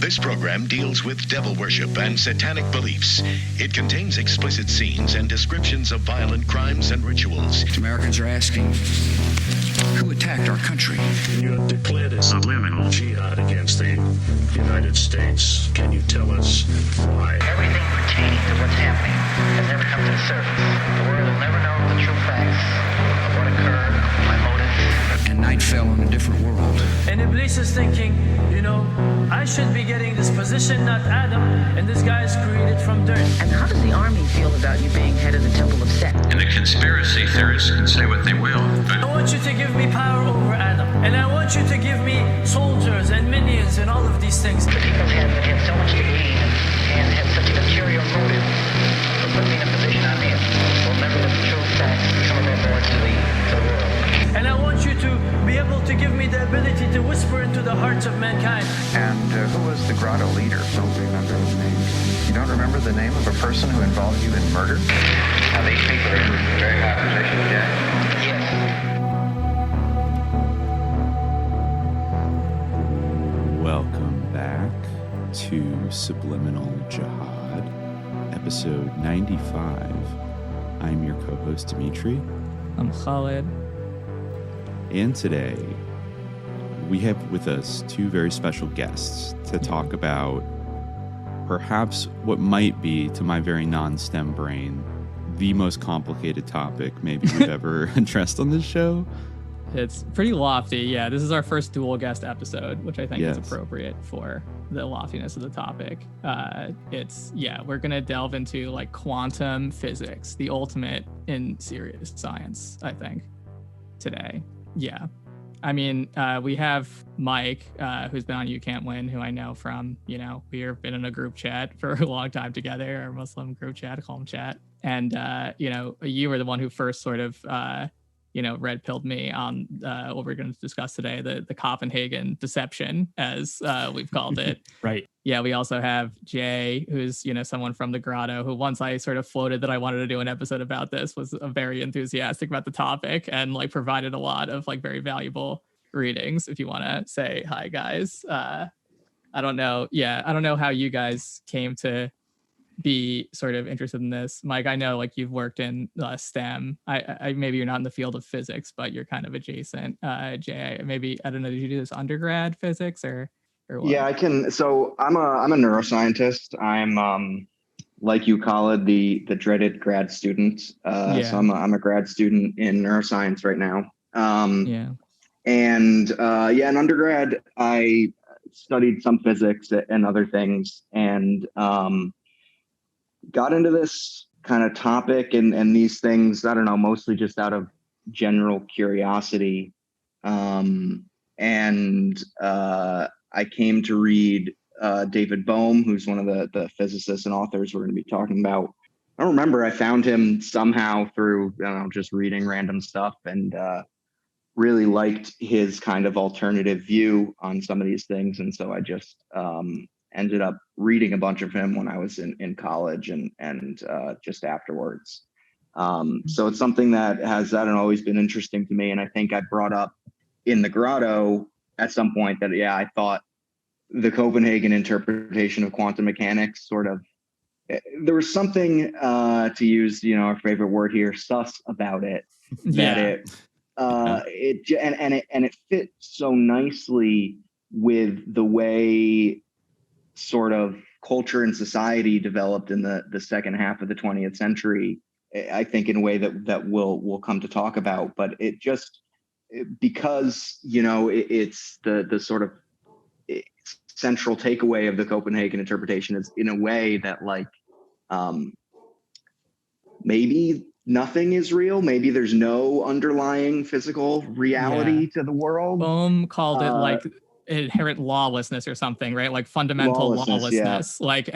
This program deals with devil worship and satanic beliefs. It contains explicit scenes and descriptions of violent crimes and rituals. Americans are asking, who attacked our country? You have declared a subliminal jihad against the United States. Can you tell us why? Everything pertaining to what's happening has never come to the surface. The world will never know the true facts of what occurred, my motives. And night fell on a different world. And Iblis is thinking, I should be getting this position, not Adam, and this guy is created from dirt. And how does the army feel about you being head of the temple of Set? And the conspiracy theorists can say what they will, but I want you to give me power over Adam, and I want you to give me soldiers and minions and all of these things. The people have so much to glean and have such an ulterior motive for putting me in a position I'm in. Will never let the true facts come aboard to the world. And I want you to be able to give me the ability to whisper into the hearts of mankind. And who was the grotto leader? Don't remember his name. You don't remember the name of a person who involved you in murder? now these people are in very high positions, yeah? Yes. Welcome back to Subliminal Jihad, episode 95. I'm your co-host, Dimitri. I'm Khalid. And today, we have with us two very special guests to talk about perhaps what might be, to my very non-STEM brain, the most complicated topic maybe we've ever addressed on this show. It's pretty lofty. Yeah, this is our first dual guest episode, which I think is appropriate for the loftiness of the topic. We're going to delve into like quantum physics, the ultimate in serious science, I think, today. Yeah. I mean, we have Mike, who's been on You Can't Win, who I know from, we've been in a group chat for a long time together, our Muslim group chat, Calm Chat. And, you were the one who first sort of, red pilled me on what we're going to discuss today, the Copenhagen deception, as we've called it. Right. Yeah, we also have Jay, who's, someone from the Grotto, who once I sort of floated that I wanted to do an episode about this, was very enthusiastic about the topic and like provided a lot of like very valuable readings. If you want to say hi, guys. I don't know. Yeah, I don't know how you guys came to be sort of interested in this. Mike, I know like you've worked in STEM. I maybe you're not in the field of physics, but you're kind of adjacent. Jay, maybe, I don't know, did you do this undergrad physics or what? Yeah, I can. So I'm a neuroscientist. I'm like you, Khalid, the dreaded grad student. So I'm a grad student in neuroscience right now. And in undergrad I studied some physics and other things, and got into this kind of topic and these things, I don't know, mostly just out of general curiosity. I came to read David Bohm, who's one of the physicists and authors we're going to be talking about. I don't remember, I found him somehow through, just reading random stuff, and really liked his kind of alternative view on some of these things. And so I just ended up reading a bunch of him when I was in college and just afterwards. So it's something that has, always been interesting to me. And I think I brought up in the Grotto at some point that, I thought the Copenhagen interpretation of quantum mechanics there was something, to use, our favorite word here, sus about it, that it fit so nicely with the way sort of culture and society developed in the second half of the 20th century, I think, in a way that we'll come to talk about. But because it's the sort of central takeaway of the Copenhagen interpretation is in a way that maybe nothing is real. Maybe there's no underlying physical reality to the world. Bohm called it like inherent lawlessness or something, right? Like fundamental lawlessness. Like,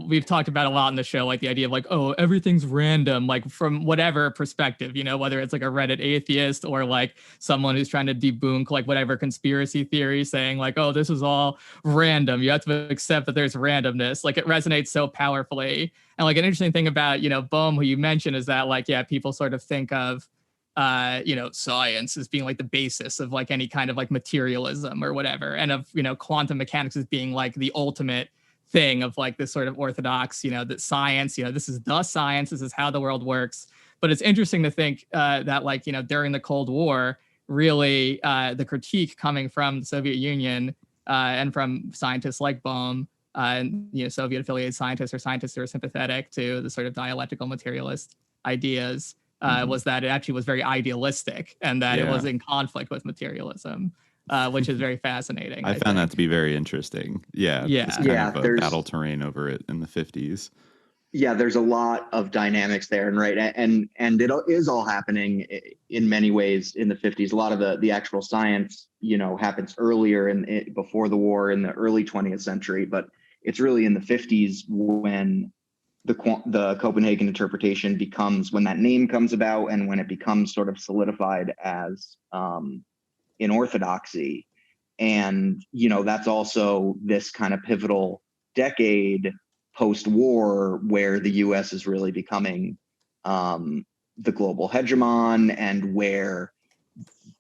we've talked about a lot in the show, like the idea of like, oh, everything's random, like from whatever perspective, whether it's like a Reddit atheist or like someone who's trying to debunk like whatever conspiracy theory, saying like, oh, this is all random. You have to accept that there's randomness. Like it resonates so powerfully. And like an interesting thing about, Bohm, who you mentioned, is that like, people sort of think of science as being like the basis of like any kind of like materialism or whatever, and of quantum mechanics as being like the ultimate thing of like this sort of orthodox, that science, this is the science, this is how the world works. But it's interesting to think that like during the Cold War, really the critique coming from the Soviet Union and from scientists like Bohm and Soviet affiliated scientists or scientists who are sympathetic to the sort of dialectical materialist ideas was that it actually was very idealistic and that it was in conflict with materialism, which is very fascinating. I found that to be very interesting. Yeah. It's kind of a battle terrain over it in the 50s. Yeah, there's a lot of dynamics there, and it is all happening in many ways in the 50s. A lot of the actual science, happens earlier before the war in the early 20th century, but it's really in the 50s when the Copenhagen interpretation becomes, when that name comes about and when it becomes sort of solidified as in orthodoxy. And, that's also this kind of pivotal decade post-war where the US is really becoming the global hegemon, and where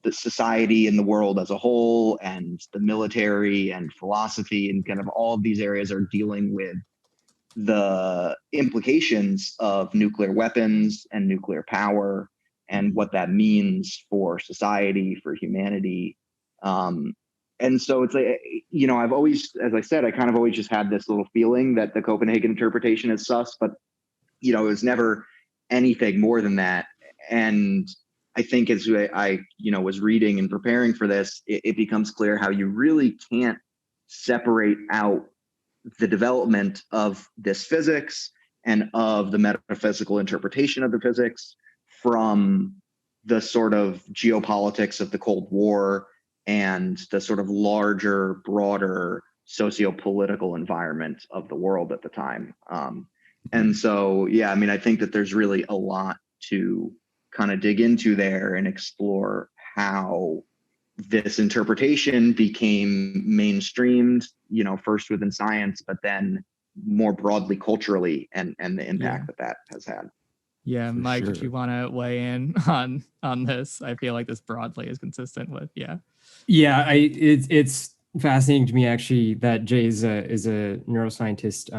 the society and the world as a whole and the military and philosophy and kind of all of these areas are dealing with the implications of nuclear weapons and nuclear power and what that means for society, for humanity. And so it's like, I've always, as I said, I kind of always just had this little feeling that the Copenhagen interpretation is sus, but, it was never anything more than that. And I think as I was reading and preparing for this, it becomes clear how you really can't separate out the development of this physics and of the metaphysical interpretation of the physics from the sort of geopolitics of the Cold War and the sort of larger, broader socio-political environment of the world at the time. And so, I think that there's really a lot to kind of dig into there and explore how this interpretation became mainstreamed, first within science, but then more broadly culturally, and the impact that has had. Yeah, Mike, if you want to weigh in on this, I feel like this broadly is consistent with, it's fascinating to me actually that Jay is a neuroscientist.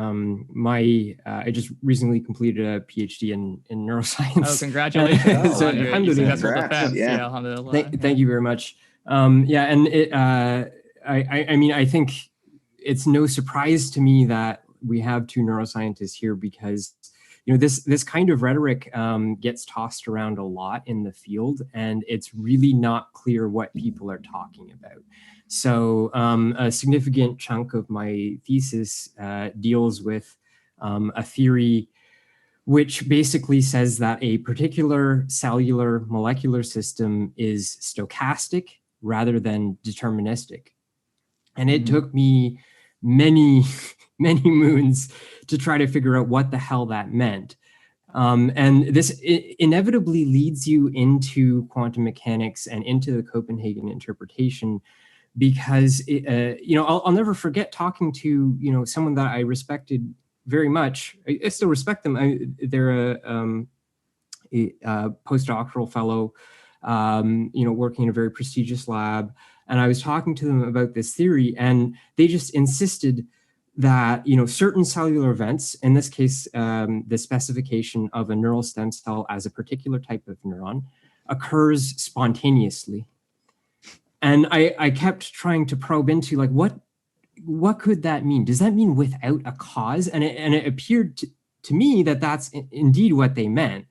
I just recently completed a PhD in neuroscience. Oh, congratulations! Thank you very much. I think it's no surprise to me that we have two neuroscientists here because this kind of rhetoric gets tossed around a lot in the field, and it's really not clear what people are talking about. So a significant chunk of my thesis deals with a theory which basically says that a particular cellular molecular system is stochastic rather than deterministic. And it took me many moons to try to figure out what the hell that meant. And this inevitably leads you into quantum mechanics and into the Copenhagen interpretation, because I'll never forget talking to someone that I respected very much. I still respect them. They're a postdoctoral fellow, working in a very prestigious lab. And I was talking to them about this theory, and they just insisted that, certain cellular events, in this case, the specification of a neural stem cell as a particular type of neuron, occurs spontaneously. And I kept trying to probe into like, what could that mean? Does that mean without a cause? And it appeared to me that that's indeed what they meant,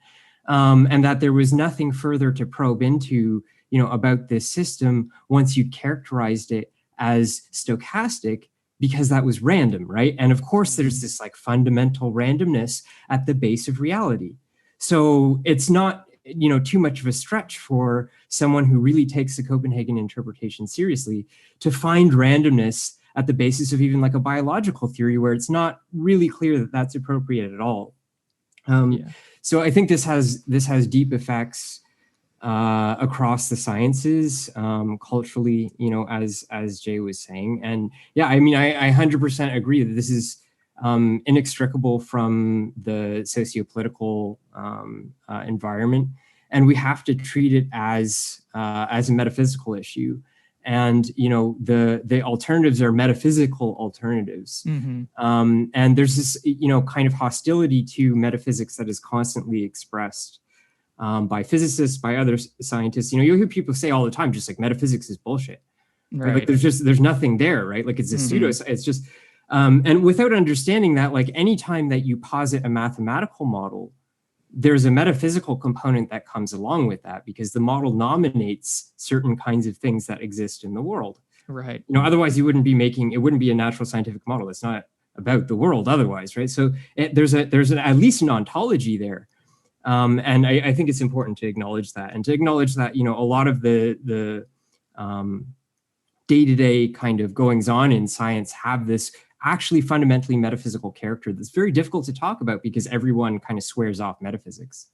and that there was nothing further to probe into, about this system once you characterized it as stochastic, because that was random, right? And of course, there's this like fundamental randomness at the base of reality. So it's not, too much of a stretch for someone who really takes the Copenhagen interpretation seriously to find randomness at the basis of even like a biological theory where it's not really clear that that's appropriate at all. So I think this has deep effects across the sciences, culturally, as Jay was saying. And I 100% agree that this is inextricable from the socio-political environment. and we have to treat it as a metaphysical issue. And the alternatives are metaphysical alternatives. And there's this kind of hostility to metaphysics that is constantly expressed by physicists, by other scientists. You'll hear people say all the time, just like metaphysics is bullshit. Right? Like there's nothing there, right? Like it's a pseudo. It's just and without understanding that, like anytime that you posit a mathematical model, there's a metaphysical component that comes along with that, because the model nominates certain kinds of things that exist in the world. Right. Otherwise it wouldn't be a natural scientific model. It's not about the world otherwise, right? So there's at least an ontology there. And I think it's important to acknowledge that, and to acknowledge that, a lot of the day-to-day kind of goings on in science have this actually fundamentally metaphysical character that's very difficult to talk about, because everyone kind of swears off metaphysics.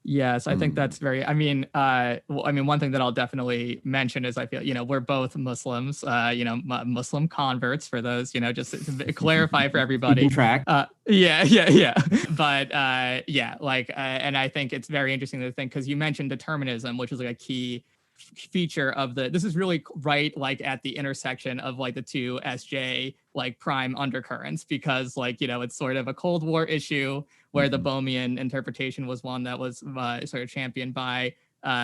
Yes, I think that's very, one thing that I'll definitely mention is I feel, we're both Muslims, Muslim converts, for those, just to clarify for everybody. Keeping track. Yeah. But and I think it's very interesting to think, because you mentioned determinism, which is like a key feature of this is really right like at the intersection of like the two SJ like prime undercurrents, because like it's sort of a Cold War issue where the Bohmian interpretation was one that was sort of championed by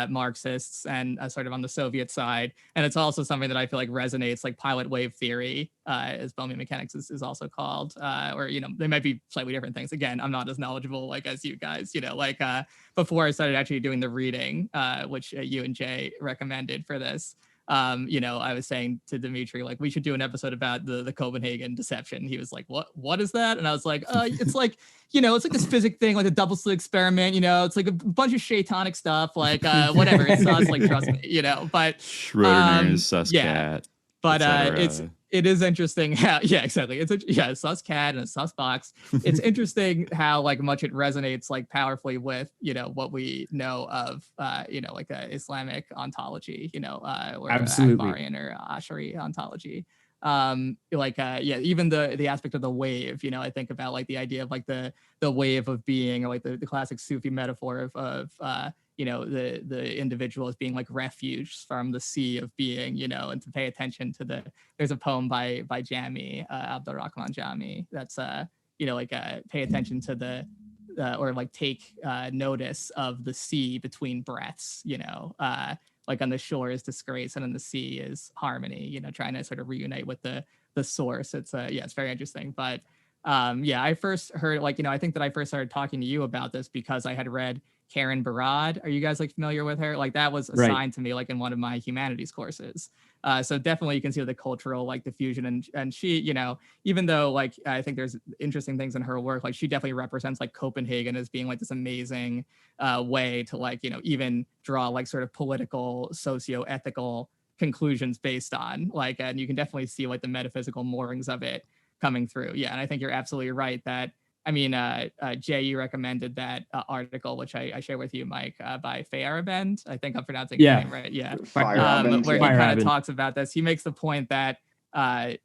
Marxists and sort of on the Soviet side, and it's also something that I feel like resonates, like pilot wave theory, as Bohmian mechanics is also called, or they might be slightly different things. Again, I'm not as knowledgeable like as you guys, before I started actually doing the reading, which you and Jay recommended for this. I was saying to Dimitri, like, we should do an episode about the Copenhagen deception. He was like, what is that? And I was like, it's like, it's like this physics thing, like a double slit experiment, it's like a bunch of shaitanic stuff, like, whatever. It's not like, trust me, but Schrödinger's suscat. But it is interesting how, exactly. It's a sus cat and a sus box. It's interesting how like much it resonates like powerfully with, what we know of, like Islamic ontology, or Akbarian or Ash'ari ontology. Even the aspect of the wave, I think about like the idea of like the wave of being, or like the classic Sufi metaphor of the individual as being like refuge from the sea of being, and to pay attention to there's a poem by Jami, Abdurrahman Jami, that's pay attention to or like take notice of the sea between breaths, like on the shore is disgrace and on the sea is harmony, trying to sort of reunite with the source. It's it's very interesting. But I first heard I think that I first started talking to you about this because I had read Karen Barad. Are you guys like familiar with her? Like that was assigned to me like in one of my humanities courses. So definitely you can see the cultural like diffusion, and she, even though like I think there's interesting things in her work, like she definitely represents like Copenhagen as being like this amazing way to like, even draw like sort of political, socio-ethical conclusions based on like, and you can definitely see like the metaphysical moorings of it coming through. Yeah. And I think you're absolutely right that, Jay, you recommended that article, which I share with you, Mike, by Feyerabend. I think I'm pronouncing his name right. Yeah. Where he kind of talks about this. He makes the point that I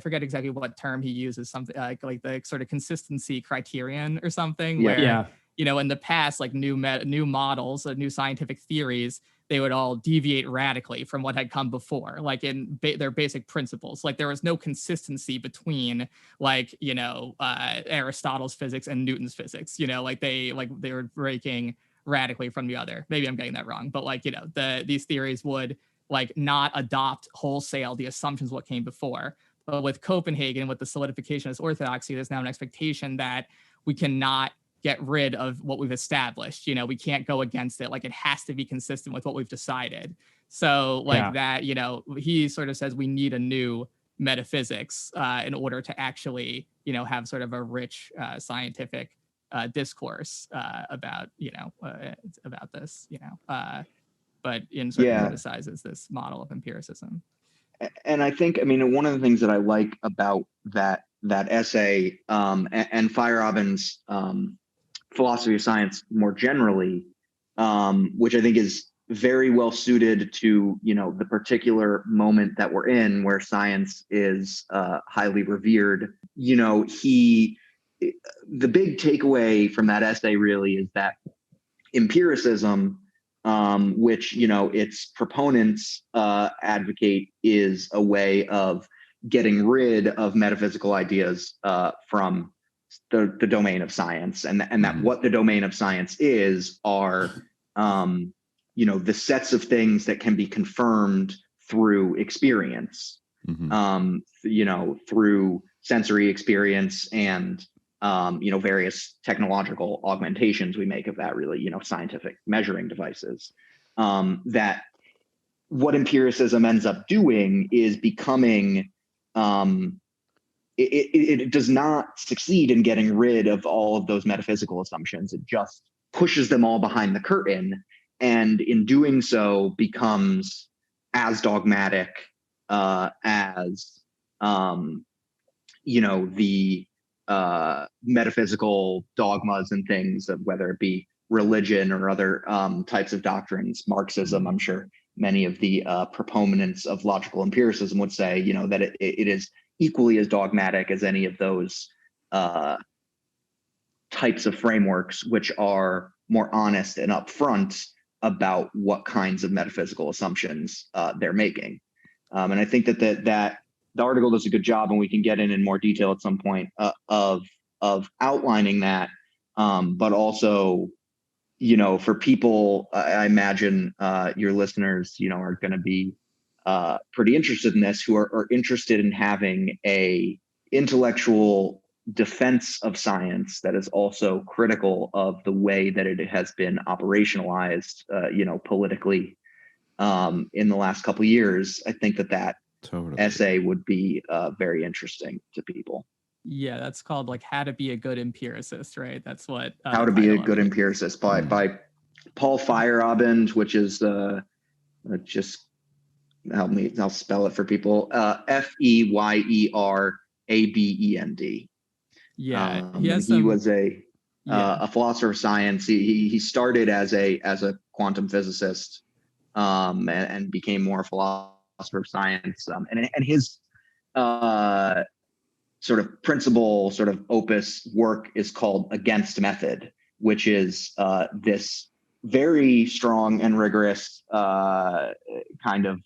forget exactly what term he uses, something like the sort of consistency criterion or something. Where in the past, like new models, new scientific theories, they would all deviate radically from what had come before, like in their basic principles. Like there was no consistency between like, Aristotle's physics and Newton's physics, like they were breaking radically from the other. Maybe I'm getting that wrong, but like, these theories would like not adopt wholesale the assumptions what came before. But with Copenhagen, with the solidification of orthodoxy, there's now an expectation that we cannot get rid of what we've established. We can't go against it. Like it has to be consistent with what we've decided. So like that, he sort of says we need a new metaphysics in order to actually, have sort of a rich scientific discourse about, about this, but in sort of criticizes this model of empiricism. And I think, one of the things that I like about that essay and Feyerabend's philosophy of science more generally, which I think is very well suited to, the particular moment that we're in where science is highly revered. The big takeaway from that essay really is that empiricism which, you know, its proponents advocate is a way of getting rid of metaphysical ideas from the domain of science, and that what the domain of science is are, you know, the sets of things that can be confirmed through experience, you know, through sensory experience and, you know, various technological augmentations we make of that, really, you know, scientific measuring devices. That what empiricism ends up doing is becoming, it does not succeed in getting rid of all of those metaphysical assumptions. It just pushes them all behind the curtain, and in doing so becomes as dogmatic as, you know, the metaphysical dogmas and things of whether it be religion or other types of doctrines. Marxism, I'm sure many of the proponents of logical empiricism would say, you know, that it is equally as dogmatic as any of those types of frameworks, which are more honest and upfront about what kinds of metaphysical assumptions they're making. And I think that the article does a good job, and we can get in more detail at some point of outlining that. But also, you know, for people, I imagine your listeners, you know, are going to be pretty interested in this, who are interested in having a intellectual defense of science that is also critical of the way that it has been operationalized, you know, politically in the last couple of years. I think that essay would be very interesting to people. Yeah, that's called like How to Be a Good Empiricist, right? That's what How to Be a Good Empiricist by Paul Feyerabend, which is just help me, I'll spell it for people. Feyerabend. Yeah, he was a philosopher of science. He started as a quantum physicist and became more a philosopher of science. And his sort of principal sort of opus work is called Against Method, which is this very strong and rigorous kind of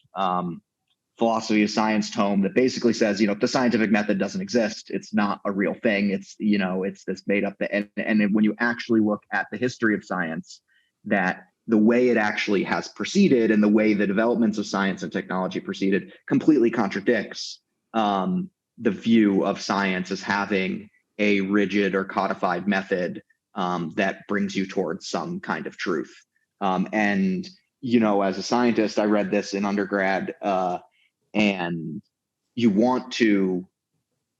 philosophy of science tome that basically says, you know, the scientific method doesn't exist. It's not a real thing. It's, you know, it's this made up thing. And when you actually look at the history of science, that the way it actually has proceeded and the way the developments of science and technology proceeded completely contradicts the view of science as having a rigid or codified method that brings you towards some kind of truth. And, you know, as a scientist, I read this in undergrad, and you want to,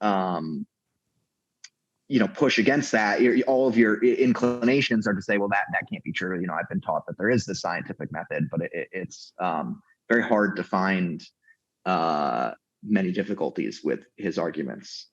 you know, push against that. All of your inclinations are to say, well, that can't be true. You know, I've been taught that there is this scientific method, but it's very hard to find many difficulties with his arguments.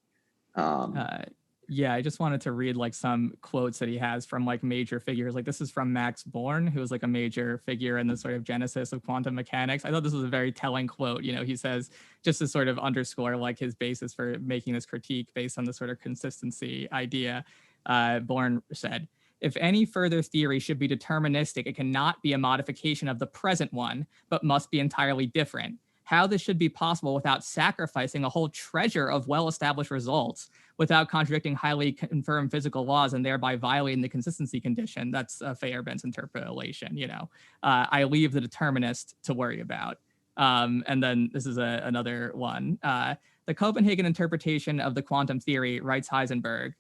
Yeah, I just wanted to read like some quotes that he has from like major figures. Like this is from Max Born, who was like a major figure in the sort of genesis of quantum mechanics. I thought this was a very telling quote. You know, he says, just to sort of underscore like his basis for making this critique based on the sort of consistency idea, Born said, "If any further theory should be deterministic, it cannot be a modification of the present one, but must be entirely different. How this should be possible without sacrificing a whole treasure of well-established results, without contradicting highly confirmed physical laws and thereby violating the consistency condition." That's Feyerabend's interpolation, you know. "I leave the determinist to worry about." And then this is another one. "The Copenhagen interpretation of the quantum theory," writes Heisenberg,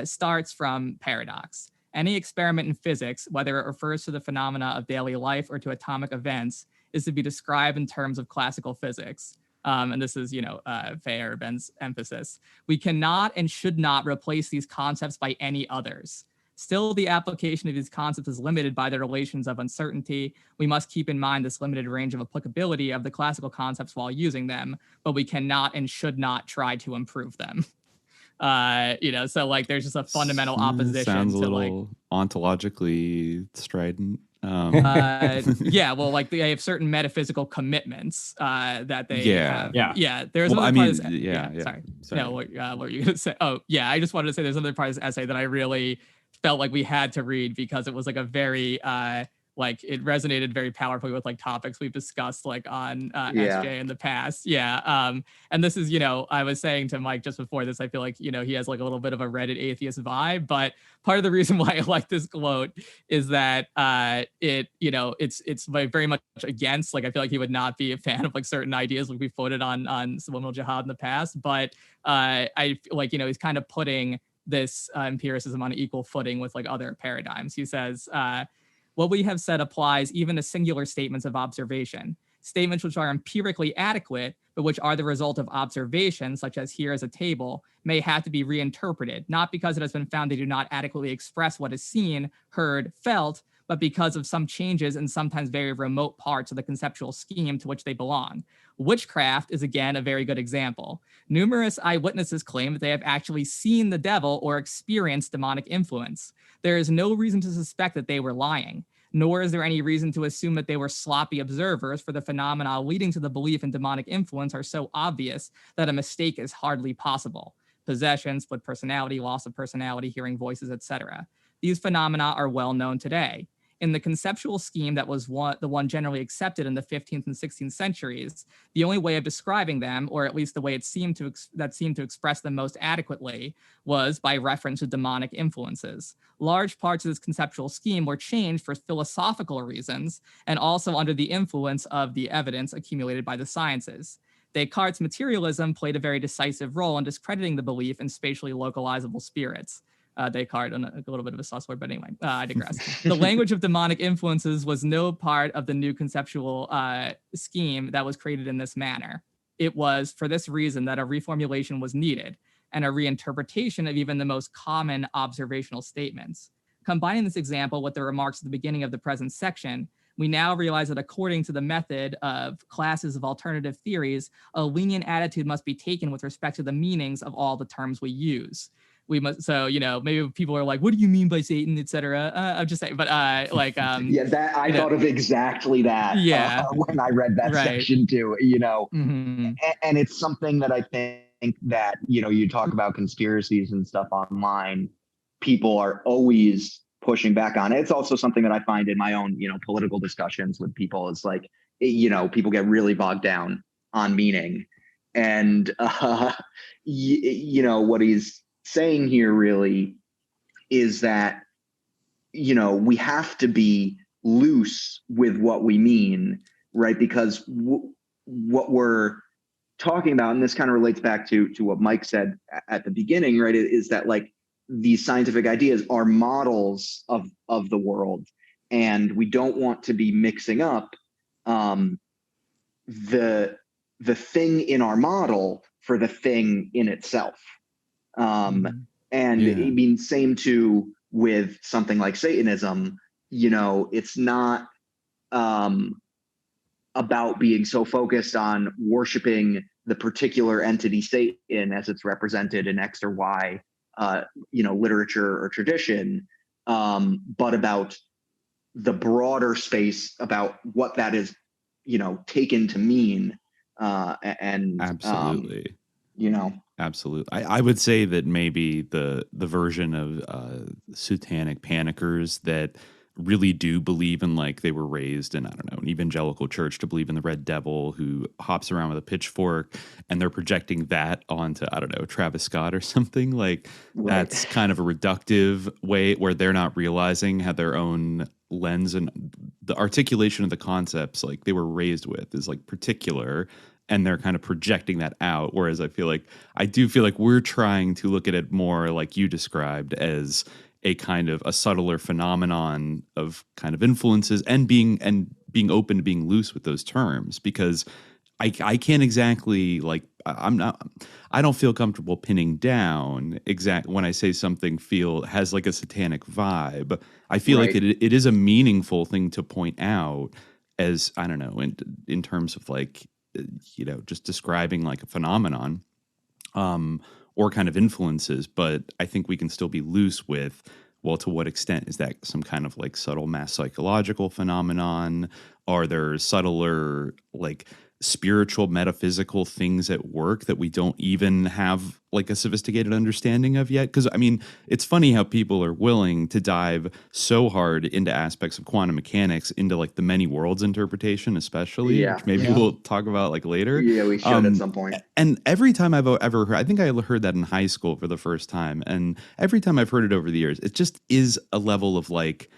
"starts from paradox. Any experiment in physics, whether it refers to the phenomena of daily life or to atomic events, is to be described in terms of classical physics." And this is, you know, Feyerabend's emphasis. "We cannot and should not replace these concepts by any others. Still, the application of these concepts is limited by the relations of uncertainty. We must keep in mind this limited range of applicability of the classical concepts while using them, but we cannot and should not try to improve them." You know, so like there's just a fundamental opposition. Sounds a to little like ontologically strident. Yeah, well, like they have certain metaphysical commitments that they have. Yeah. There's well, another I mean, part of this, sorry. No, what were you gonna say? Oh, yeah, I just wanted to say there's another part of this essay that I really felt like we had to read because it was like a very like it resonated very powerfully with like topics we've discussed like on SJ in the past. And this is, I was saying to Mike just before this, I feel like, he has like a little bit of a Reddit atheist vibe, but part of the reason why I like this quote is that it's very much against, like, I feel like he would not be a fan of like certain ideas like we voted on subliminal jihad in the past, but I feel like, he's kind of putting this empiricism on equal footing with like other paradigms. He says, what we have said applies even to singular statements of observation. Statements which are empirically adequate, but which are the result of observation, such as here is a table, may have to be reinterpreted, not because it has been found they do not adequately express what is seen, heard, felt, but because of some changes in sometimes very remote parts of the conceptual scheme to which they belong. Witchcraft is again a very good example. Numerous eyewitnesses claim that they have actually seen the devil or experienced demonic influence. There is no reason to suspect that they were lying, nor is there any reason to assume that they were sloppy observers, for the phenomena leading to the belief in demonic influence are so obvious that a mistake is hardly possible. Possession, split personality, loss of personality, hearing voices, etc. These phenomena are well known today. In the conceptual scheme that was the one generally accepted in the 15th and 16th centuries, the only way of describing them, or at least the way it seemed to express them most adequately, was by reference to demonic influences. Large parts of this conceptual scheme were changed for philosophical reasons, and also under the influence of the evidence accumulated by the sciences. Descartes' materialism played a very decisive role in discrediting the belief in spatially localizable spirits. Descartes, a little bit of a sus word, but anyway, I digress. The language of demonic influences was no part of the new conceptual scheme that was created in this manner. It was for this reason that a reformulation was needed, and a reinterpretation of even the most common observational statements. Combining this example with the remarks at the beginning of the present section, we now realize that according to the method of classes of alternative theories, a lenient attitude must be taken with respect to the meanings of all the terms we use. We must, so, maybe people are like, what do you mean by Satan, etc. I'm just saying, but I thought of exactly that when I read that section too, and it's something that I think that, you talk about conspiracies and stuff online, people are always pushing back on it. It's also something that I find in my own, political discussions with people. It's like, people get really bogged down on meaning, and, what he's saying here really is that, we have to be loose with what we mean, right? Because what we're talking about, and this kind of relates back to what Mike said at the beginning, right, is that like these scientific ideas are models of the world, and we don't want to be mixing up the thing in our model for the thing in itself. Same too with something like Satanism. It's not about being so focused on worshiping the particular entity Satan as it's represented in X or Y, literature or tradition, but about the broader space about what that is, taken to mean. Absolutely. Absolutely. I would say that maybe the version of satanic panickers that really do believe in, like, they were raised in, I don't know, an evangelical church to believe in the red devil who hops around with a pitchfork, and they're projecting that onto, I don't know, Travis Scott or something. Like, that's kind of a reductive way where they're not realizing how their own lens and the articulation of the concepts like they were raised with is like particular, and they're kind of projecting that out. Whereas I do feel like we're trying to look at it more like you described as a kind of a subtler phenomenon of kind of influences, and being open to being loose with those terms, because I can't exactly, like, I don't feel comfortable pinning down exact when I say something has like a satanic vibe. I feel like it is a meaningful thing to point out as, I don't know, in terms of like, just describing like a phenomenon, or kind of influences. But I think we can still be loose with, well, to what extent is that some kind of like subtle mass psychological phenomenon? Are there subtler, like, spiritual, metaphysical things at work that we don't even have like a sophisticated understanding of yet. Because I mean, it's funny how people are willing to dive so hard into aspects of quantum mechanics, into like the many worlds interpretation, especially, which maybe we'll talk about like later. Yeah, we should at some point. And every time I've ever heard, I think I heard that in high school for the first time. And every time I've heard it over the years, it just is a level of like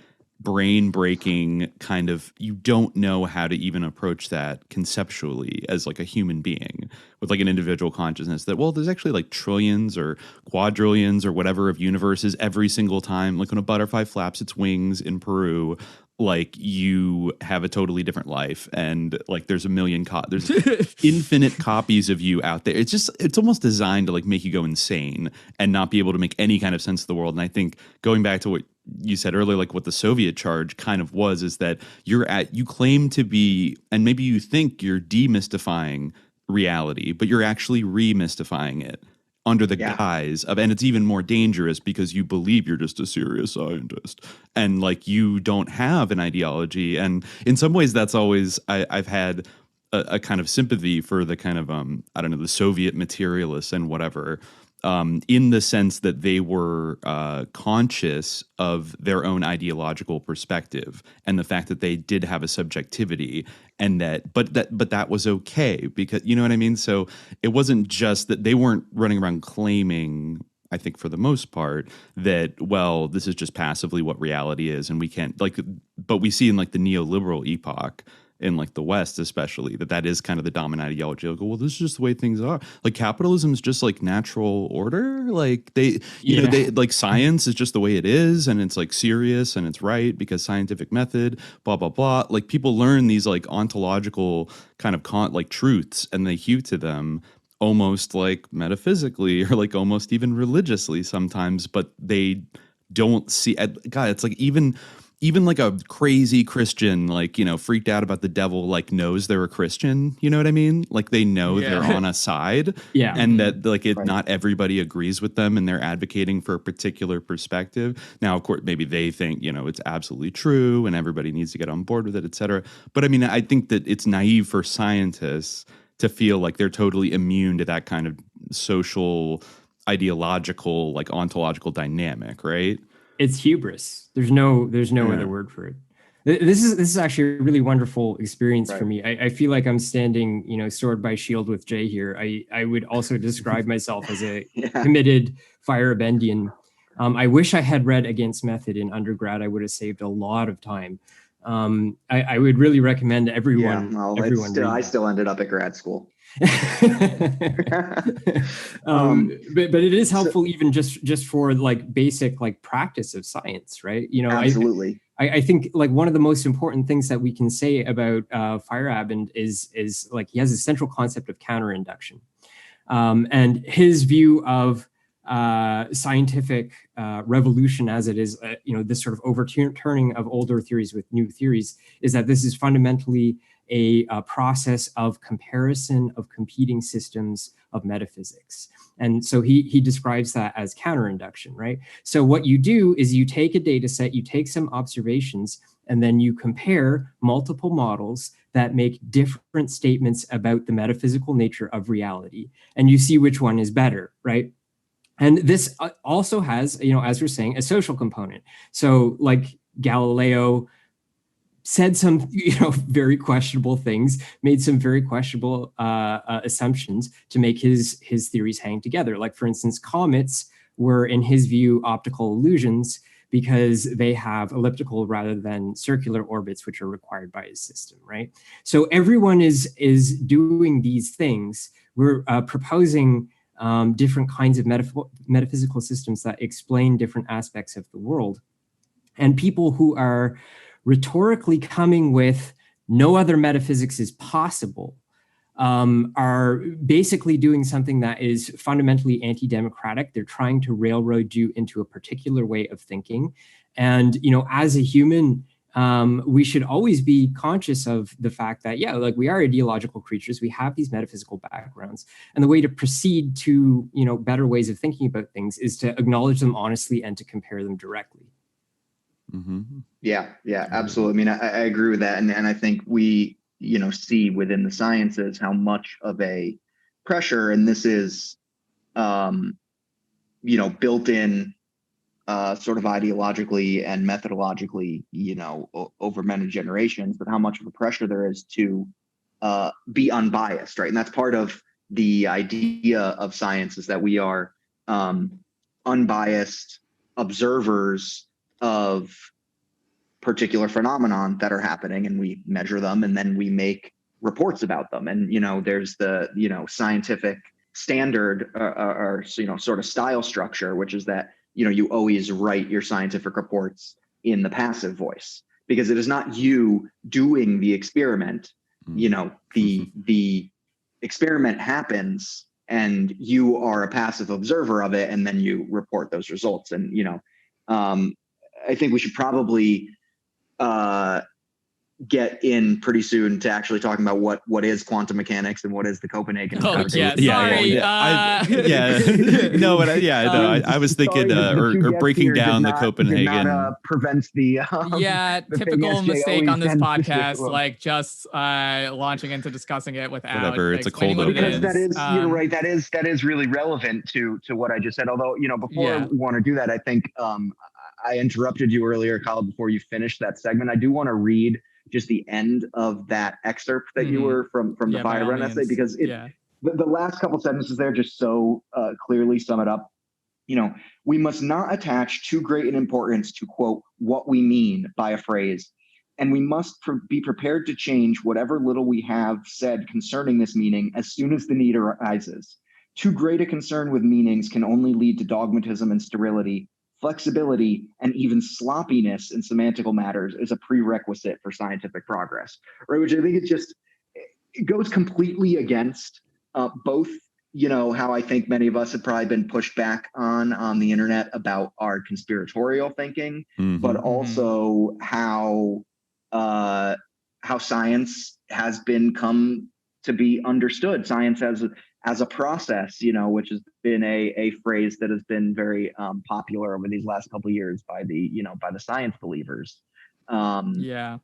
brain breaking kind of, you don't know how to even approach that conceptually as like a human being with like an individual consciousness, that, well, there's actually like trillions or quadrillions or whatever of universes every single time. Like when a butterfly flaps its wings in Peru, like you have a totally different life, and like there's there's infinite copies of you out there. It's almost designed to like make you go insane and not be able to make any kind of sense of the world. And I think going back to what you said earlier, like what the Soviet charge kind of was, is that you claim to be, and maybe you think you're demystifying reality, but you're actually remystifying it under the guise of, and it's even more dangerous because you believe you're just a serious scientist and like you don't have an ideology. And in some ways that's always, I've had a kind of sympathy for the kind of, I don't know, the Soviet materialists and whatever, in the sense that they were conscious of their own ideological perspective and the fact that they did have a subjectivity, and but that was okay, because, you know what I mean? So it wasn't just that they weren't running around claiming, I think for the most part, that, well, this is just passively what reality is and we can't, like, but we see in like the neoliberal epoch in like the West, especially, that is kind of the dominant ideology. Like, well, this is just the way things are. Like capitalism is just like natural order. Like they like science is just the way it is. And it's like serious and it's right because scientific method, blah, blah, blah. Like people learn these like ontological kind of like truths, and they hew to them almost like metaphysically or like almost even religiously sometimes, but they don't see, God, it's like even like a crazy Christian, like, you know, freaked out about the devil, like knows they're a Christian, you know what I mean? Like they know they're on a side, and that like not everybody agrees with them and they're advocating for a particular perspective. Now, of course, maybe they think, you know, it's absolutely true and everybody needs to get on board with it, et cetera. But I mean, I think that it's naive for scientists to feel like they're totally immune to that kind of social, ideological, like ontological dynamic, right? It's hubris. There's no other word for it. This is actually a really wonderful experience for me. I feel like I'm standing, you know, sword by shield with Jay here. I would also describe myself as a committed Feyerabendien. I wish I had read Against Method in undergrad. I would have saved a lot of time. I would really recommend everyone. I still ended up at grad school. But it is helpful even just for like basic like practice of science, right? You know, absolutely. I think like one of the most important things that we can say about Feyerabend is like he has a central concept of counterinduction, and his view of scientific revolution as it is, you know, this sort of overturning of older theories with new theories, is that this is fundamentally a process of comparison of competing systems of metaphysics. And so he describes that as counterinduction, right? So what you do is you take a data set, you take some observations, and then you compare multiple models that make different statements about the metaphysical nature of reality, and you see which one is better, right? And this also has, you know, as we're saying, a social component. So like Galileo said some, you know, very questionable things, made some very questionable assumptions to make his theories hang together. Like, for instance, comets were, in his view, optical illusions because they have elliptical rather than circular orbits, which are required by his system, right? So everyone is doing these things. We're proposing different kinds of metaphysical systems that explain different aspects of the world. And people who are rhetorically coming with no other metaphysics is possible are basically doing something that is fundamentally anti-democratic. They're trying to railroad you into a particular way of thinking. And, you know, as a human, we should always be conscious of the fact that, yeah, like we are ideological creatures. We have these metaphysical backgrounds. And the way to proceed to, you know, better ways of thinking about things is to acknowledge them honestly and to compare them directly. Mm-hmm. Yeah, absolutely. I mean, I agree with that. And I think we see within the sciences how much of a pressure, and this is, built in sort of ideologically and methodologically, over many generations, but how much of a pressure there is to be unbiased, right? And that's part of the idea of science, is that we are unbiased observers of particular phenomenon that are happening, and we measure them, and then we make reports about them. And there's the scientific standard or sort of style structure, which is that you always write your scientific reports in the passive voice, because it is not you doing the experiment. The experiment happens and you are a passive observer of it, and then you report those results. And I think we should probably get in pretty soon to actually talking about what is quantum mechanics and what is the Copenhagen. Oh, yeah, sorry. No, but I was thinking or breaking down the Copenhagen. Prevents the typical mistake on this podcast, like just launching into discussing it without whatever. It's a cold open. Because that is, you're right. That is really relevant to what I just said. Although before we want to do that, I think I interrupted you earlier, Khalid, before you finished that segment. I do want to read just the end of that excerpt that you were from the Fire Run essay, because the last couple sentences there just so clearly sum it up. We must not attach too great an importance to, quote, what we mean by a phrase, and we must be prepared to change whatever little we have said concerning this meaning as soon as the need arises. Too great a concern with meanings can only lead to dogmatism and sterility. Flexibility and even sloppiness in semantical matters is a prerequisite for scientific progress, right? Which I think it goes completely against both, how I think many of us have probably been pushed back on the internet about our conspiratorial thinking, but also how science has come to be understood. Science as a process, which has been a phrase that has been very popular over these last couple of years by the science believers. Right.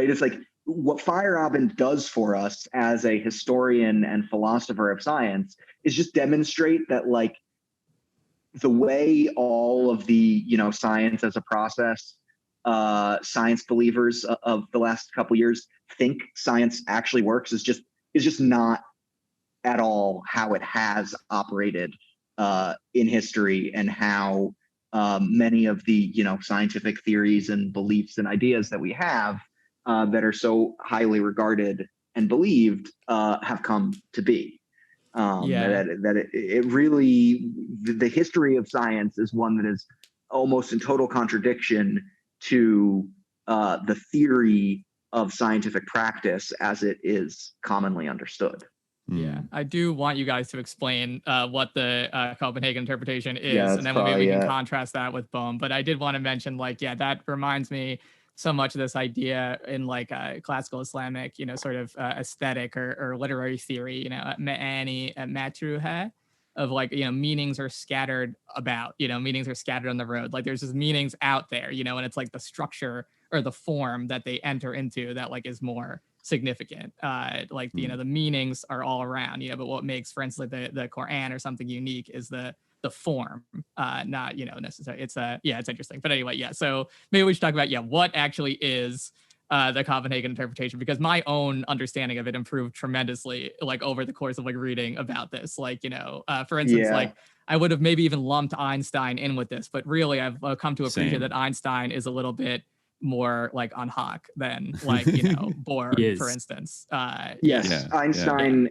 It's like what Feyerabend does for us as a historian and philosopher of science is just demonstrate that, like, the way all of the, science as a process, science believers of the last couple of years think science actually works is just not at all how it has operated in history, and how many of the scientific theories and beliefs and ideas that we have that are so highly regarded and believed have come to be. It really, the history of science is one that is almost in total contradiction to the theory of scientific practice as it is commonly understood. Yeah, I do want you guys to explain what the Copenhagen interpretation is, and then maybe we can contrast that with Bohm. But I did want to mention, that reminds me so much of this idea in classical Islamic, sort of aesthetic or literary theory, matruha, of meanings are scattered about, meanings are scattered on the road. Like there's just meanings out there, and it's like the structure or the form that they enter into that is more significant. The meanings are all around, but what makes, for instance, the Quran or something unique is the form, not, necessarily. It's interesting. But anyway, so maybe we should talk about, what actually is the Copenhagen interpretation, because my own understanding of it improved tremendously, over the course of reading about this. For instance, I would have maybe even lumped Einstein in with this, but really I've come to appreciate that Einstein is a little bit more on Hawk than Bohr, for instance. Einstein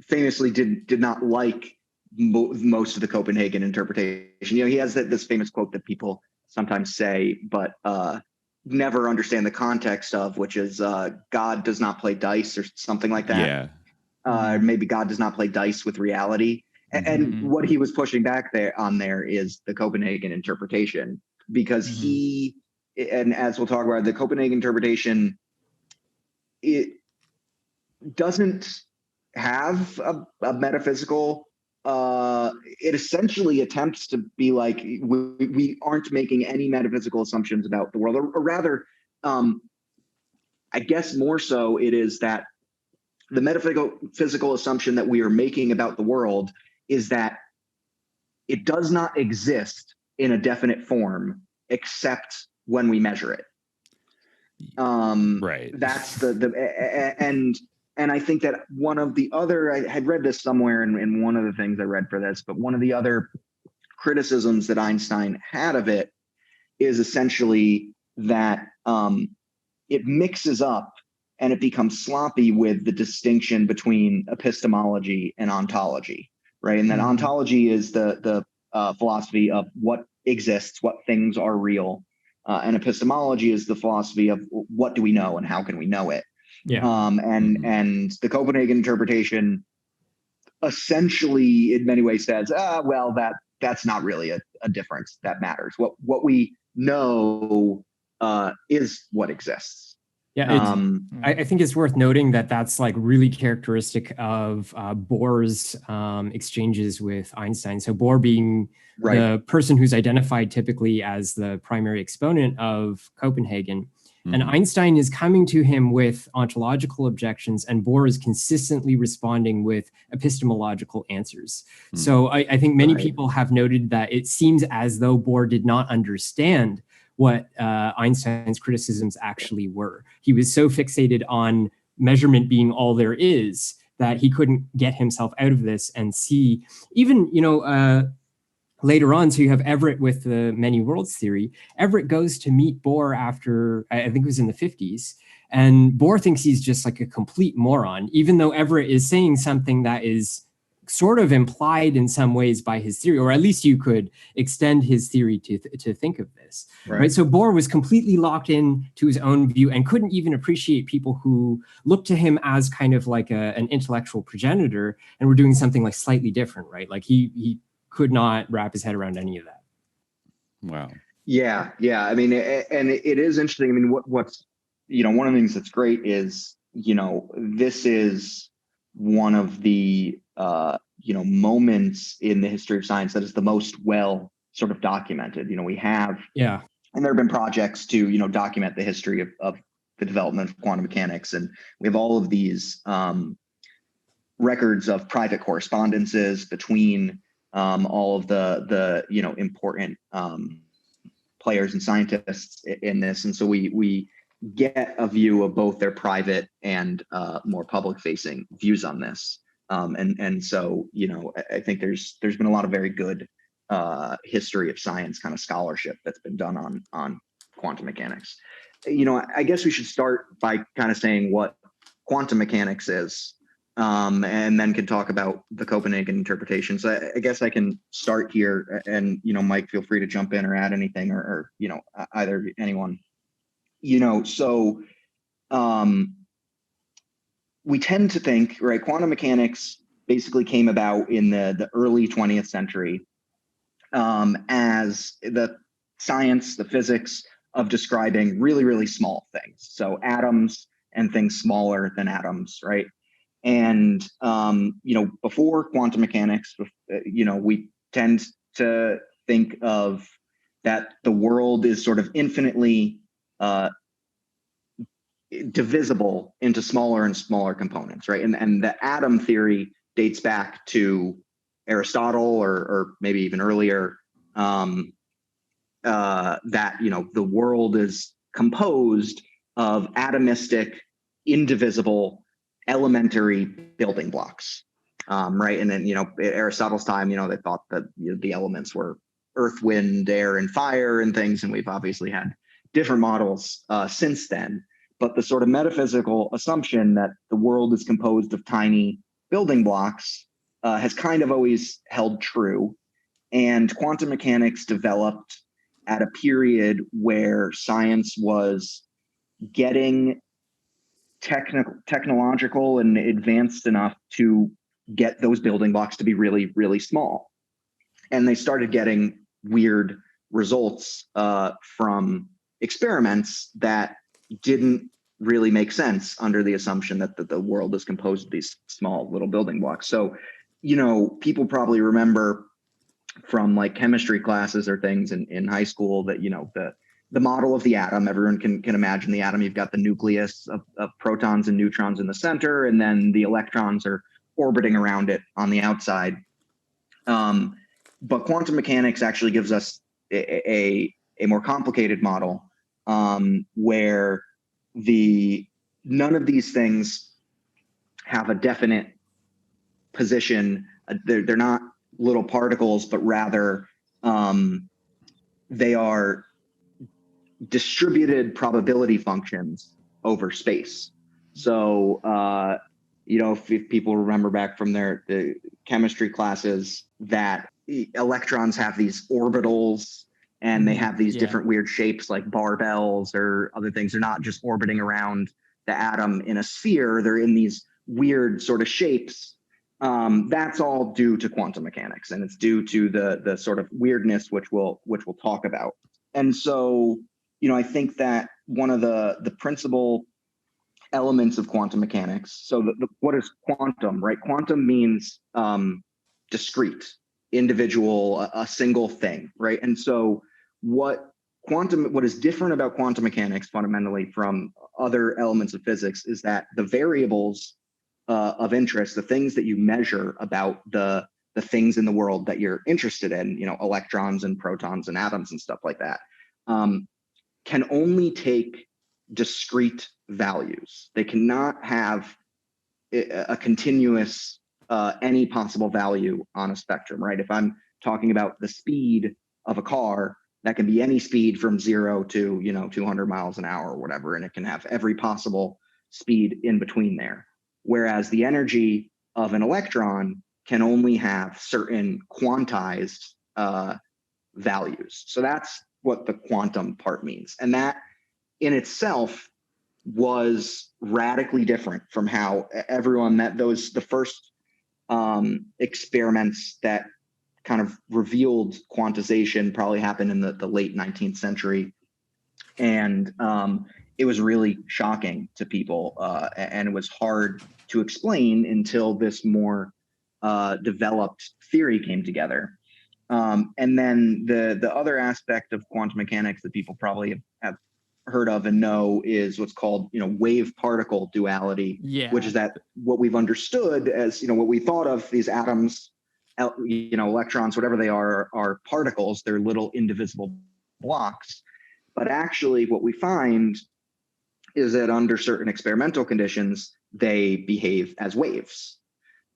famously did not like most of the Copenhagen interpretation. He has this famous quote that people sometimes say, but never understand the context of, which is God does not play dice or something like that. Maybe God does not play dice with reality. And what he was pushing back there is the Copenhagen interpretation, because and as we'll talk about, the Copenhagen interpretation, it doesn't have a metaphysical, it essentially attempts to be we aren't making any metaphysical assumptions about the world, or rather I guess more so it is that the metaphysical assumption that we are making about the world is that it does not exist in a definite form except when we measure it. Right. That's and I think that one of the other, I had read this somewhere in one of the things I read for this, but one of the other criticisms that Einstein had of it is essentially that it mixes up and it becomes sloppy with the distinction between epistemology and ontology, right? And that ontology is the philosophy of what exists, what things are real, and epistemology is the philosophy of what do we know and how can we know it. Yeah. And the Copenhagen interpretation essentially, in many ways, says, well, that's not really a difference that matters. What we know is what exists. Yeah, I think it's worth noting that that's like really characteristic of Bohr's exchanges with Einstein. So Bohr being the person who's identified typically as the primary exponent of Copenhagen. And Einstein is coming to him with ontological objections, and Bohr is consistently responding with epistemological answers. So I think many people have noted that it seems as though Bohr did not understand what Einstein's criticisms actually were. He was so fixated on measurement being all there is that he couldn't get himself out of this and see even, later on. So you have Everett with the many worlds theory. Everett goes to meet Bohr after, I think it was in the 50s. And Bohr thinks he's just like a complete moron, even though Everett is saying something that is sort of implied in some ways by his theory, or at least you could extend his theory to think of this, right? So Bohr was completely locked in to his own view and couldn't even appreciate people who looked to him as kind of like an intellectual progenitor and were doing something like slightly different, right? Like he could not wrap his head around any of that. Wow. Yeah. I mean, and it is interesting. I mean, what's one of the things that's great is, this is one of the moments in the history of science that is the most well sort of documented. We have, and there have been projects to, document the history of the development of quantum mechanics. And we have all of these records of private correspondences between all of the important players and scientists in this. And so we get a view of both their private and more public facing views on this. And so, I think there's been a lot of very good history of science kind of scholarship that's been done on quantum mechanics. I guess we should start by kind of saying what quantum mechanics is, and then can talk about the Copenhagen interpretation. So I guess I can start here, and Mike, feel free to jump in or add anything, or either anyone. So we tend to think, right, quantum mechanics basically came about in the early 20th century as the science, the physics of describing really, really small things. So atoms and things smaller than atoms, right? And, before quantum mechanics, we tend to think of that the world is sort of infinitely divisible into smaller and smaller components, right? And the atom theory dates back to Aristotle or maybe even earlier, that, the world is composed of atomistic, indivisible, elementary building blocks, right? And then, at Aristotle's time, they thought that the elements were earth, wind, air, and fire and things. And we've obviously had different models since then. But the sort of metaphysical assumption that the world is composed of tiny building blocks has kind of always held true. And quantum mechanics developed at a period where science was getting technological and advanced enough to get those building blocks to be really, really small. And they started getting weird results from experiments that didn't really make sense under the assumption that the world is composed of these small little building blocks. So, people probably remember from like chemistry classes or things in high school that, the model of the atom. Everyone can imagine the atom. You've got the nucleus of protons and neutrons in the center, and then the electrons are orbiting around it on the outside. But quantum mechanics actually gives us a more complicated model where none of these things have a definite position. They're not little particles, but rather they are distributed probability functions over space. So, if people remember back from the chemistry classes, that electrons have these orbitals and they have these different weird shapes like barbells or other things. They're not just orbiting around the atom in a sphere. They're in these weird sort of shapes. That's all due to quantum mechanics, and it's due to the sort of weirdness, which we'll talk about. And so, I think that one of the principal elements of quantum mechanics. So what is quantum, right? Quantum means discrete, individual, a single thing, right? And so what is different about quantum mechanics fundamentally from other elements of physics is that the variables of interest, the things that you measure about the things in the world that you're interested in, electrons and protons and atoms and stuff like that, can only take discrete values. They cannot have a continuous any possible value on a spectrum, right? If I'm talking about the speed of a car, that can be any speed from 0 to 200 miles an hour or whatever, and it can have every possible speed in between there. Whereas the energy of an electron can only have certain quantized values. So that's what the quantum part means. And that in itself was radically different from how everyone the first experiments that kind of revealed quantization probably happened in the late 19th century. And it was really shocking to people. And it was hard to explain until this more developed theory came together. And then the other aspect of quantum mechanics that people probably have heard of and know is what's called, wave particle duality, which is that what we've understood as, what we thought of these atoms, electrons, whatever they are particles. They're little indivisible blocks. But actually what we find is that under certain experimental conditions, they behave as waves.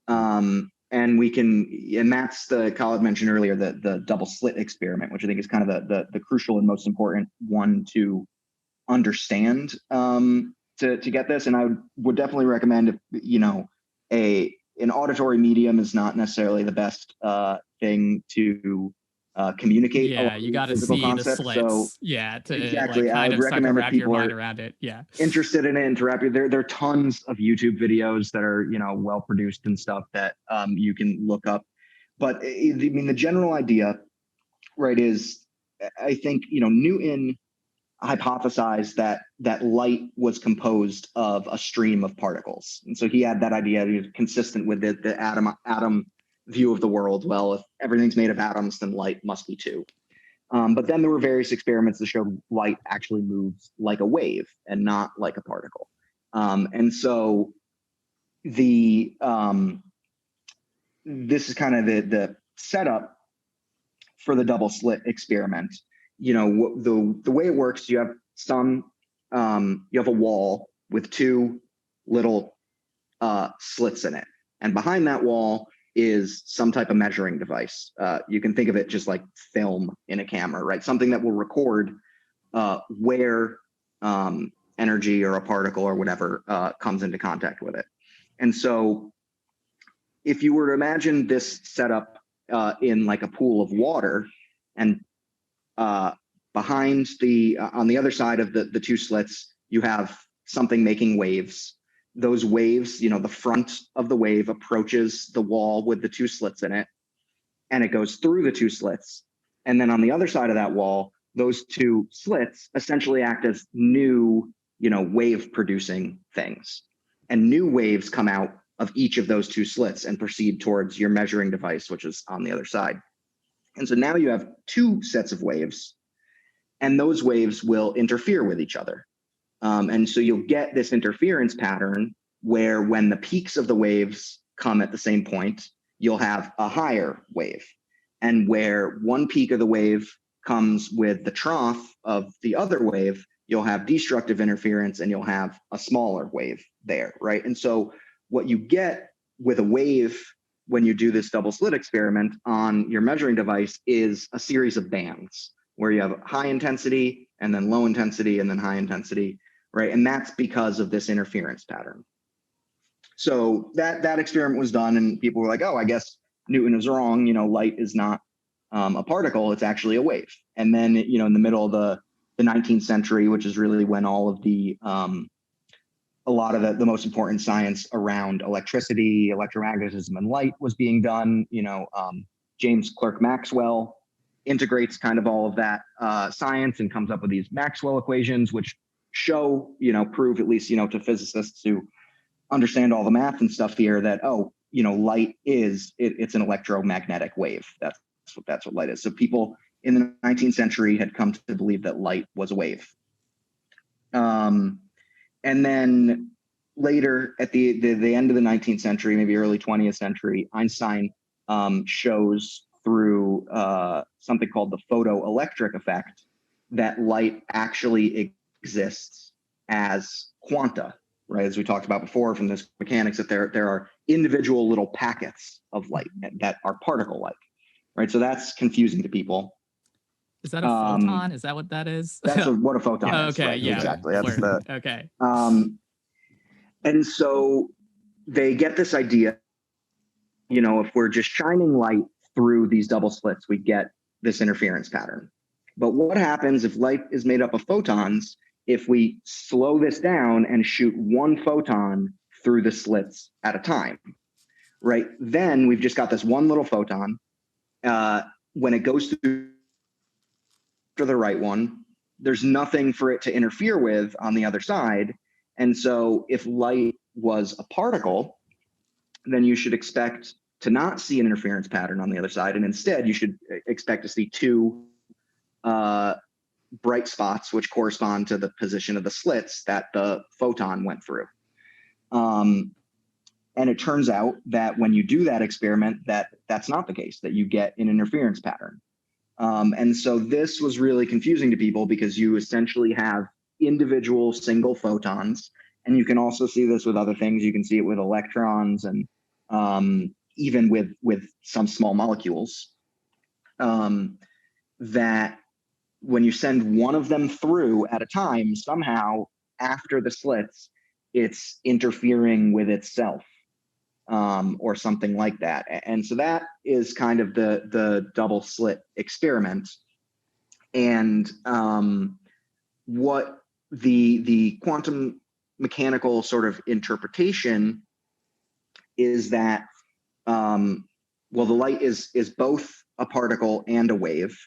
And that's the Khalid mentioned earlier, the double slit experiment, which I think is kind of the crucial and most important one to understand to get this. And I would definitely recommend, an auditory medium is not necessarily the best thing to communicate. Yeah, you got to see concepts. the slits. So, exactly. I would recommend if people are around it. Yeah, interested in it and to wrap your. There are tons of YouTube videos that are well produced and stuff that you can look up. But the general idea, right, is I think Newton hypothesized that light was composed of a stream of particles, and so he had that idea. He was consistent with the atom view of the world. Well, if everything's made of atoms, then light must be too. But then there were various experiments that showed light actually moves like a wave and not like a particle. And so this is kind of the setup for the double slit experiment. The way it works, you have you have a wall with two little slits in it, and behind that wall is some type of measuring device. You can think of it just like film in a camera, right? Something that will record where energy or a particle or whatever comes into contact with it. And so if you were to imagine this setup in like a pool of water, and behind on the other side of the two slits, you have something making waves. Those waves, the front of the wave approaches the wall with the two slits in it, and it goes through the two slits. And then on the other side of that wall, those two slits essentially act as new, wave producing things. And new waves come out of each of those two slits and proceed towards your measuring device, which is on the other side. And so now you have two sets of waves. and those waves will interfere with each other. And so you'll get this interference pattern where when the peaks of the waves come at the same point, you'll have a higher wave. And where one peak of the wave comes with the trough of the other wave, you'll have destructive interference and you'll have a smaller wave there, right? And so what you get with a wave when you do this double slit experiment on your measuring device is a series of bands where you have high intensity and then low intensity and then high intensity, right? And that's because of this interference pattern. So that experiment was done and people were like, oh, I guess Newton is wrong. Light is not a particle, it's actually a wave. And then, in the middle of the 19th century, which is really when all of the, a lot of the most important science around electricity, electromagnetism, and light was being done. James Clerk Maxwell integrates kind of all of that science and comes up with these Maxwell equations, which show, prove at least, to physicists who understand all the math and stuff here that, light it's an electromagnetic wave. That's what light is. So people in the 19th century had come to believe that light was a wave. And then later at the end of the 19th century, maybe early 20th century, Einstein shows through something called the photoelectric effect that light actually exists as quanta, right? As we talked about before from this mechanics, that there are individual little packets of light that are particle-like, right? So that's confusing to people. Is that a photon? Is that what that is? That's what a photon is. Okay, right? yeah. Exactly. That's okay. And so they get this idea, if we're just shining light through these double slits, we get this interference pattern. But what happens if light is made up of photons if we slow this down and shoot one photon through the slits at a time, right? Then we've just got this one little photon. When it goes through the right one, there's nothing for it to interfere with on the other side. And so if light was a particle, then you should expect to not see an interference pattern on the other side. And instead, you should expect to see two bright spots, which correspond to the position of the slits that the photon went through. And it turns out that when you do that experiment, that's not the case, that you get an interference pattern. And so this was really confusing to people because you essentially have individual single photons. And you can also see this with other things. You can see it with electrons and even with some small molecules, that when you send one of them through at a time, somehow after the slits, it's interfering with itself, or something like that. And so that is kind of the double slit experiment. And what the quantum mechanical sort of interpretation is that, the light is both a particle and a wave.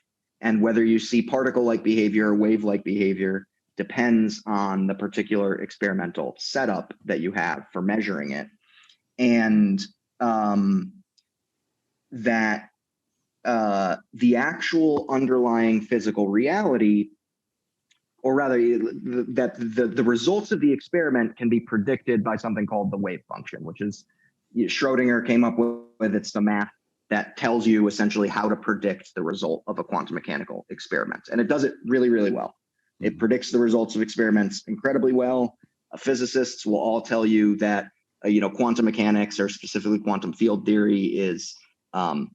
And whether you see particle-like behavior or wave-like behavior depends on the particular experimental setup that you have for measuring it. And that the actual underlying physical reality, or rather that the results of the experiment can be predicted by something called the wave function, which is Schrödinger came up with. It's the math that tells you essentially how to predict the result of a quantum mechanical experiment. And it does it really, really well. It predicts the results of experiments incredibly well. Physicists will all tell you that, quantum mechanics, or specifically quantum field theory, is the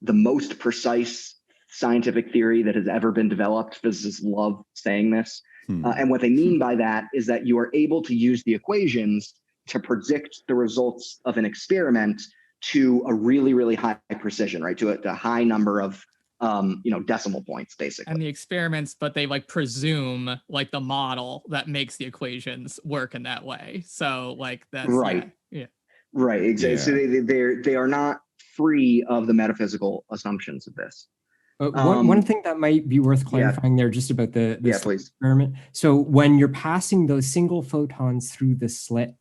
most precise scientific theory that has ever been developed. Physicists love saying this. And what they mean by that is that you are able to use the equations to predict the results of an experiment to a really, really high precision, right? To a high number of, decimal points, basically. And the experiments, but they like presume the model that makes the equations work in that way. So that's right. Yeah. Right. Exactly. Yeah. So they are not free of the metaphysical assumptions of this. One thing that might be worth clarifying there, just about the please. experiment. So when you're passing those single photons through the slit,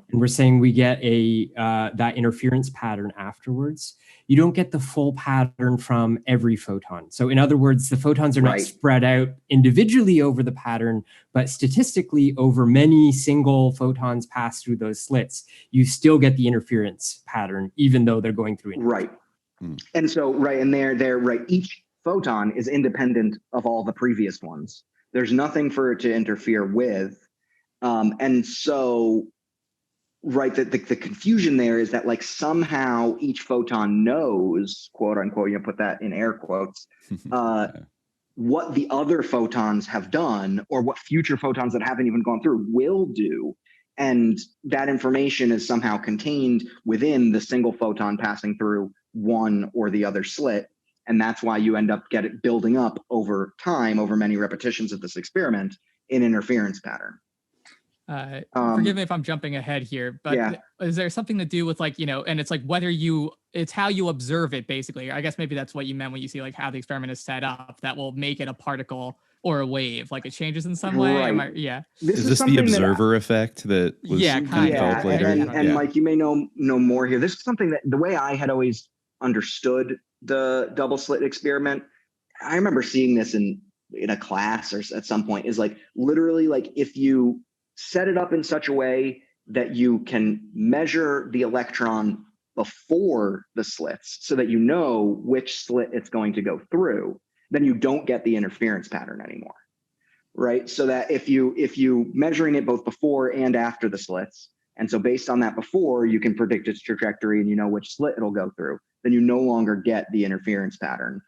and we're saying we get that interference pattern afterwards, you don't get the full pattern from every photon. So in other words, the photons are not spread out individually over the pattern, but statistically over many single photons pass through those slits, you still get the interference pattern, even though they're going through. Right. And so, and they're each photon is independent of all the previous ones. There's nothing for it to interfere with. And so, the confusion there is that like somehow each photon knows, quote unquote, put that in air quotes, what the other photons have done or what future photons that haven't even gone through will do. And that information is somehow contained within the single photon passing through one or the other slit. And that's why you end up building up over time, over many repetitions of this experiment, an interference pattern. Forgive me if I'm jumping ahead here, but is there something to do with and it's like it's how you observe it, basically. I guess maybe that's what you meant when you see like how the experiment is set up, that will make it a particle or a wave, like it changes in some way. Is this the observer effect that was developed later? And like you may know more here. This is something that the way I had always understood the double slit experiment, I remember seeing this in a class or at some point, is like literally like if you set it up in such a way that you can measure the electron before the slits so that you know which slit it's going to go through, then you don't get the interference pattern anymore, right? So that if you measuring it both before and after the slits, and so based on that before, you can predict its trajectory and you know which slit it'll go through, then you no longer get the interference pattern.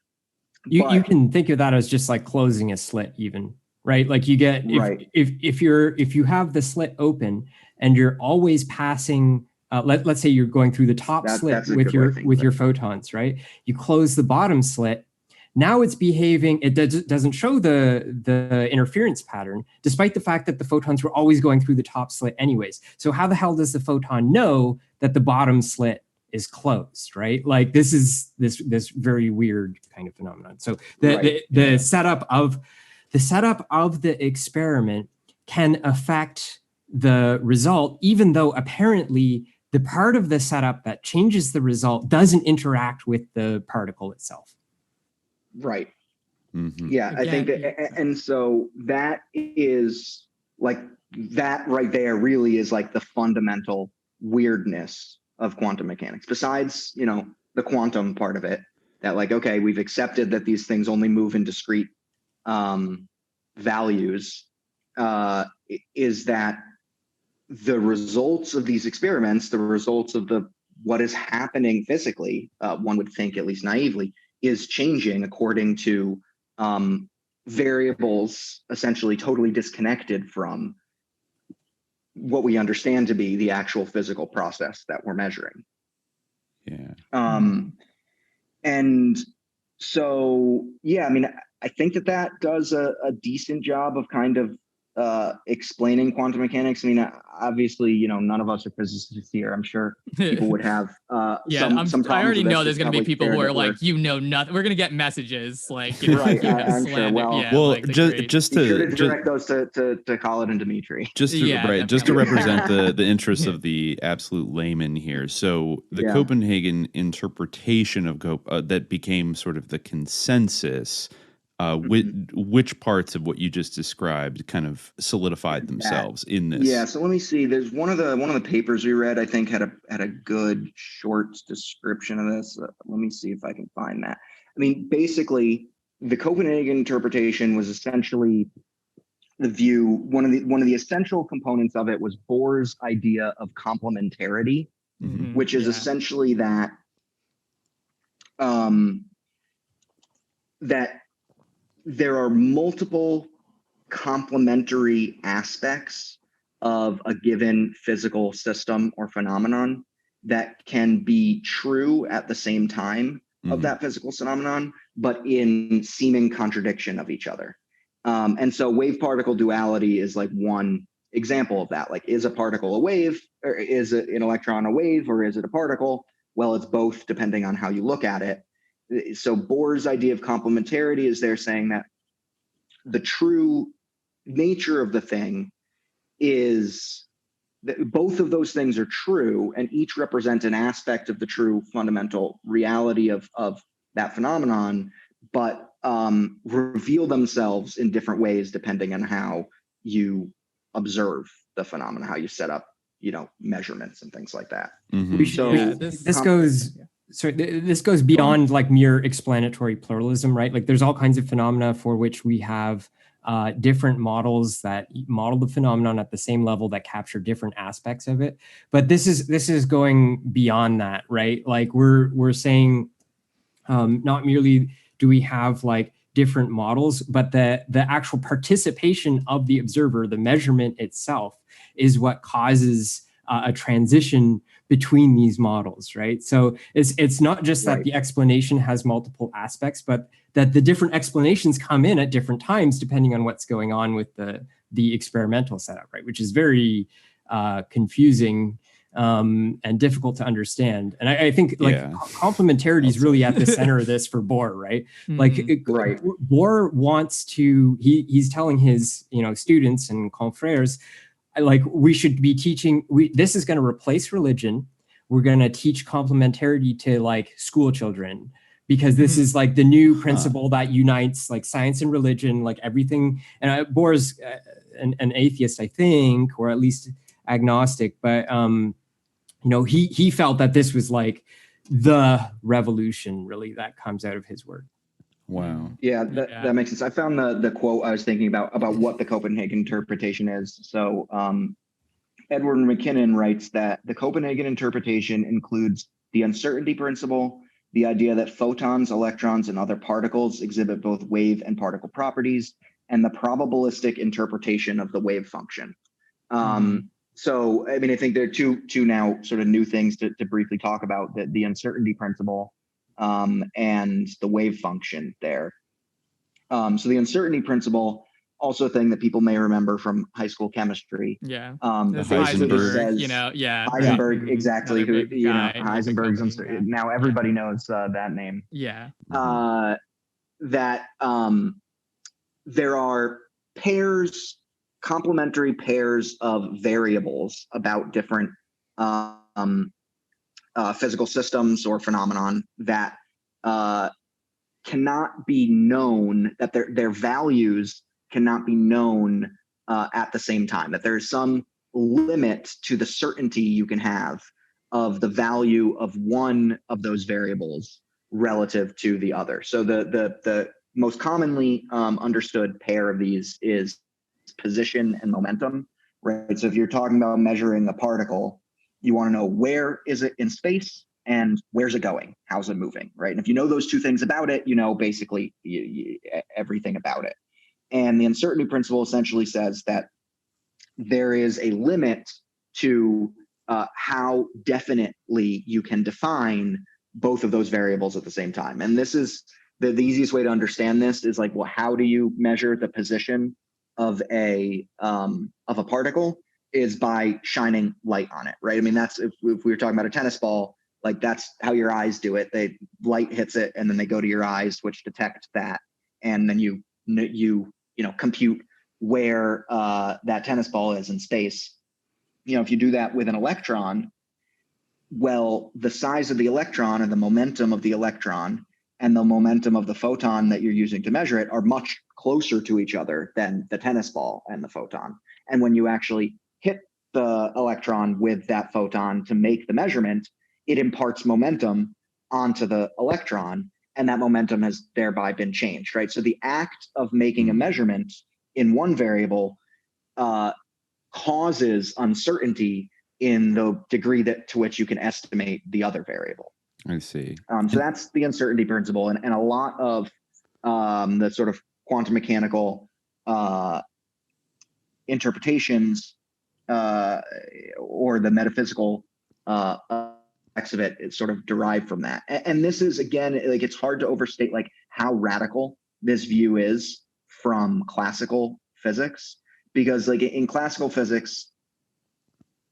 You can think of that as just like closing a slit even. Right, like you get if you have the slit open and you're always passing, let's say you're going through the top slit with your photons, right? You close the bottom slit. Now it's behaving. It doesn't show the interference pattern, despite the fact that the photons were always going through the top slit anyways. So how the hell does the photon know that the bottom slit is closed, right? Like this is this very weird kind of phenomenon. So the setup of the experiment can affect the result, even though apparently the part of the setup that changes the result doesn't interact with the particle itself. Right. Mm-hmm. Yeah, I think that, and so that is like that right there really is like the fundamental weirdness of quantum mechanics. Besides, the quantum part of it, that like, okay, we've accepted that these things only move in discrete values, is that the results of these experiments, the results of what is happening physically, one would think, at least naively, is changing according to variables essentially totally disconnected from what we understand to be the actual physical process that we're measuring. And so, I think that does a decent job of kind of explaining quantum mechanics. Obviously, none of us are physicists here. I'm sure people would have some I already know there's going to be people who are like, nothing. We're going to get messages like, I'm sure. Just to direct those to Khalid and Dimitri. Just to represent the interests of the absolute layman here. So the Copenhagen interpretation of that became sort of the consensus. Which parts of what you just described kind of solidified themselves in this? Yeah, so let me see. There's one of the papers we read, I think, had a good short description of this. Let me see if I can find that. Basically, the Copenhagen interpretation was essentially the view. One of the essential components of it was Bohr's idea of complementarity, which is essentially that there are multiple complementary aspects of a given physical system or phenomenon that can be true at the same time of that physical phenomenon, but in seeming contradiction of each other. And so wave particle duality is like one example of that. Like, is a particle a wave, or is it an electron a wave, or is it a particle? Well, it's both depending on how you look at it. So Bohr's idea of complementarity is they're saying that the true nature of the thing is both of those things are true, and each represent an aspect of the true fundamental reality of that phenomenon, but reveal themselves in different ways depending on how you observe the phenomena, how you set up, measurements and things like that. So this goes beyond like mere explanatory pluralism, right? Like there's all kinds of phenomena for which we have different models that model the phenomenon at the same level that capture different aspects of it. But this is going beyond that, right? Like we're saying not merely do we have like different models, but the actual participation of the observer, the measurement itself, is what causes a transition between these models, right? So it's not just that the explanation has multiple aspects, but that the different explanations come in at different times depending on what's going on with the experimental setup, right? Which is very confusing and difficult to understand. And I think like complementarity is really at the center of this for Bohr, right? Like Bohr wants to, he's telling his, students and confrères, like we should be teaching, this is going to replace religion. We're going to teach complementarity to like school children, because this is like the new principle that unites like science and religion, like everything. And Bohr's an atheist, I think, or at least agnostic, but he felt that this was like the revolution really that comes out of his work. Wow. Yeah, that makes sense. I found the quote I was thinking about what the Copenhagen interpretation is. So Edward McKinnon writes that the Copenhagen interpretation includes the uncertainty principle, the idea that photons, electrons, and other particles exhibit both wave and particle properties, and the probabilistic interpretation of the wave function. So, I mean, I think there are two now sort of new things to briefly talk about, the uncertainty principle and the wave function there. So the uncertainty principle, also a thing that people may remember from high school chemistry. Yeah. The Heisenberg, says, Heisenberg, exactly. Who, Heisenberg's now everybody knows that name. Yeah. That there are complementary pairs of variables about different physical systems or phenomenon that cannot be known, that their values cannot be known at the same time, that there's some limit to the certainty you can have of the value of one of those variables relative to the other. So the most commonly understood pair of these is position and momentum, right? So if you're talking about measuring a particle, you want to know where is it in space and where's it going? How's it moving, right? And if you know those two things about it, you know basically everything about it. And the uncertainty principle essentially says that there is a limit to how definitely you can define both of those variables at the same time. And this is the easiest way to understand this is like, well, how do you measure the position of a particle? Is by shining light on it, right? I mean, that's if we were talking about a tennis ball, like that's how your eyes do it. Light hits it, and then they go to your eyes, which detect that, and then you compute where that tennis ball is in space. If you do that with an electron, well, the size of the electron and the momentum of the electron and the momentum of the photon that you're using to measure it are much closer to each other than the tennis ball and the photon. And when you actually hit the electron with that photon to make the measurement, it imparts momentum onto the electron, and that momentum has thereby been changed, right? So the act of making a measurement in one variable causes uncertainty in the degree to which you can estimate the other variable. I see. So that's the uncertainty principle, and a lot of the sort of quantum mechanical interpretations or the metaphysical aspects of it, it's sort of derived from that. And this is, again, like it's hard to overstate like how radical this view is from classical physics, because like in classical physics,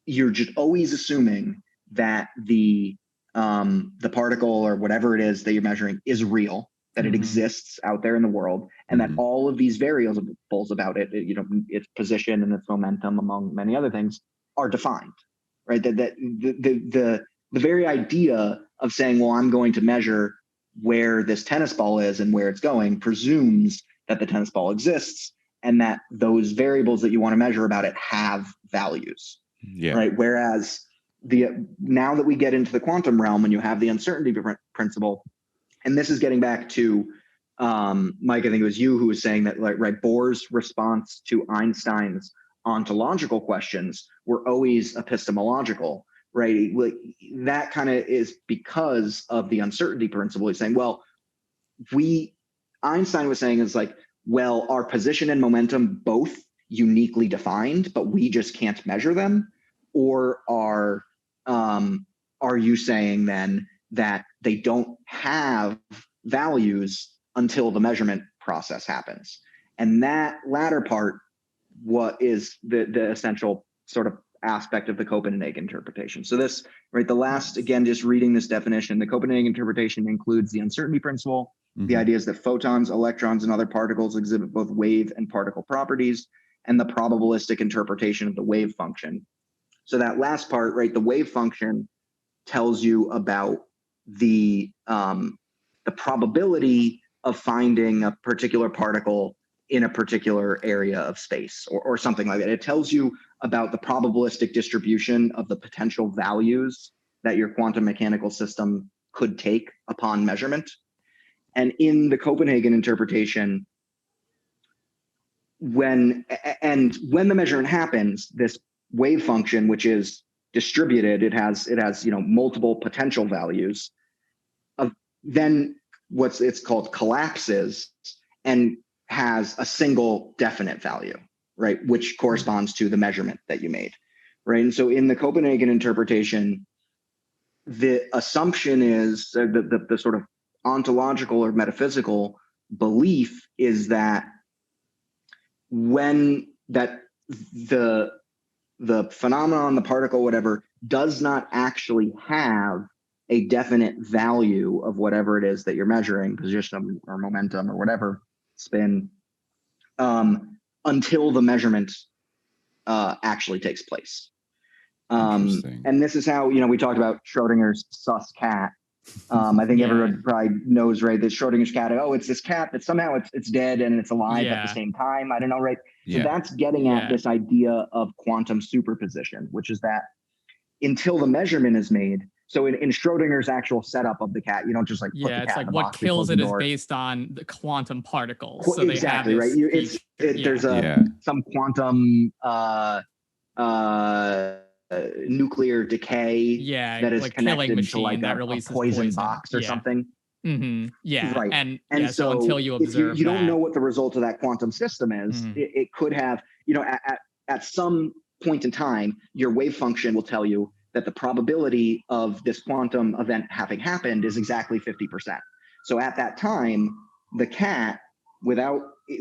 you're just always assuming that the particle or whatever it is that you're measuring is real, that it exists out there in the world, and that all of these variables about it, its position and its momentum, among many other things, are defined, right? That the very idea of saying, well, I'm going to measure where this tennis ball is and where it's going presumes that the tennis ball exists and that those variables that you want to measure about it have values, right? Whereas now that we get into the quantum realm and you have the uncertainty principle, and this is getting back to Mike, I think it was you who was saying that, like, right, Bohr's response to Einstein's ontological questions were always epistemological, right? That kind of is because of the uncertainty principle. He's saying, well, Einstein was saying is like, well, our position and momentum both uniquely defined, but we just can't measure them? Or are you saying then that they don't have values until the measurement process happens? And that latter part, what is the essential sort of aspect of the Copenhagen interpretation. So this, right, the last, again, just reading this definition, the Copenhagen interpretation includes the uncertainty principle, the idea is that photons, electrons, and other particles exhibit both wave and particle properties, and the probabilistic interpretation of the wave function. So that last part, right, the wave function tells you about the probability of finding a particular particle in a particular area of space, or something like that. It tells you about the probabilistic distribution of the potential values that your quantum mechanical system could take upon measurement. And in the Copenhagen interpretation, when the measurement happens, this wave function, which is distributed, it has multiple potential values, then it's called collapses and has a single definite value, right, which corresponds to the measurement that you made, right? And so in the Copenhagen interpretation, the assumption is the sort of ontological or metaphysical belief is that when the phenomenon, the particle, whatever, does not actually have a definite value of whatever it is that you're measuring, position or momentum or whatever, spin, until the measurement actually takes place. And this is how, we talked about Schrödinger's sus cat. I think everyone probably knows, right, that Schrödinger's cat, it's this cat that somehow it's dead and it's alive at the same time. I don't know, right? So that's getting at this idea of quantum superposition, which is that until the measurement is made, so in Schrödinger's actual setup of the cat, you don't just like put the cat it's like in the what box, kills it is based on the quantum particles. So exactly, they have right. There's some quantum nuclear decay that is like connected to like a poison box or something. Right. And so until you observe, if you don't know what the result of that quantum system is, it could have, at some point in time, your wave function will tell you that the probability of this quantum event having happened is exactly 50%. So at that time, the cat,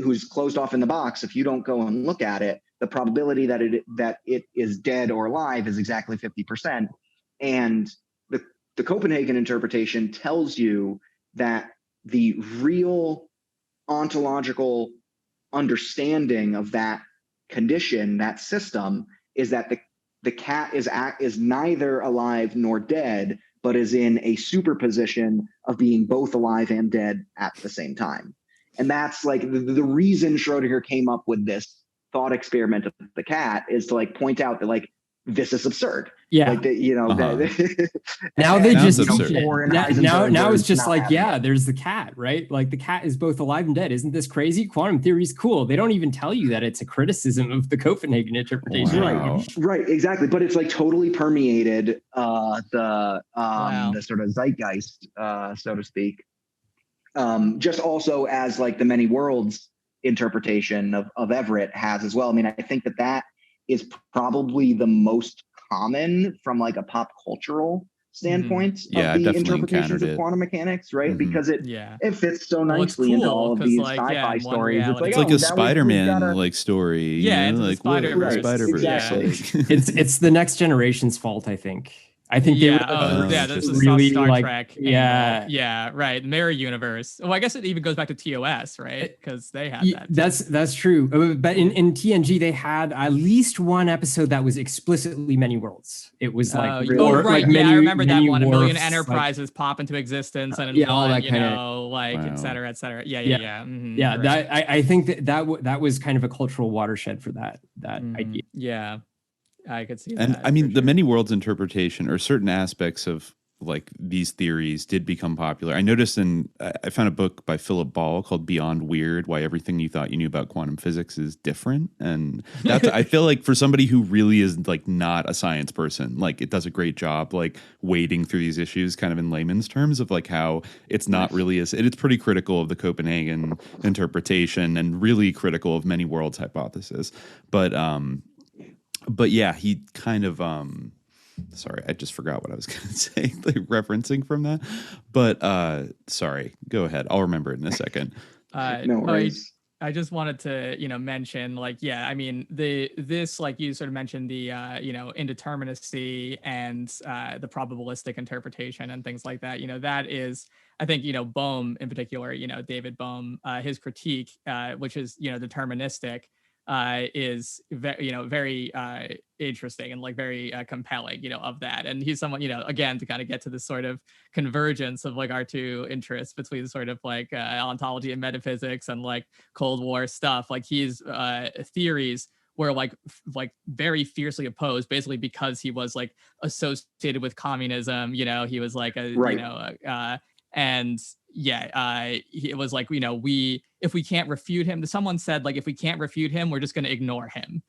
who's closed off in the box, if you don't go and look at it, the probability that it is dead or alive is exactly 50%. And the Copenhagen interpretation tells you that the real ontological understanding of that condition, that system, is that the cat is neither alive nor dead, but is in a superposition of being both alive and dead at the same time. And that's like the reason Schrödinger came up with this thought experiment of the cat, is to like point out that like this is absurd. Yeah. Like now they just now it's just like, there's the cat, right? Like the cat is both alive and dead. Isn't this crazy? Quantum theory is cool. They don't even tell you that it's a criticism of the Copenhagen interpretation. Wow. Right, exactly. But it's like totally permeated the sort of zeitgeist, so to speak. Just also as like the many worlds interpretation of Everett has as well. I mean, I think that is probably the most common from like a pop cultural standpoint of the interpretations of quantum mechanics, right? Because it fits so nicely into all of these sci-fi stories. It's like a Spider-Man like story. Yeah, it's like Spider-Verse. Spider-Verse. Exactly. It's the next generation's fault, I think. I think they were that's really Star like, Trek. yeah, angle. Yeah, right. Mirror universe. Well, I guess it even goes back to TOS, right? Because they had that. That's true. But in TNG, they had at least one episode that was explicitly many worlds. It was like, right. Many, I remember that one. A million wharfs, enterprises pop into existence, and all that kind of et cetera, et cetera. Yeah. Mm-hmm, yeah. That I think that was kind of a cultural watershed for that idea. Yeah. I could see and that. I mean, the many worlds interpretation or certain aspects of like these theories did become popular. I noticed I found a book by Philip Ball called Beyond Weird, Why Everything You Thought You Knew About Quantum Physics is Different. And that's, I feel like for somebody who really is like not a science person, like it does a great job, like wading through these issues kind of in layman's terms of like how it's not really it's pretty critical of the Copenhagen interpretation and really critical of many worlds hypothesis. But yeah, he kind of sorry, I just forgot what I was going to say, like referencing from that. But sorry, go ahead. I'll remember it in a second. No worries. I just wanted to, mention I mean, this like you sort of mentioned the, indeterminacy and the probabilistic interpretation and things like that. That is, I think, Bohm in particular, David Bohm, his critique, which is, deterministic, is very interesting and like very compelling, of that. And he's someone, again, to kind of get to this sort of convergence of like our two interests between sort of like ontology and metaphysics and like Cold War stuff. Like his theories were like very fiercely opposed, basically because he was like associated with communism. He was like it was like, if we can't refute him, someone said like, if we can't refute him, we're just going to ignore him,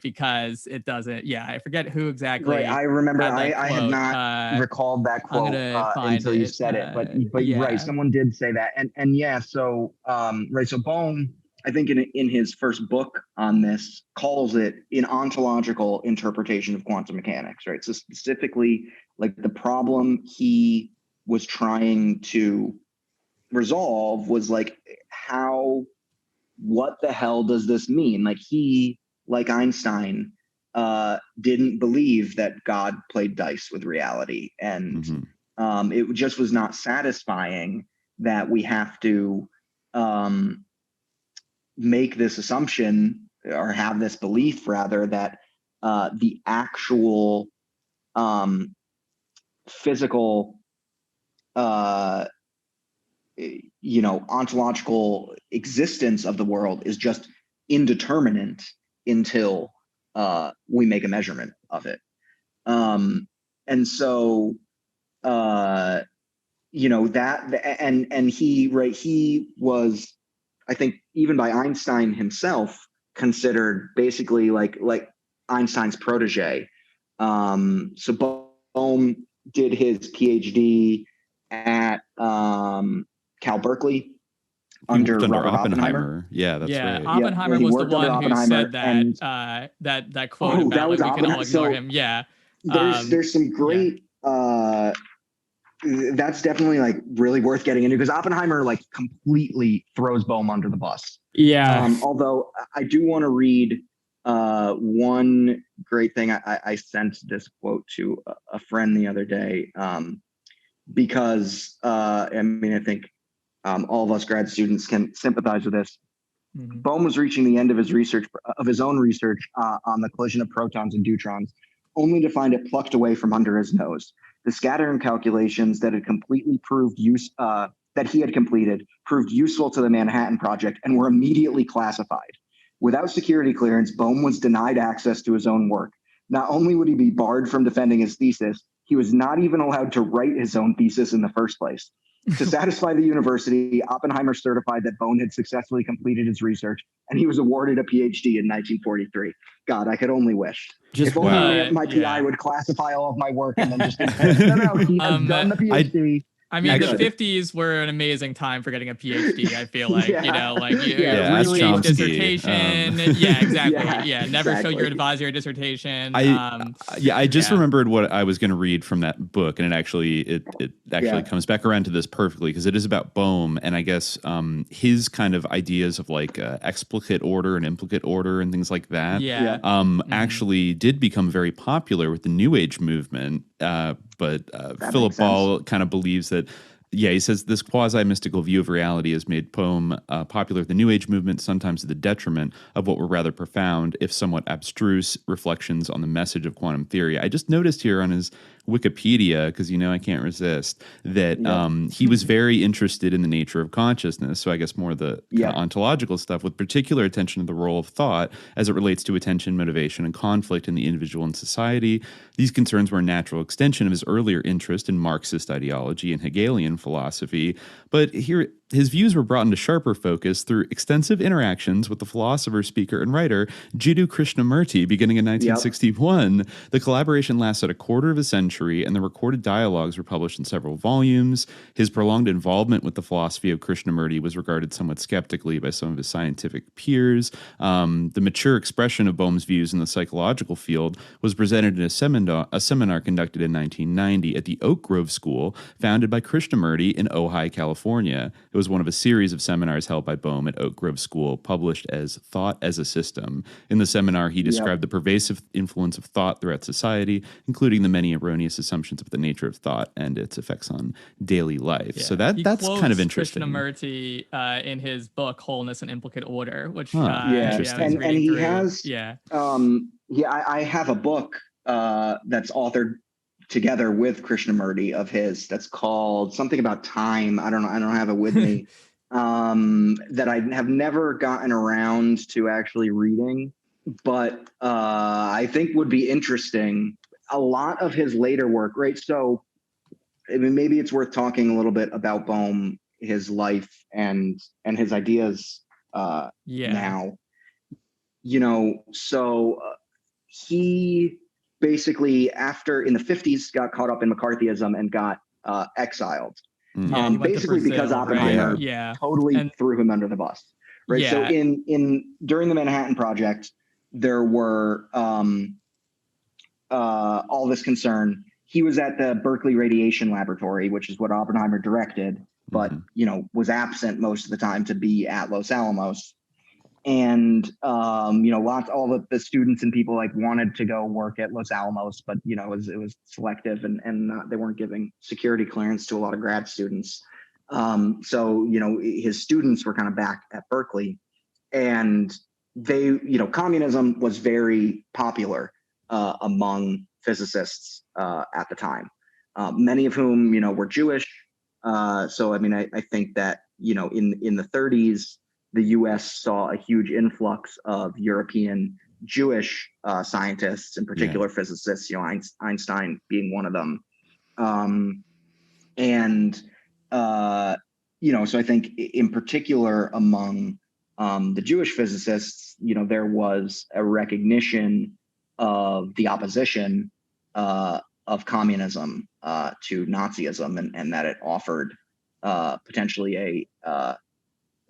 because it doesn't. I forget who exactly. Right. I remember I had not recalled that quote until you said it, but right. Someone did say that. And yeah, so, right. So Bohm, I think in his first book on this, calls it an ontological interpretation of quantum mechanics, right? So specifically like the problem he was trying to resolve was like, what the hell does this mean? Like he, like Einstein, didn't believe that God played dice with reality. And it just was not satisfying that we have to make this assumption or have this belief rather that the actual physical ontological existence of the world is just indeterminate until we make a measurement of it. And so that and he was, I think, even by Einstein himself, considered basically like Einstein's protege. So Bohm did his PhD at Cal Berkeley under Oppenheimer. Yeah, that's right. Oppenheimer was the one who said that that quote about like, we can all ignore him. Yeah. There's some great that's definitely like really worth getting into because Oppenheimer like completely throws Bohm under the bus. Yeah. Although I do want to read one great thing. I sent this quote to a friend the other day because I think all of us grad students can sympathize with this. Mm-hmm. Bohm was reaching the end of his own research on the collision of protons and deuterons, only to find it plucked away from under his nose. The scattering calculations that he had completed proved useful to the Manhattan Project and were immediately classified. Without security clearance, Bohm was denied access to his own work. Not only would he be barred from defending his thesis, he was not even allowed to write his own thesis in the first place. To satisfy the university, Oppenheimer certified that Bohm had successfully completed his research, and he was awarded a PhD in 1943. God, I could only wish. If only my PI would classify all of my work and then just no, he has done the PhD. I mean, the 50s were an amazing time for getting a PhD. I feel like, really research dissertation. Yeah, exactly. Never exactly. show your advisor your dissertation. I just remembered what I was going to read from that book, and it actually comes back around to this perfectly, because it is about Bohm, and I guess his kind of ideas of like explicate order and implicate order and things like that. Actually did become very popular with the New Age movement. But Philip Ball kind of believes that, he says this quasi-mystical view of reality has made Bohm popular with the New Age movement, sometimes to the detriment of what were rather profound, if somewhat abstruse, reflections on the message of quantum theory. I just noticed here on his Wikipedia, because I can't resist, that he was very interested in the nature of consciousness. So I guess more the kind of ontological stuff, with particular attention to the role of thought as it relates to attention, motivation, and conflict in the individual and society. These concerns were a natural extension of his earlier interest in Marxist ideology and Hegelian philosophy. But here, his views were brought into sharper focus through extensive interactions with the philosopher, speaker, and writer Jiddu Krishnamurti beginning in 1961. The collaboration lasted a quarter of a century, and the recorded dialogues were published in several volumes. His prolonged involvement with the philosophy of Krishnamurti was regarded somewhat skeptically by some of his scientific peers. The mature expression of Bohm's views in the psychological field was presented in a seminar conducted in 1990 at the Oak Grove School, founded by Krishnamurti in Ojai, California. It was one of a series of seminars held by Bohm at Oak Grove School, published as Thought as a System. In the seminar, he described the pervasive influence of thought throughout society, including the many erroneous assumptions of the nature of thought and its effects on daily life. So that's kind of interesting. Krishnamurti in his book Wholeness and Implicate Order, which interesting. And he has I have a book that's authored together with Krishnamurti of his, that's called something about time. I don't have it with me, that I have never gotten around to actually reading, but I think would be interesting. A lot of his later work, right? So, I mean, maybe it's worth talking a little bit about Bohm, his life and his ideas now. So he basically, after in the 50s, got caught up in McCarthyism and got exiled. Basically because Oppenheimer totally threw him under the bus. Right. So during the Manhattan Project, there were all this concern. He was at the Berkeley Radiation Laboratory, which is what Oppenheimer directed, but was absent most of the time to be at Los Alamos. And all of the students and people wanted to go work at Los Alamos, but it was selective and they weren't giving security clearance to a lot of grad students. So his students were kind of back at Berkeley, and they communism was very popular among physicists at the time, many of whom were Jewish. So I mean I think that in the 30s. The U.S. saw a huge influx of European Jewish scientists, in particular physicists, Einstein being one of them. So I think in particular among the Jewish physicists, there was a recognition of the opposition of communism to Nazism, and that it offered potentially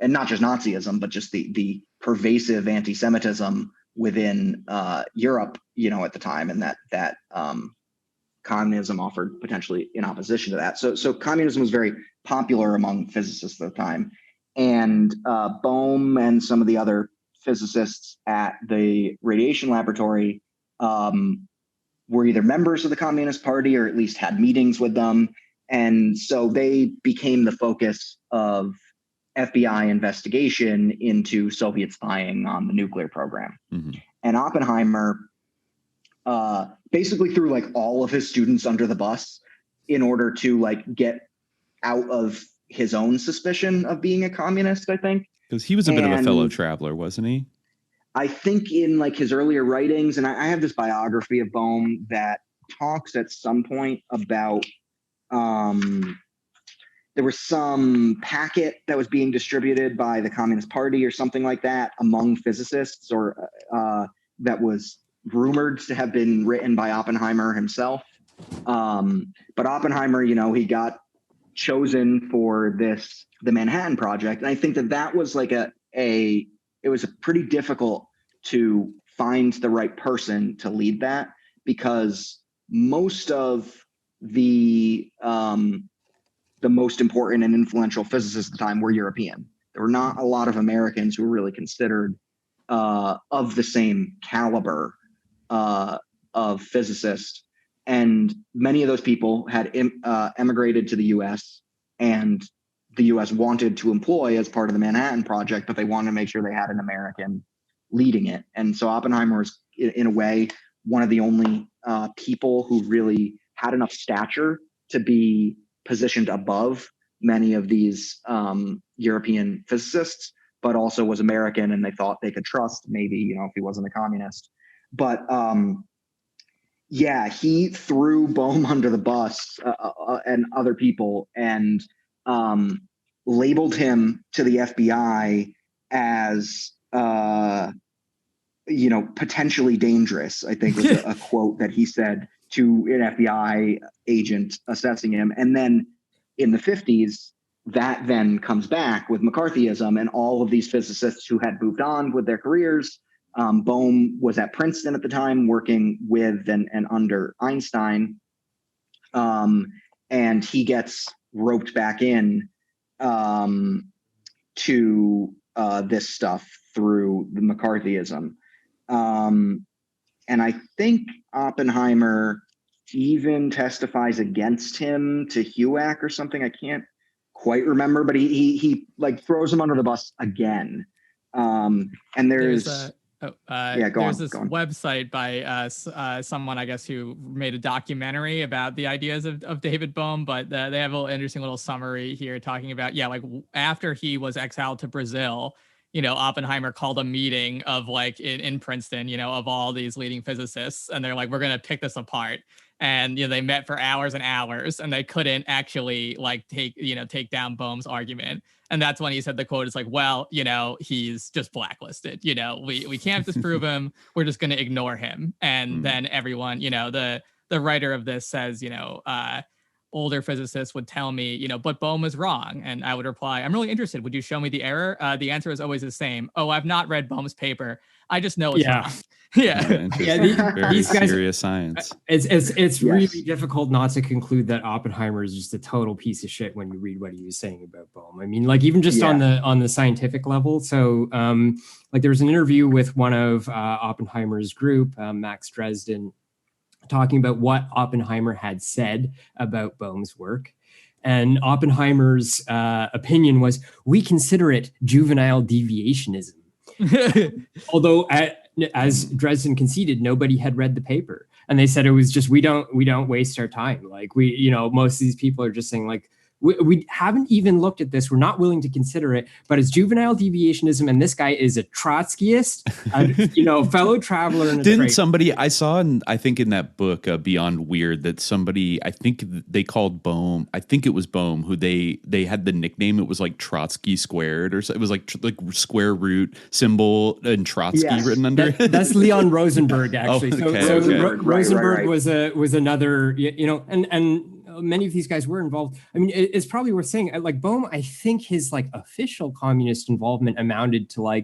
and not just Nazism, but just the pervasive anti-Semitism within Europe, at the time, and that communism offered potentially in opposition to that. So communism was very popular among physicists at the time, and Bohm and some of the other physicists at the radiation laboratory were either members of the Communist Party or at least had meetings with them, and so they became the focus of FBI investigation into Soviet spying on the nuclear program. And Oppenheimer basically threw all of his students under the bus in order to get out of his own suspicion of being a communist, I think. Because he was a bit of a fellow traveler, wasn't he? I think in his earlier writings, and I have this biography of Bohm that talks at some point about there was some packet that was being distributed by the Communist Party or something like that among physicists, or that was rumored to have been written by Oppenheimer himself. But Oppenheimer, he got chosen for the Manhattan Project. And I think that was like it was pretty difficult to find the right person to lead that, because most of the most important and influential physicists at the time were European. There were not a lot of Americans who were really considered of the same caliber of physicists. And many of those people had emigrated to the US, and the US wanted to employ as part of the Manhattan Project, but they wanted to make sure they had an American leading it. And so Oppenheimer was, in a way, one of the only people who really had enough stature to be positioned above many of these European physicists, but also was American, and they thought they could trust, maybe, if he wasn't a communist. But he threw Bohm under the bus and other people, and labeled him to the FBI as potentially dangerous, I think was a quote that he said to an FBI agent assessing him. And then in the 50s, that then comes back with McCarthyism and all of these physicists who had moved on with their careers. Bohm was at Princeton at the time, working with and under Einstein. And he gets roped back in to this stuff through the McCarthyism. And I think Oppenheimer even testifies against him to HUAC or something. I can't quite remember, but he like throws him under the bus again. And there's this website by someone, I guess, who made a documentary about the ideas of David Bohm, but they have a little interesting little summary here talking about, after he was exiled to Brazil, Oppenheimer called a meeting of in Princeton, of all these leading physicists. And they're like, we're going to pick this apart. And, they met for hours and hours, and they couldn't actually take down Bohm's argument. And that's when he said the quote is he's just blacklisted. We can't disprove him. We're just going to ignore him. And then everyone, the writer of this says, older physicists would tell me, but Bohm is wrong. And I would reply, I'm really interested. Would you show me the error? The answer is always the same. Oh, I've not read Bohm's paper. I just know it's wrong. These guys, serious science. It's really difficult not to conclude that Oppenheimer is just a total piece of shit when you read what he was saying about Bohm. I mean, even just on the scientific level. So, there was an interview with one of Oppenheimer's group, Max Dresden, talking about what Oppenheimer had said about Bohm's work. And Oppenheimer's opinion was, we consider it juvenile deviationism. Although, as Dresden conceded, nobody had read the paper. And they said it was just, we don't waste our time. Most of these people are just saying, we haven't even looked at this. We're not willing to consider it, but it's juvenile deviationism. And this guy is a Trotskyist, fellow traveler. And didn't somebody, I saw, I think in that book, Beyond Weird, that somebody, I think they called Bohm, I think it was Bohm, who they had the nickname, it was like Trotsky squared, or so, it was like square root symbol and Trotsky written under it. That's Leon Rosenberg, actually. Rosenberg right. was another, and many of these guys were involved. I mean, it's probably worth saying, Bohm, I think his official communist involvement amounted to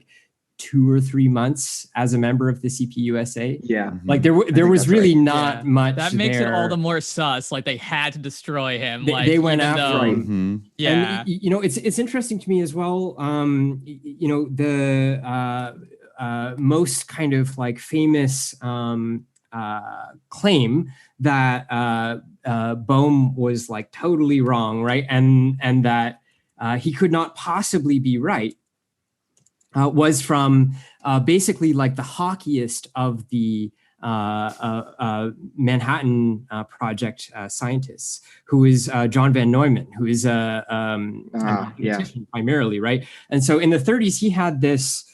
2 or 3 months as a member of the CPUSA. Yeah. There was really not much. That makes there. it all the more sus. They had to destroy him. They went after him. Yeah. And, it's interesting to me as well. The most kind of famous claim that Bohm was totally wrong, right? And that he could not possibly be right was from basically the hockeyist of the Manhattan Project scientists, who is John van Neumann, who is a mathematician primarily, right? And so in the 30s, he had this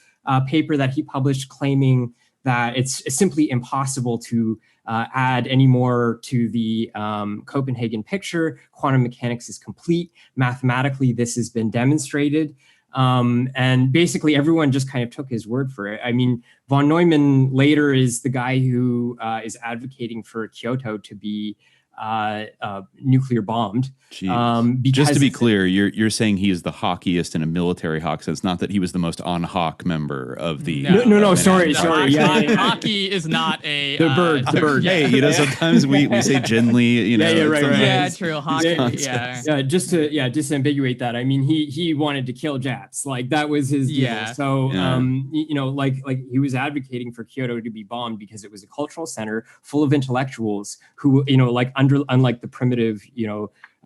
paper that he published claiming that it's simply impossible to add any more to the Copenhagen picture. Quantum mechanics is complete. Mathematically, this has been demonstrated. And basically, everyone just kind of took his word for it. I mean, von Neumann later is the guy who is advocating for Kyoto to be nuclear bombed. Just to be clear, you're saying he is the hawkiest in a military hawk sense, not that he was the most on hawk member of the. No. Sorry. Hockey is not a the bird. Hey, sometimes we say gently. Right. Yeah, true. Hockey. Yeah. Just to disambiguate that. I mean, he wanted to kill Japs. Like that was his deal. Yeah. So like he was advocating for Kyoto to be bombed because it was a cultural center full of intellectuals who unlike the primitive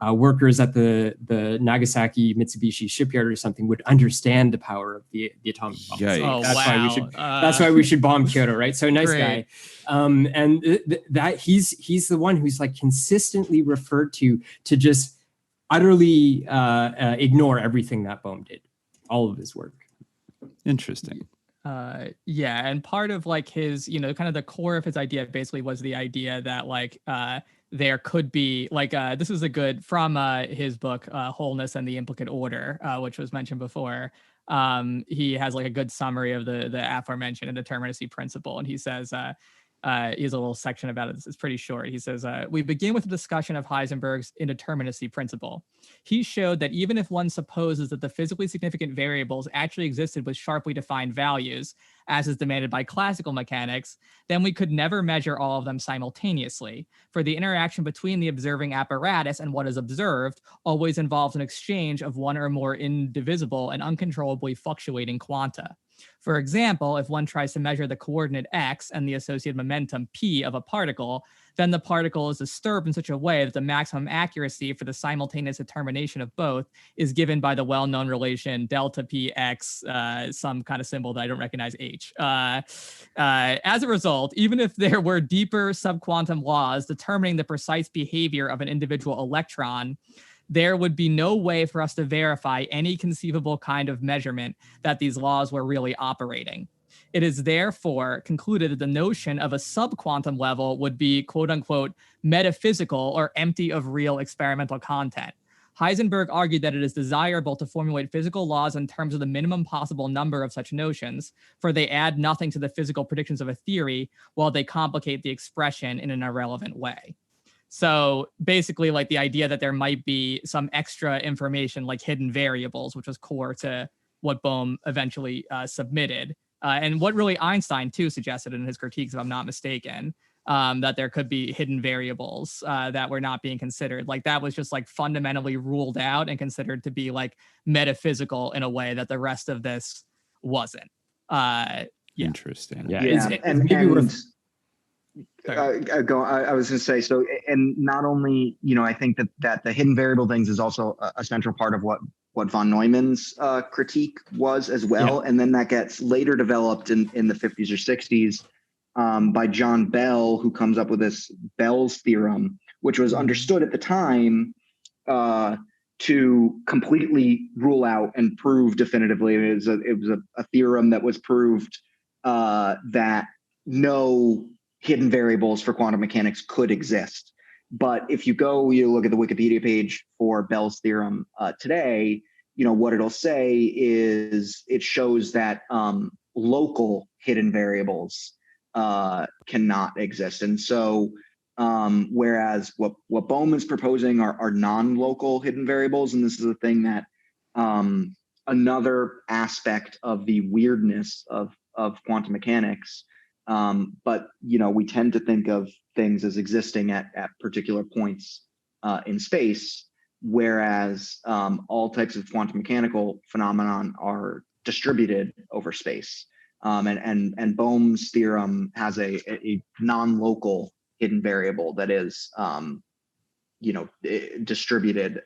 workers at the Nagasaki Mitsubishi shipyard or something would understand the power of the atomic bomb. So that's why we should bomb Kyoto, right? So nice great. guy. That he's the one who's like consistently referred to just utterly ignore everything that Bohm did, all of his work. Interesting. And part of like his, kind of the core of his idea basically was the idea that like there could be like this is a good from his book Wholeness and the Implicate Order, which was mentioned before. He has like a good summary of the aforementioned indeterminacy principle, and he says he has a little section about it. It's pretty short. He says, we begin with a discussion of Heisenberg's indeterminacy principle. He showed that even if one supposes that the physically significant variables actually existed with sharply defined values, as is demanded by classical mechanics, then we could never measure all of them simultaneously, for the interaction between the observing apparatus and what is observed always involves an exchange of one or more indivisible and uncontrollably fluctuating quanta. For example, if one tries to measure the coordinate x and the associated momentum p of a particle, then the particle is disturbed in such a way that the maximum accuracy for the simultaneous determination of both is given by the well-known relation delta px, some kind of symbol that I don't recognize, h. As a result, even if there were deeper subquantum laws determining the precise behavior of an individual electron, there would be no way for us to verify any conceivable kind of measurement that these laws were really operating. It is therefore concluded that the notion of a subquantum level would be, quote unquote, metaphysical or empty of real experimental content. Heisenberg argued that it is desirable to formulate physical laws in terms of the minimum possible number of such notions, for they add nothing to the physical predictions of a theory, while they complicate the expression in an irrelevant way. So basically, like the idea that there might be some extra information like hidden variables, which was core to what Bohm eventually submitted. And what really Einstein, too, suggested in his critiques, if I'm not mistaken, that there could be hidden variables that were not being considered. Like that was just like fundamentally ruled out and considered to be like metaphysical in a way that the rest of this wasn't. Interesting. I was going to say, so, and not only, I think that the hidden variable things is also a central part of what von Neumann's critique was as well. Yeah. And then that gets later developed in the 50s or 60s by John Bell, who comes up with this Bell's theorem, which was understood at the time to completely rule out and prove definitively. It was a theorem that was proved that no hidden variables for quantum mechanics could exist. But if you look at the Wikipedia page for Bell's theorem today, what it'll say is it shows that local hidden variables cannot exist. And so whereas what Bohm is proposing are non-local hidden variables, and this is a thing that another aspect of the weirdness of quantum mechanics. But we tend to think of things as existing at particular points in space, whereas all types of quantum mechanical phenomenon are distributed over space. And Bohm's theorem has a non-local hidden variable that is distributed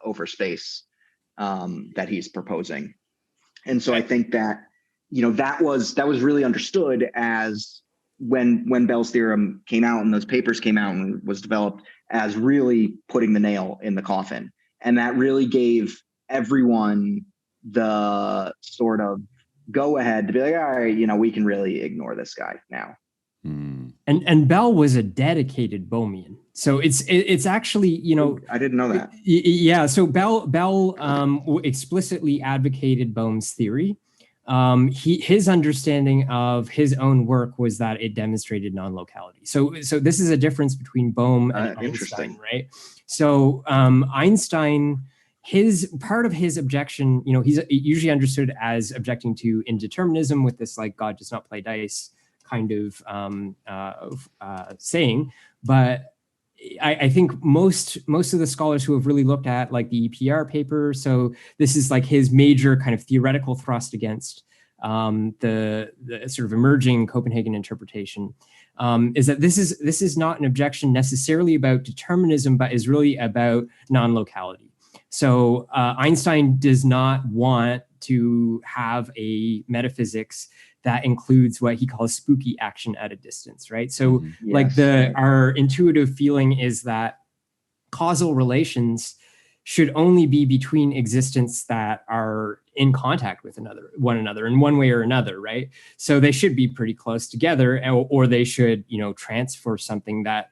over space that he's proposing. And so I think that that was really understood as when Bell's theorem came out and those papers came out and was developed as really putting the nail in the coffin. And that really gave everyone the sort of go ahead to be like, all right, we can really ignore this guy now. And Bell was a dedicated Bohmian. So it's actually, I didn't know that. Yeah. So Bell explicitly advocated Bohm's theory. his understanding of his own work was that it demonstrated non-locality. So this is a difference between Bohm and Einstein, right? So Einstein, part of his objection, he's usually understood as objecting to indeterminism with this like God does not play dice kind of saying, but I think most of the scholars who have really looked at like the EPR paper, so this is like his major kind of theoretical thrust against the sort of emerging Copenhagen interpretation, is that this is not an objection necessarily about determinism, but is really about non-locality. So Einstein does not want to have a metaphysics that includes what he calls spooky action at a distance, right? So our intuitive feeling is that causal relations should only be between existents that are in contact with one another in one way or another, right? So they should be pretty close together, or they should, transfer something that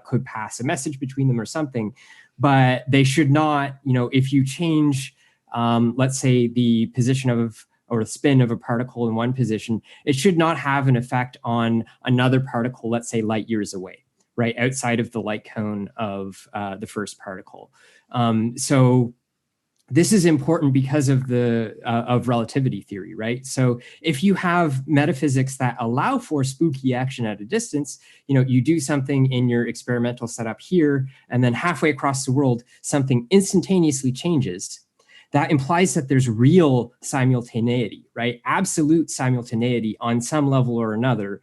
could pass a message between them or something. But they should not, if you change, let's say, the position or the spin of a particle in one position, it should not have an effect on another particle, let's say light years away, right, outside of the light cone of the first particle. So this is important because of of relativity theory, right? So if you have metaphysics that allow for spooky action at a distance, you do something in your experimental setup here, and then halfway across the world, something instantaneously changes. That implies that there's real simultaneity, right? Absolute simultaneity on some level or another,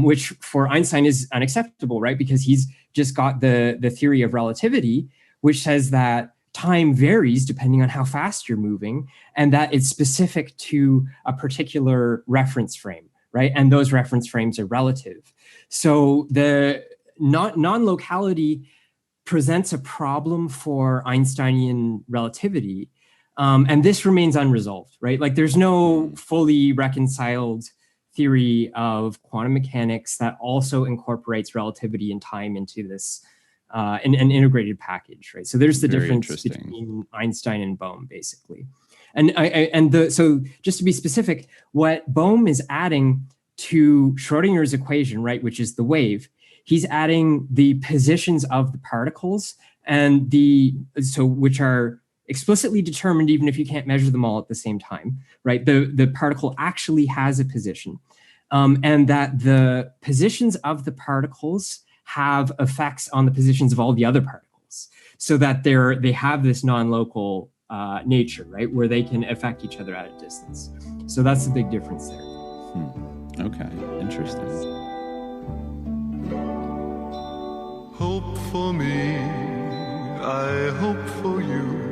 which for Einstein is unacceptable, right? Because he's just got the theory of relativity, which says that time varies depending on how fast you're moving, and that it's specific to a particular reference frame, right? And those reference frames are relative. So the non-locality presents a problem for Einsteinian relativity. And this remains unresolved, right? Like there's no fully reconciled theory of quantum mechanics that also incorporates relativity and time into this an integrated package, right? So there's the difference between Einstein and Bohm, basically. So just to be specific, what Bohm is adding to Schrödinger's equation, right, which is the wave, he's adding the positions of the particles and which are explicitly determined even if you can't measure them all at the same time, right? The particle actually has a position, and that the positions of the particles have effects on the positions of all the other particles, so that they have this non-local nature, right, where they can affect each other at a distance. So that's the big difference there. Okay, interesting. Hope for me, I hope for you,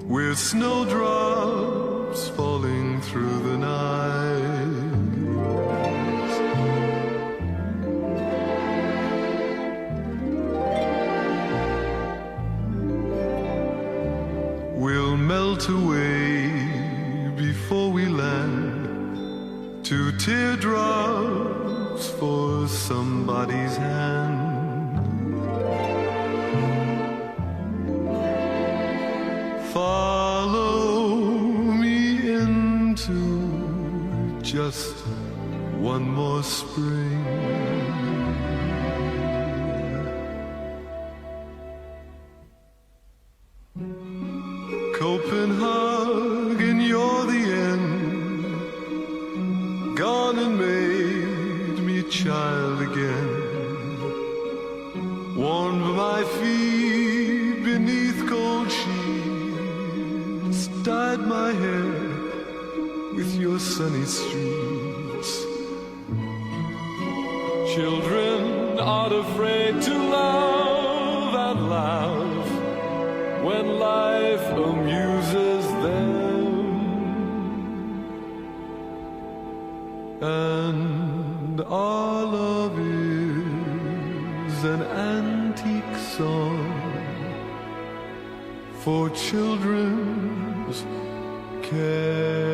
with snowdrops falling through the night. We'll melt away before we land, 2 teardrops for somebody's hand. Follow me into just one more spring. Copenhagen, you're the end, gone and made me child again. Warmed my feet beneath cold sheets, dyed my hair with your sunny streets. Children aren't afraid to love and laugh when life amuses them, and our love is an antique song for children's carousel.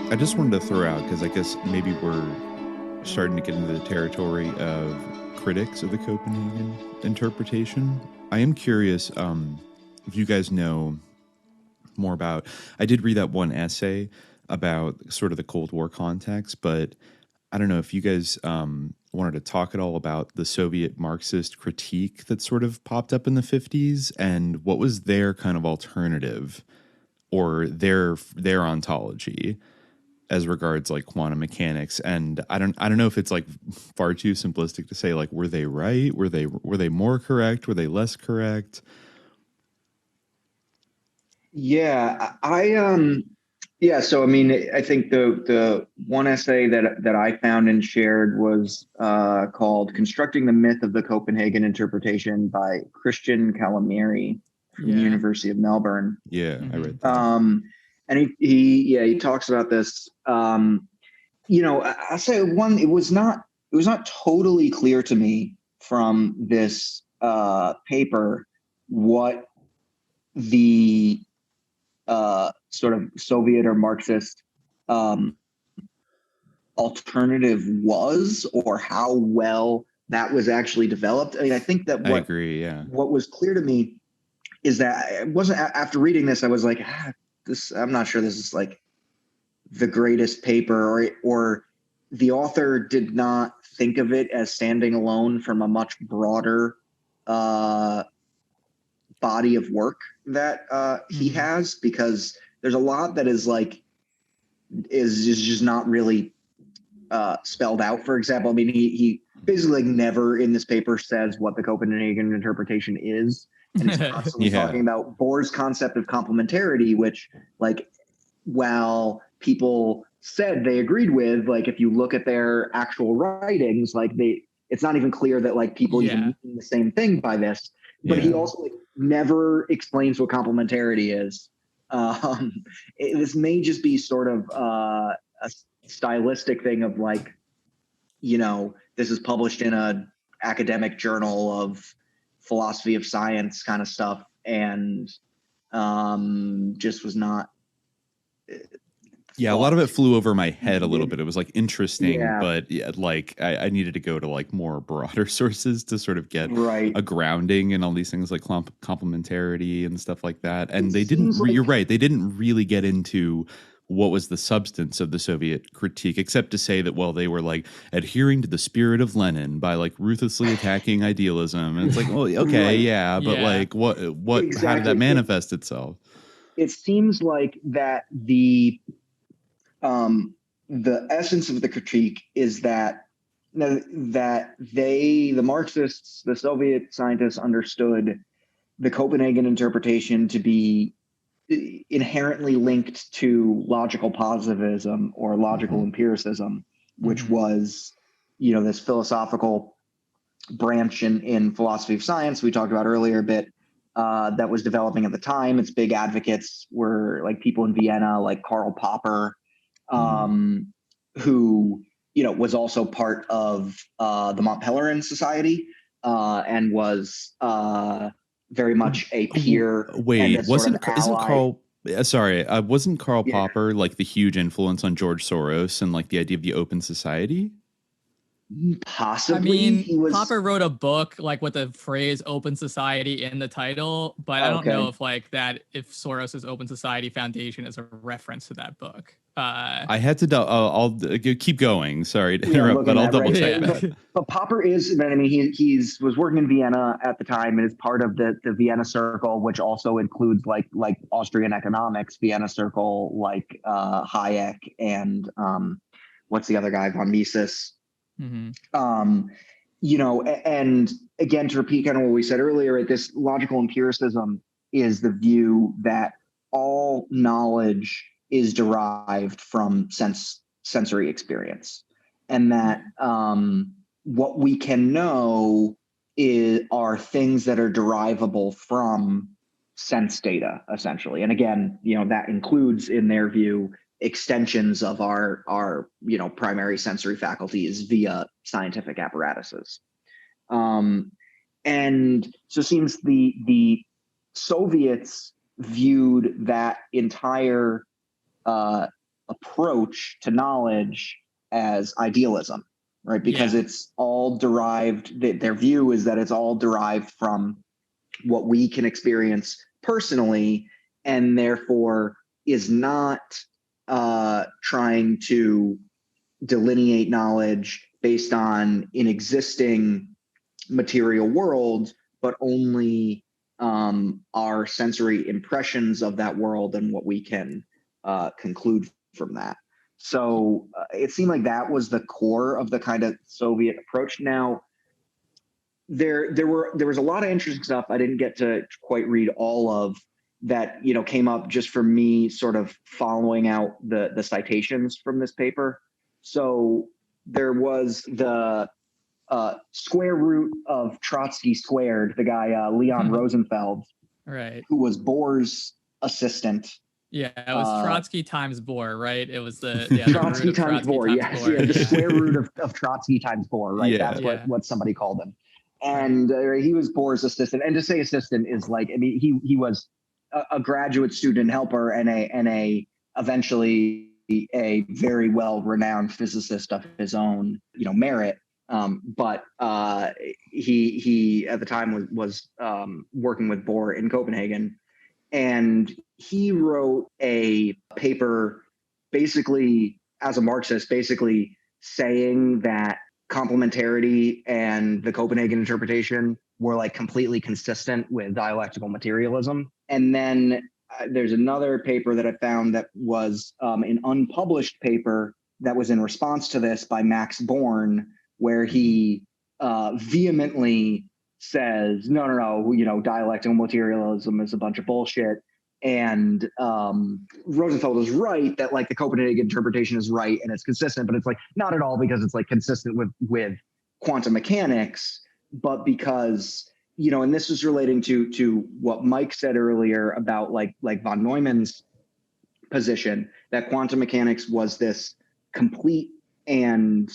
I just wanted to throw out, because I guess maybe we're starting to get into the territory of critics of the Copenhagen interpretation. I am curious if you guys know more about, I did read that one essay about sort of the Cold War context, but I don't know if you guys wanted to talk at all about the Soviet Marxist critique that sort of popped up in the 50s and what was their kind of alternative or their ontology as regards like quantum mechanics. And I don't know if it's like far too simplistic to say like, were they right? Were they more correct? Were they less correct? Yeah, so I mean, I think the one essay that I found and shared was called "Constructing the Myth of the Copenhagen Interpretation" by Christian Calamari from the University of Melbourne. Yeah, I read that. And he talks about this. I say one, it was not totally clear to me from this paper what the sort of Soviet or Marxist alternative was, or how well that was actually developed. I mean, I think that I agree. Yeah. What was clear to me is that it wasn't, after reading this, I was like, I'm not sure this is like the greatest paper, or the author did not think of it as standing alone from a much broader body of work that he has, because there's a lot that is just not really spelled out. For example, I mean, he basically never in this paper says what the Copenhagen interpretation is, and he's constantly talking about Bohr's concept of complementarity, which, like, while people said they agreed with, like, if you look at their actual writings, like, it's not even clear that like people even mean the same thing by this. But he also never explains what complementarity is. This may just be sort of a stylistic thing of like, this is published in a academic journal of philosophy of science kind of stuff, and just was not. Yeah, a lot of it flew over my head a little bit. It was like interesting, but like I needed to go to like more broader sources to sort of get a grounding in all these things like complementarity and stuff like that. And they didn't. You're right. They didn't really get into what was the substance of the Soviet critique, except to say that, well, they were like adhering to the spirit of Lenin by like ruthlessly attacking idealism. And it's like, well, okay, but like what exactly. How did that manifest itself? It seems like that the essence of the critique is that the Marxists, the Soviet scientists, understood the Copenhagen interpretation to be inherently linked to logical positivism or logical empiricism, which was, this philosophical branch in philosophy of science we talked about earlier a bit, that was developing at the time. Its big advocates were like people in Vienna, like Karl Popper, who, was also part of the Mont Pelerin Society, and was very much a peer. Wasn't Karl Popper like the huge influence on George Soros and like the idea of the open society? Possibly. I mean, Popper wrote a book like with the phrase "open society" in the title, but I don't know if if Soros's Open Society Foundation is a reference to that book. I had to. I'll keep going. Sorry to interrupt, but I'll double check that. But Popper is. I mean, he was working in Vienna at the time and is part of the Vienna Circle, which also includes like Austrian economics. Vienna Circle, like Hayek and what's the other guy, von Mises. And again, to repeat kind of what we said earlier, this logical empiricism is the view that all knowledge is derived from sensory experience, and that what we can know are things that are derivable from sense data, essentially. And again, that includes, in their view, extensions of our primary sensory faculties via scientific apparatuses. And so it seems the Soviets viewed that entire approach to knowledge as idealism, right? Because it's all derived, their view is that it's all derived from what we can experience personally, and therefore is not trying to delineate knowledge based on an existing material world, but only our sensory impressions of that world and what we can conclude from that. So it seemed like that was the core of the kind of Soviet approach. Now, there was a lot of interesting stuff I didn't get to quite read all of that, came up just for me sort of following out the citations from this paper. So there was the square root of Trotsky squared, the guy Leon Rosenfeld, right, who was Bohr's assistant. Yeah, it was Trotsky times Bohr, right? It was the Trotsky times Bohr, yes. Bohr. Yeah, the square root of Trotsky times Bohr, right? Yeah. That's what somebody called him. And he was Bohr's assistant. And to say assistant is like, I mean, he was a graduate student helper and a eventually a very well-renowned physicist of his own, merit. But he at the time was working with Bohr in Copenhagen. And he wrote a paper basically as a Marxist, basically saying that complementarity and the Copenhagen interpretation were like completely consistent with dialectical materialism. And then there's another paper that I found that was an unpublished paper that was in response to this by Max Born, where he vehemently says, no, dialectical materialism is a bunch of bullshit. And Rosenfeld is right that like the Copenhagen interpretation is right and it's consistent, but it's like not at all, because it's like consistent with quantum mechanics, but because, and this is relating to what Mike said earlier about like von Neumann's position, that quantum mechanics was this complete and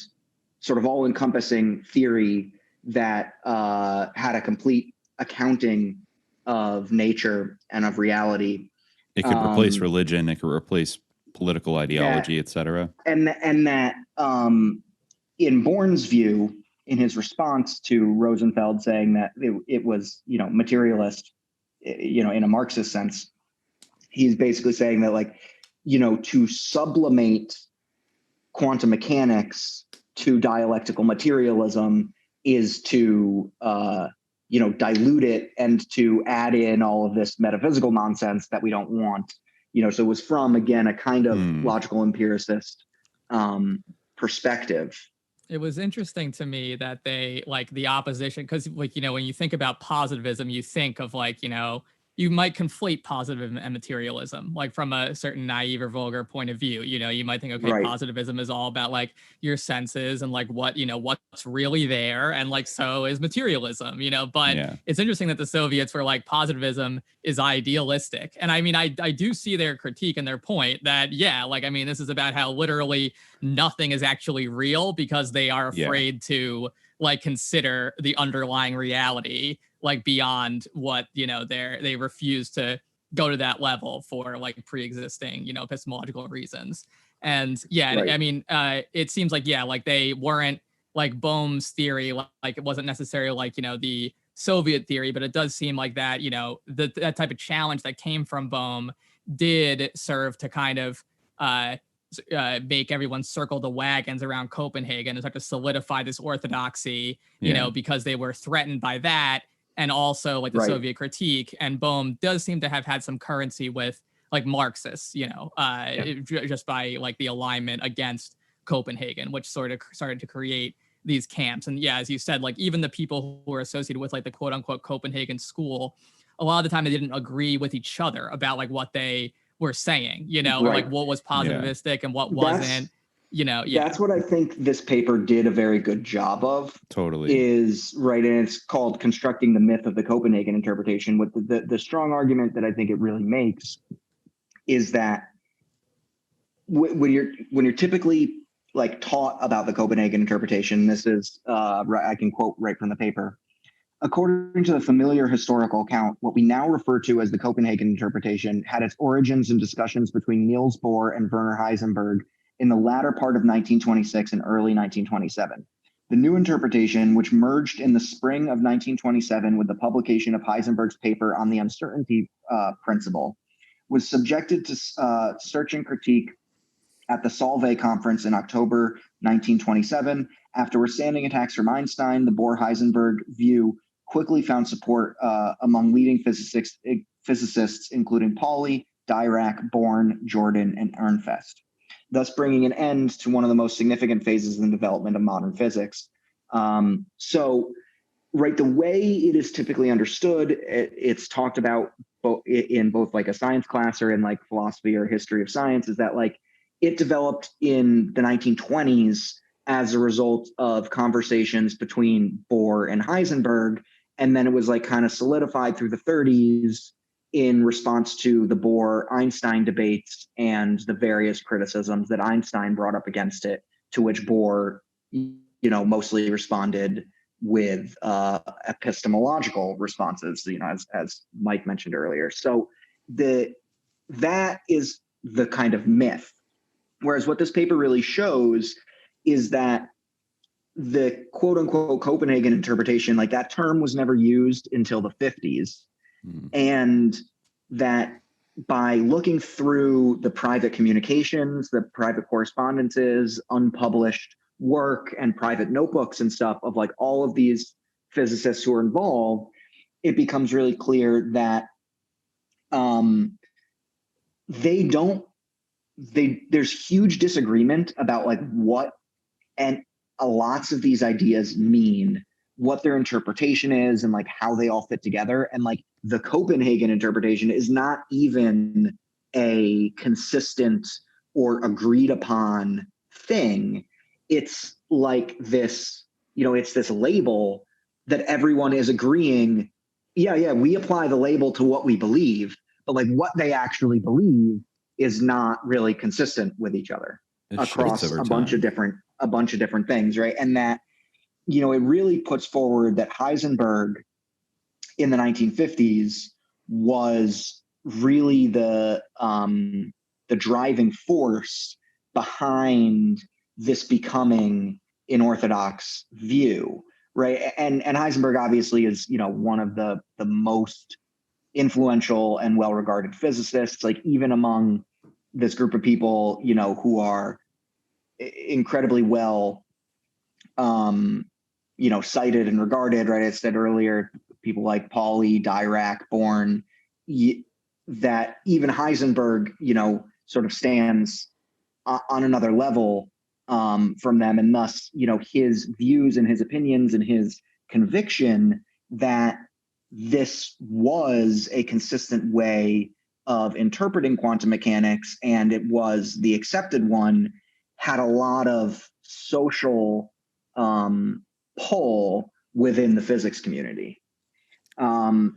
sort of all-encompassing theory that had a complete accounting of nature and of reality. It could replace religion. It could replace political ideology, etc. And that in Born's view, in his response to Rosenfeld saying that it was, materialist, in a Marxist sense, he's basically saying that like, to sublimate quantum mechanics to dialectical materialism is to dilute it and to add in all of this metaphysical nonsense that we don't want. So it was from, again, a kind of logical empiricist perspective. It was interesting to me that they like the opposition, because like, when you think about positivism, you think of like, you might conflate positivism and materialism, like from a certain naive or vulgar point of view. You might think, okay, positivism is all about like your senses and like what, what's really there. And like, so is materialism, but it's interesting that the Soviets were like, positivism is idealistic. And I mean, I do see their critique and their point that, this is about how literally nothing is actually real because they are afraid to like consider the underlying reality, like beyond what, they refuse to go to that level for like pre-existing, epistemological reasons. And it seems like, like they weren't like Bohm's theory, like it wasn't necessarily like, the Soviet theory, but it does seem like that, that type of challenge that came from Bohm did serve to kind of make everyone circle the wagons around Copenhagen and start to solidify this orthodoxy, because they were threatened by that. And also like the Soviet critique. And Bohm does seem to have had some currency with like Marxists, just by like the alignment against Copenhagen, which sort of started to create these camps. And as you said, like even the people who were associated with like the quote unquote Copenhagen school, a lot of the time they didn't agree with each other about like what they were saying, or like what was positivistic and what wasn't. That's what I think this paper did a very good job of. Totally. Is right. And it's called Constructing the Myth of the Copenhagen Interpretation. With the strong argument that I think it really makes is that when you're typically like taught about the Copenhagen interpretation, this is I can quote right from the paper. according to the familiar historical account, what we now refer to as the Copenhagen interpretation had its origins in discussions between Niels Bohr and Werner Heisenberg in the latter part of 1926 and early 1927. The new interpretation, which merged in the spring of 1927 with the publication of Heisenberg's paper on the uncertainty principle, was subjected to search and critique at the Solvay conference in October 1927. After withstanding attacks from Einstein, the Bohr-Heisenberg view quickly found support among leading physicists, including Pauli, Dirac, Born, Jordan, and Ehrenfest, thus bringing an end to one of the most significant phases in the development of modern physics. So, right, the way it is typically understood, it's talked about in both like a science class or in like philosophy or history of science, is that like it developed in the 1920s as a result of conversations between Bohr and Heisenberg. And then it was like kind of solidified through the 30s in response to the Bohr-Einstein debates and the various criticisms that Einstein brought up against it, to which Bohr, mostly responded with epistemological responses, as Mike mentioned earlier. So that is the kind of myth. Whereas what this paper really shows is that the quote unquote Copenhagen interpretation, like that term was never used until the 50s. And that by looking through the private communications, the private correspondences, unpublished work, and private notebooks and stuff of like all of these physicists who are involved, it becomes really clear that there's huge disagreement about like what and lots of these ideas mean, what their interpretation is, and like how they all fit together. And like the Copenhagen interpretation is not even a consistent or agreed upon thing. It's like this, it's this label that everyone is agreeing. Yeah, we apply the label to what we believe, but like what they actually believe is not really consistent with each other across a bunch of different things, right? And that, it really puts forward that Heisenberg in the 1950s was really the driving force behind this becoming an orthodox view, right? And Heisenberg obviously is, one of the most influential and well-regarded physicists, like even among this group of people, who are incredibly well, cited and regarded, right? I said earlier, people like Pauli, Dirac, Born, that even Heisenberg, sort of stands on another level from them. And thus, his views and his opinions and his conviction that this was a consistent way of interpreting quantum mechanics, and it was the accepted one, had a lot of social pull within the physics community. And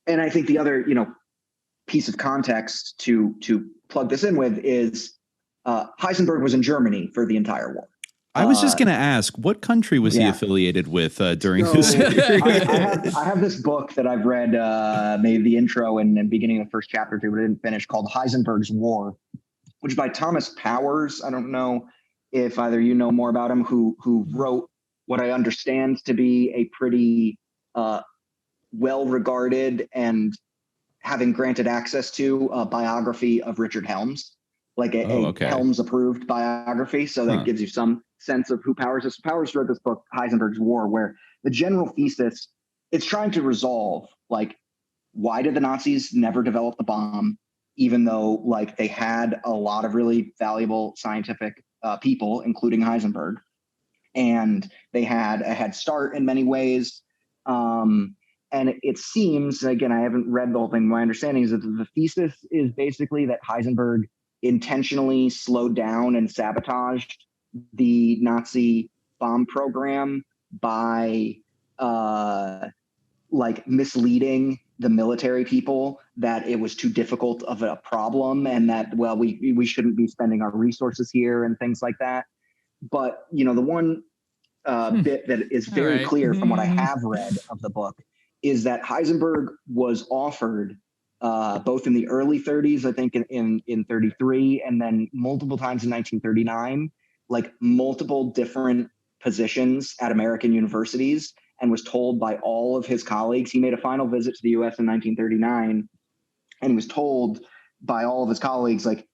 I think the other, piece of context to plug this in with is Heisenberg was in Germany for the entire war. I was just going to ask, what country was he affiliated with during this period? I have this book that I've read, maybe the intro and beginning of the first chapter to, but I didn't finish, called Heisenberg's War, which is by Thomas Powers. I don't know if either you know more about him, who wrote what I understand to be a pretty well-regarded and having granted access to a biography of Richard Helms, like a Helms-approved biography. So that gives you some sense of who Powers is. Powers wrote this book, Heisenberg's War, where the general thesis, it's trying to resolve, like, why did the Nazis never develop the bomb, even though, like, they had a lot of really valuable scientific people, including Heisenberg, and they had a head start in many ways. And it seems, again, I haven't read the whole thing, my understanding is that the thesis is basically that Heisenberg intentionally slowed down and sabotaged the Nazi bomb program by misleading the military people that it was too difficult of a problem, and that, well, we shouldn't be spending our resources here and things like that. But, the one bit that is very clear from what I have read of the book is that Heisenberg was offered both in the early 30s, I think in 33, and then multiple times in 1939, like multiple different positions at American universities, and was told by all of his colleagues. He made a final visit to the US in 1939 and was told by all of his colleagues, like,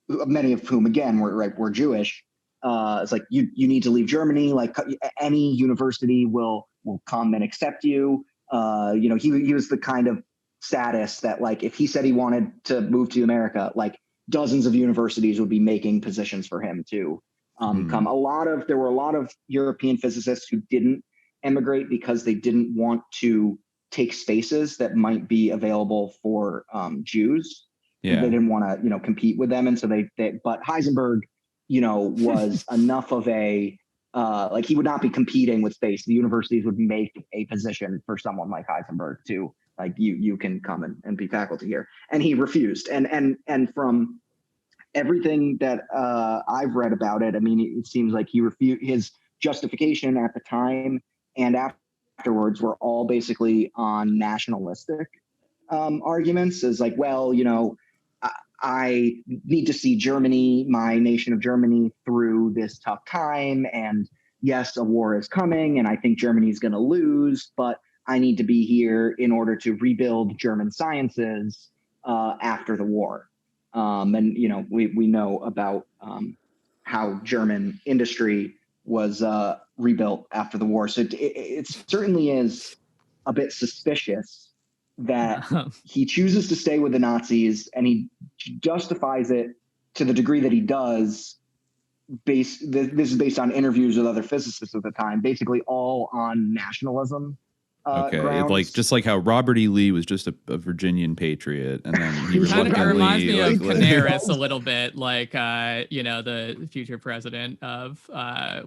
many of whom again were Jewish. It's like, you need to leave Germany. Like, any university will come and accept you. He was the kind of status that, like, if he said he wanted to move to America, like dozens of universities would be making positions for him to come. There were a lot of European physicists who didn't emigrate because they didn't want to take spaces that might be available for Jews. They didn't want to, compete with them. And so but Heisenberg, was enough of a, like, he would not be competing with space. The universities would make a position for someone like Heisenberg to, like, you can come and be faculty here. And he refused. And from everything that I've read about it, I mean, it seems like he refused. His justification at the time and afterwards were all basically on nationalistic arguments. Is like, well, I need to see Germany, my nation of Germany, through this tough time. And yes, a war is coming, and I think Germany is going to lose, but I need to be here in order to rebuild German sciences after the war. And we know about how German industry was rebuilt after the war. So it certainly is a bit suspicious that he chooses to stay with the Nazis, and he justifies it to the degree that he does. This is based on interviews with other physicists at the time, basically all on nationalism. Grounds. Just like how Robert E. Lee was just a Virginian patriot, and then he kind of reminds me of like, Canaris a little bit, like the future president of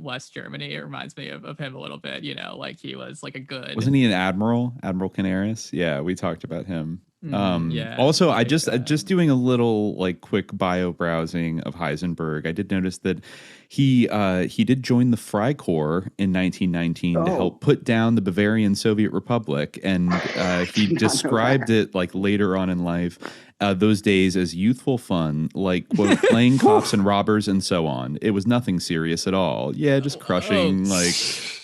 West Germany. It reminds me of him a little bit. Like he was like a good. Wasn't he an admiral? Admiral Canaris? Yeah, we talked about him. Yeah. Also, I just doing a little like quick bio browsing of Heisenberg. I did notice that he did join the Freikorps in 1919 to help put down the Bavarian Soviet Republic, and he described it like later on in life. Those days as youthful fun, like, quote, playing cops and robbers and so on. It was nothing serious at all. Yeah, just crushing like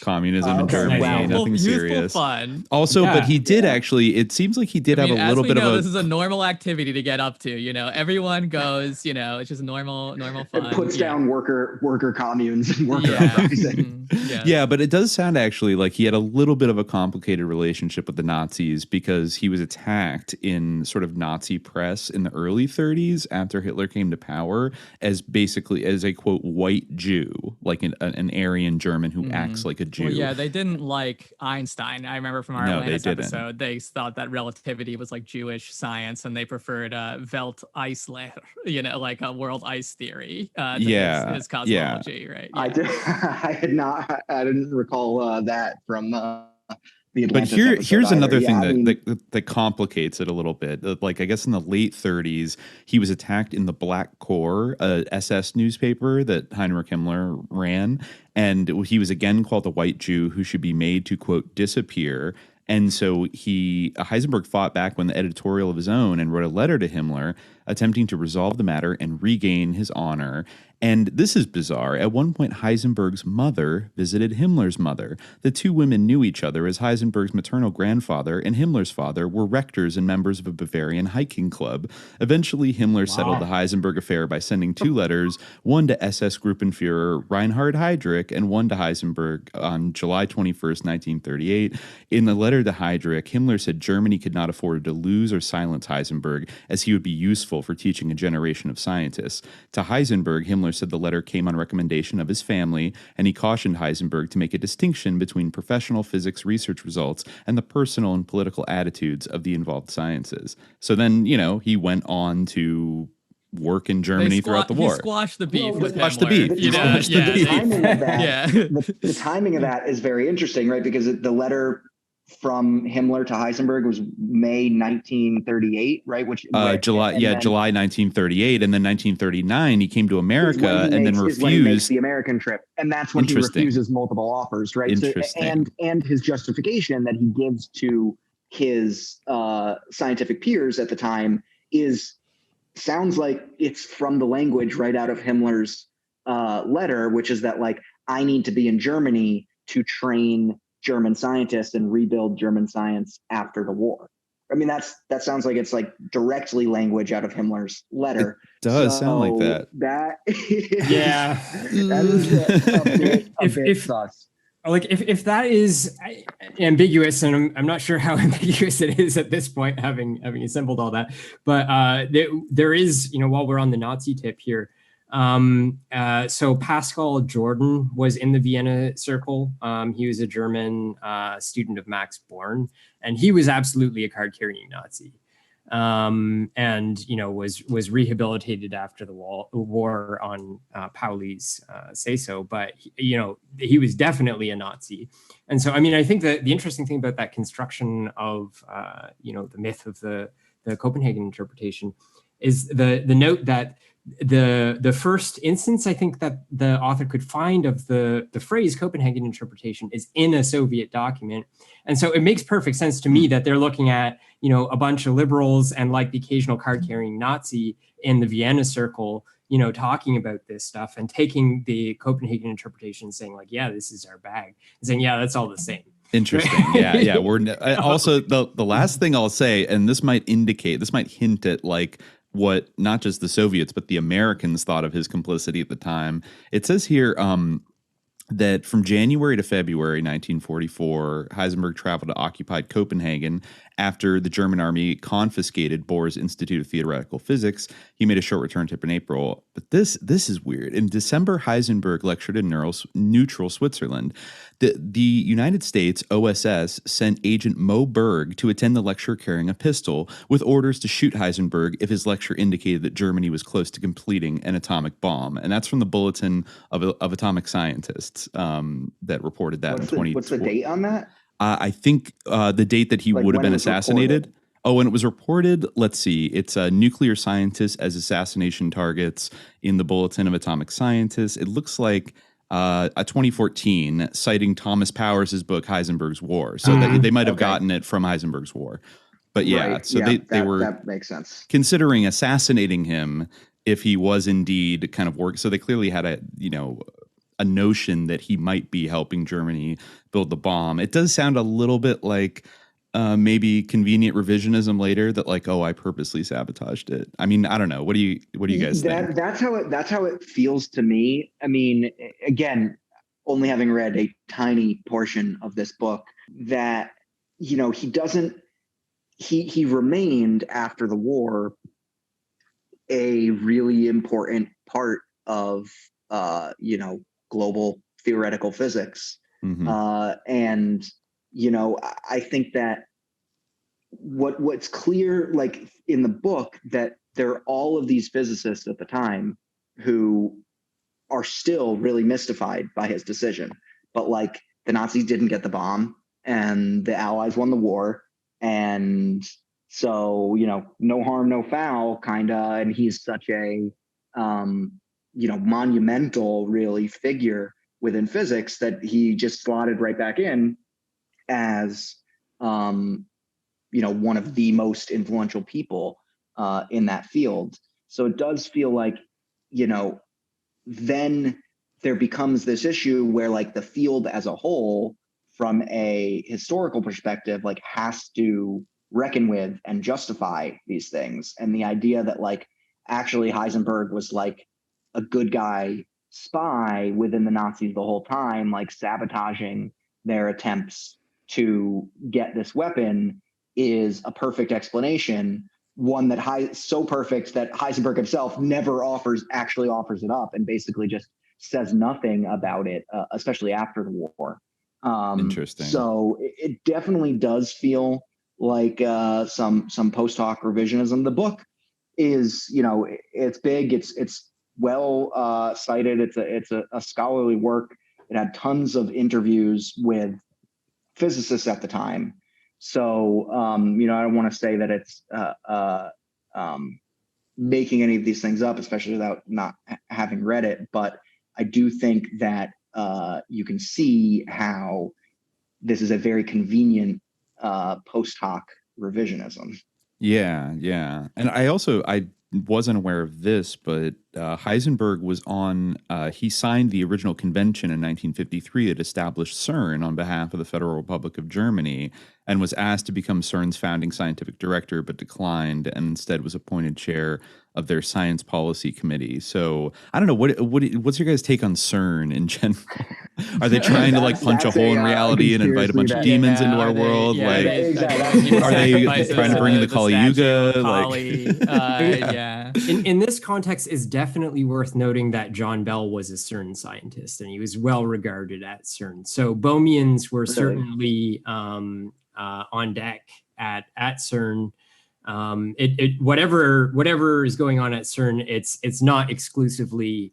communism in Germany. Nothing serious. Fun. Also, but he did actually. It seems like he did have a little bit of a. This is a normal activity to get up to. Everyone goes. It's just normal fun. It puts down worker communes and worker uprising. Yeah, but it does sound actually like he had a little bit of a complicated relationship with the Nazis because he was attacked in sort of Nazi press in the early 30s after Hitler came to power as basically as a, quote, white Jew, like an Aryan German who acts like a Jew. Well, yeah, they didn't like Einstein. I remember from our Atlantis episode, they thought that relativity was like Jewish science, and they preferred Welt Eislehre, like a world ice theory. His cosmology, right? Yeah. I didn't recall that from the Atlantis but here's another either. thing that complicates it a little bit. Like, I guess in the late 30s, he was attacked in the Black Corps, a SS newspaper that Heinrich Himmler ran. And he was again called the white Jew who should be made to, quote, disappear. And so Heisenberg fought back with an editorial of his own and wrote a letter to Himmler attempting to resolve the matter and regain his honor. And this is bizarre. At one point, Heisenberg's mother visited Himmler's mother. The two women knew each other as Heisenberg's maternal grandfather and Himmler's father were rectors and members of a Bavarian hiking club. Eventually, Himmler settled the Heisenberg affair by sending two letters, one to SS Gruppenführer Reinhard Heydrich and one to Heisenberg on July 21st, 1938. In the letter to Heydrich, Himmler said Germany could not afford to lose or silence Heisenberg, as he would be useful for teaching a generation of scientists. To Heisenberg, Himmler said the letter came on recommendation of his family, and he cautioned Heisenberg to make a distinction between professional physics research results and the personal and political attitudes of the involved sciences. So then, he went on to work in Germany throughout the war. He squashed the beef with Squashed the beef. The timing of that is very interesting, right? Because the letter from Himmler to Heisenberg was May 1938, right? July 1938, and then 1939 he came to America and then refused. Is when he makes the American trip, and that's when he refuses multiple offers, right? Interesting. So, and his justification that he gives to his scientific peers at the time sounds like it's from the language right out of Himmler's letter, which is that like, I need to be in Germany to train German scientists and rebuild German science after the war. I mean, that sounds like it's like directly language out of Himmler's letter. It does sound like that. That is a bit sus. Like if that is ambiguous, and I'm not sure how ambiguous it is at this point, having assembled all that, but there is, while we're on the Nazi tip here, so Pascal Jordan was in the Vienna Circle. He was a German student of Max Born, and he was absolutely a card-carrying Nazi, and was rehabilitated after the war on Pauli's say-so. But he was definitely a Nazi, and so I mean I think that the interesting thing about that construction of the myth of the Copenhagen interpretation is the note that the first instance I think that the author could find of the phrase Copenhagen interpretation is in a Soviet document. And so it makes perfect sense to me that they're looking at, a bunch of liberals and like the occasional card-carrying Nazi in the Vienna Circle, talking about this stuff and taking the Copenhagen interpretation and saying like, yeah, this is our bag, and saying, yeah, that's all the same. Interesting. Yeah. We're also the last thing I'll say, and this might hint at like what not just the Soviets, but the Americans thought of his complicity at the time. It says here that from January to February 1944, Heisenberg traveled to occupied Copenhagen after the German army confiscated Bohr's Institute of Theoretical Physics. He made a short return trip in April. But this is weird. In December, Heisenberg lectured in neutral Switzerland. The United States OSS sent agent Mo Berg to attend the lecture carrying a pistol with orders to shoot Heisenberg if his lecture indicated that Germany was close to completing an atomic bomb. And that's from the Bulletin of Atomic Scientists that reported that in 2020. What's the date on that? I think the date that he would have been assassinated. Reported? Oh, and it was reported, let's see, it's nuclear scientists as assassination targets in the Bulletin of Atomic Scientists. It looks like a 2014, citing Thomas Powers' book, Heisenberg's War. So they might have gotten it from Heisenberg's War. But they were that makes sense. Considering assassinating him if he was indeed kind of work. So they clearly had a notion that he might be helping Germany build the bomb. It does sound a little bit like maybe convenient revisionism later that like, oh, I purposely sabotaged it. I mean, I don't know. What do you guys think? That's how it feels to me. I mean, again, only having read a tiny portion of this book, that he remained after the war a really important part of global theoretical physics. Mm-hmm. And I think that what's clear, like in the book, that there are all of these physicists at the time who are still really mystified by his decision. But like the Nazis didn't get the bomb and the Allies won the war. And so, no harm, no foul kind of. And he's such a, monumental really figure within physics that he just slotted right back in as, one of the most influential people in that field. So it does feel like, then there becomes this issue where like the field as a whole, from a historical perspective, like has to reckon with and justify these things. And the idea that like actually Heisenberg was like a good guy spy within the Nazis the whole time, like sabotaging their attempts to get this weapon, is a perfect explanation. One that so perfect that Heisenberg himself never actually offers it up, and basically just says nothing about it, especially after the war. Interesting. So it definitely does feel like some post hoc revisionism. The book is, it's big. It's well cited. It's a scholarly work. It had tons of interviews with physicists at the time. So, I don't want to say that it's making any of these things up, especially without not having read it. But I do think that you can see how this is a very convenient post hoc revisionism. Yeah, yeah. And I wasn't aware of this, but Heisenberg was he signed the original convention in 1953 that established CERN on behalf of the Federal Republic of Germany, and was asked to become CERN's founding scientific director, but declined, and instead was appointed chair of their science policy committee. So I don't know, what's your guys' take on CERN in general? Are they trying to punch a hole in reality and invite a bunch of demons into our world? Are they trying to bring in the Kali Yuga? In this context, it's definitely worth noting that John Bell was a CERN scientist, and he was well regarded at CERN. So Bohmians were certainly on deck at CERN. Whatever is going on at CERN, it's not exclusively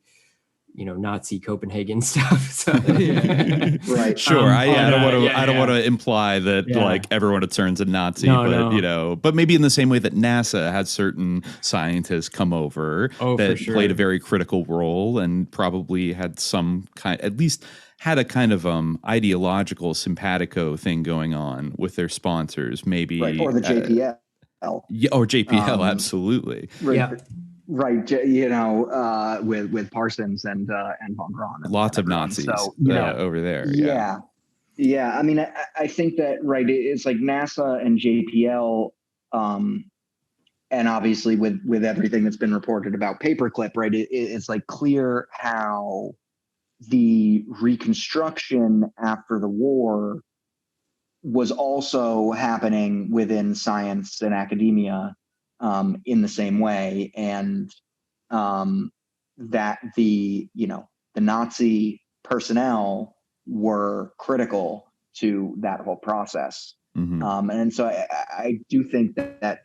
Nazi Copenhagen stuff. So. Right. Sure. I don't want to imply that everyone at CERN's a Nazi, but maybe in the same way that NASA had certain scientists come over that played a very critical role and probably had had a kind of ideological simpatico thing going on with their sponsors, maybe. Right. Or the JPL. Yeah, or JPL, absolutely. Right. Yeah. Right, with Parsons and von Braun. Lots of Nazis over there. Yeah. I mean, I think that it's like NASA and JPL, and obviously with everything that's been reported about Paperclip, right? It's clear how the reconstruction after the war was also happening within science and academia. In the same way, and that the Nazi personnel were critical to that whole process. Mm-hmm. And so I do think that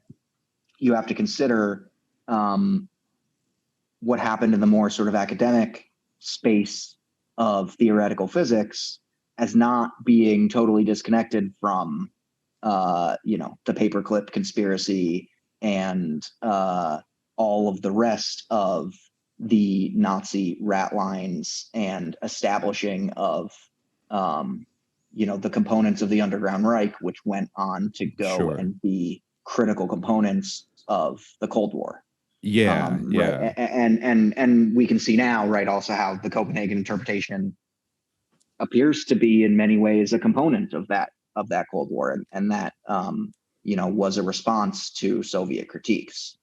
you have to consider what happened in the more sort of academic space of theoretical physics as not being totally disconnected from the Paperclip conspiracy and all of the rest of the Nazi rat lines and establishing of, the components of the Underground Reich, which went on to go and be critical components of the Cold War. Yeah. Right? And we can see now, right, also how the Copenhagen interpretation appears to be in many ways a component of that Cold War, and that was a response to Soviet critiques.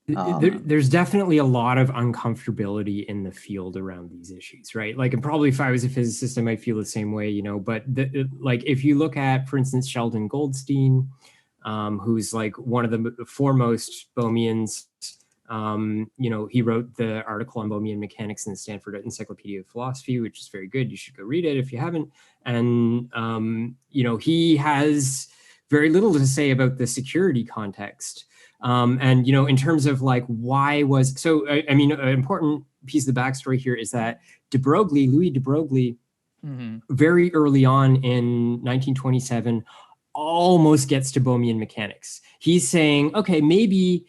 There's definitely a lot of uncomfortability in the field around these issues, right? And probably if I was a physicist, I might feel the same way, but if you look at, for instance, Sheldon Goldstein, who's one of the foremost Bohmians, he wrote the article on Bohmian mechanics in the Stanford Encyclopedia of Philosophy, which is very good. You should go read it if you haven't. And, he has very little to say about the security context. And, in terms of an important piece of the backstory here is that Louis de Broglie, very early on in 1927, almost gets to Bohmian mechanics. He's saying, okay, maybe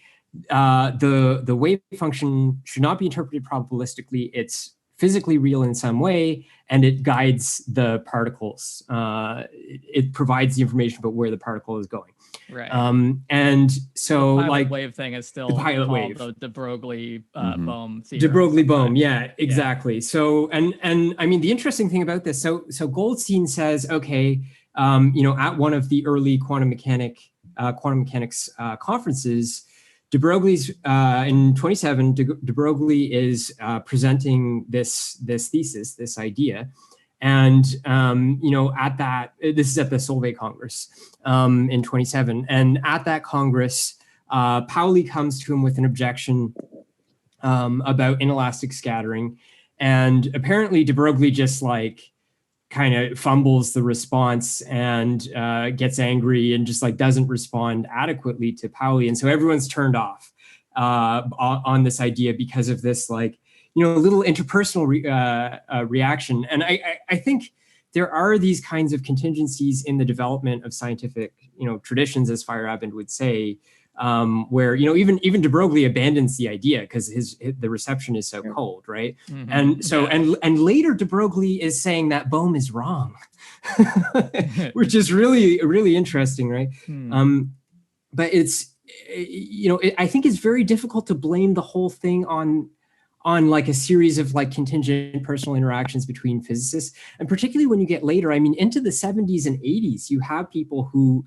the wave function should not be interpreted probabilistically. It's physically real in some way, and it guides the particles. It provides the information about where the particle is going. Right. And so the pilot wave thing is still the pilot wave, the de Broglie Bohm theorem. De Broglie Bohm, yeah, exactly. Yeah. So and I mean the interesting thing about this, so Goldstein says, okay, at one of the early quantum mechanics conferences, de Broglie's in 27, de Broglie is presenting this thesis, this idea. And, at that, this is at the Solvay Congress in 27. And at that Congress, Pauli comes to him with an objection about inelastic scattering. And apparently de Broglie just kind of fumbles the response and gets angry and just doesn't respond adequately to Pauli. And so everyone's turned off on this idea because of this little interpersonal reaction. And I think there are these kinds of contingencies in the development of scientific, traditions, as Feyerabend would say, where even de Broglie abandons the idea because the reception is so cold, right? Mm-hmm. And so and later de Broglie is saying that Bohm is wrong, which is really, really interesting, right? But it's I think it's very difficult to blame the whole thing on like a series of like contingent personal interactions between physicists, and particularly when you get later, into the 70s and 80s, you have people who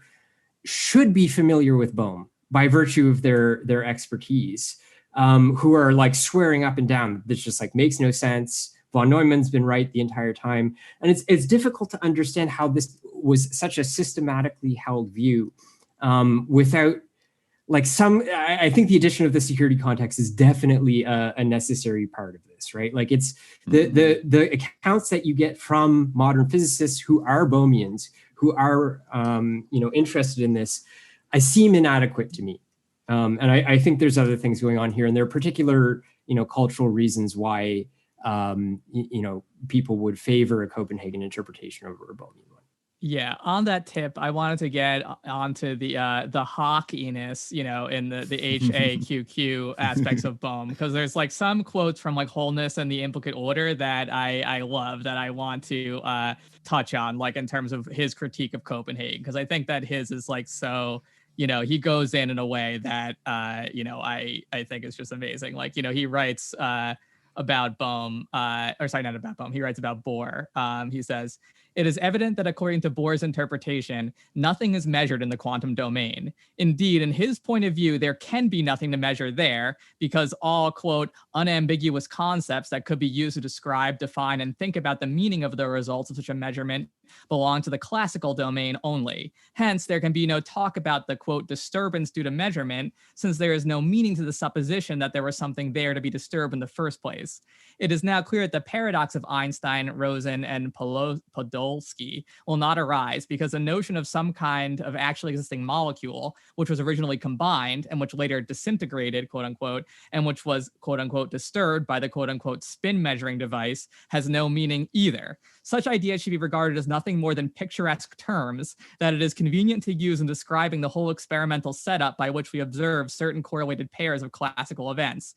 should be familiar with Bohm by virtue of their expertise, who are like swearing up and down this just like makes no sense. Von Neumann's been right the entire time, and it's difficult to understand how this was such a systematically held view without like I think the addition of the security context is definitely a necessary part of this, right? Like it's the accounts that you get from modern physicists who are Bohmians, who are interested in this, I seem inadequate to me. And I think there's other things going on here, and there are particular, cultural reasons why, people would favor a Copenhagen interpretation over a Bohmian one. Yeah, on that tip, I wanted to get onto the hawkiness, in the HAQQ aspects of Bohm, because there's like some quotes from like Wholeness and the Implicate Order that I love, that I want to touch on, like in terms of his critique of Copenhagen, because I think that his is like so, he goes in a way that I think is just amazing. Like, he writes about Bohm, or sorry, not about Bohm. He writes about Bohr. He says, "It is evident that according to Bohr's interpretation, nothing is measured in the quantum domain. Indeed, in his point of view, there can be nothing to measure there because all, quote, unambiguous concepts that could be used to describe, define, and think about the meaning of the results of such a measurement belong to the classical domain only. Hence, there can be no talk about the, quote, disturbance due to measurement, since there is no meaning to the supposition that there was something there to be disturbed in the first place. It is now clear that the paradox of Einstein, Rosen, and Podolsky will not arise because the notion of some kind of actually existing molecule, which was originally combined and which later disintegrated, quote unquote, and which was, quote unquote, disturbed by the, quote unquote, spin measuring device, has no meaning either. Such ideas should be regarded as nothing more than picturesque terms that it is convenient to use in describing the whole experimental setup by which we observe certain correlated pairs of classical events,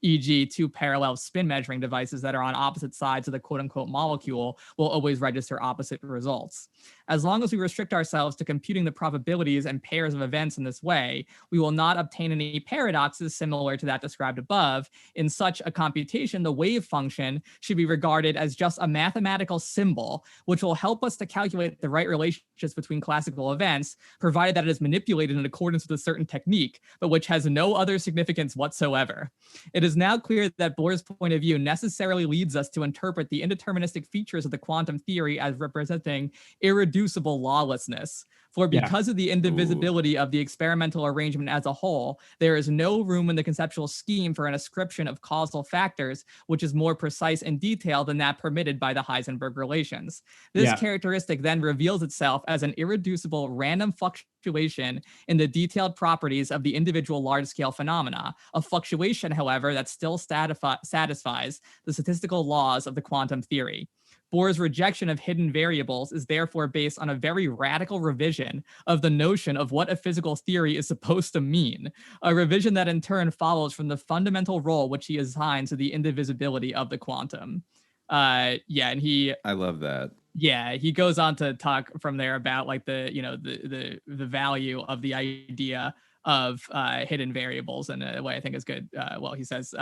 e.g. two parallel spin measuring devices that are on opposite sides of the quote-unquote molecule will always register opposite results. As long as we restrict ourselves to computing the probabilities and pairs of events in this way, we will not obtain any paradoxes similar to that described above. In such a computation, the wave function should be regarded as just a mathematical symbol, which will help us to calculate the right relationships between classical events, provided that it is manipulated in accordance with a certain technique, but which has no other significance whatsoever. It is now clear that Bohr's point of view necessarily leads us to interpret the indeterministic features of the quantum theory as representing irreducible lawlessness. For because of the indivisibility of the experimental arrangement as a whole, there is no room in the conceptual scheme for an ascription of causal factors, which is more precise and detailed than that permitted by the Heisenberg relations. This characteristic then reveals itself as an irreducible random fluctuation in the detailed properties of the individual large-scale phenomena, a fluctuation, however, that still satisfies the statistical laws of the quantum theory. Bohr's rejection of hidden variables is therefore based on a very radical revision of the notion of what a physical theory is supposed to mean, a revision that in turn follows from the fundamental role which he assigns to the indivisibility of the quantum. And I love that. Yeah, he goes on to talk from there about like the value of the idea of hidden variables in a way I think is good. He says,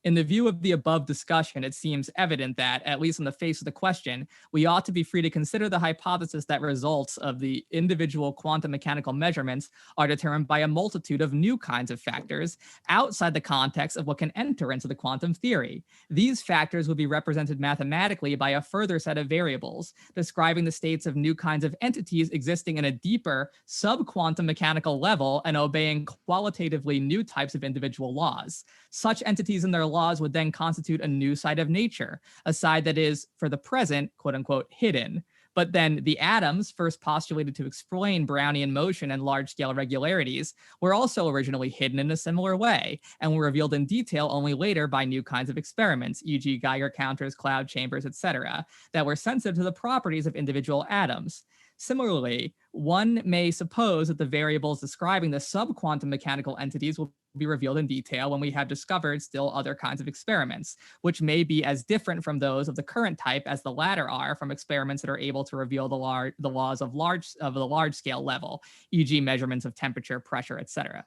in the view of the above discussion, it seems evident that, at least in the face of the question, we ought to be free to consider the hypothesis that results of the individual quantum mechanical measurements are determined by a multitude of new kinds of factors outside the context of what can enter into the quantum theory. These factors will be represented mathematically by a further set of variables, describing the states of new kinds of entities existing in a deeper sub-quantum mechanical level and obeying qualitatively new types of individual laws. Such entities and their laws would then constitute a new side of nature, a side that is, for the present, quote unquote, hidden. But then the atoms, first postulated to explain Brownian motion and large-scale irregularities, were also originally hidden in a similar way, and were revealed in detail only later by new kinds of experiments, e.g. Geiger counters, cloud chambers, etc., that were sensitive to the properties of individual atoms. Similarly, one may suppose that the variables describing the subquantum mechanical entities will be revealed in detail when we have discovered still other kinds of experiments, which may be as different from those of the current type as the latter are from experiments that are able to reveal the laws of the large scale level, e.g. measurements of temperature, pressure, etc.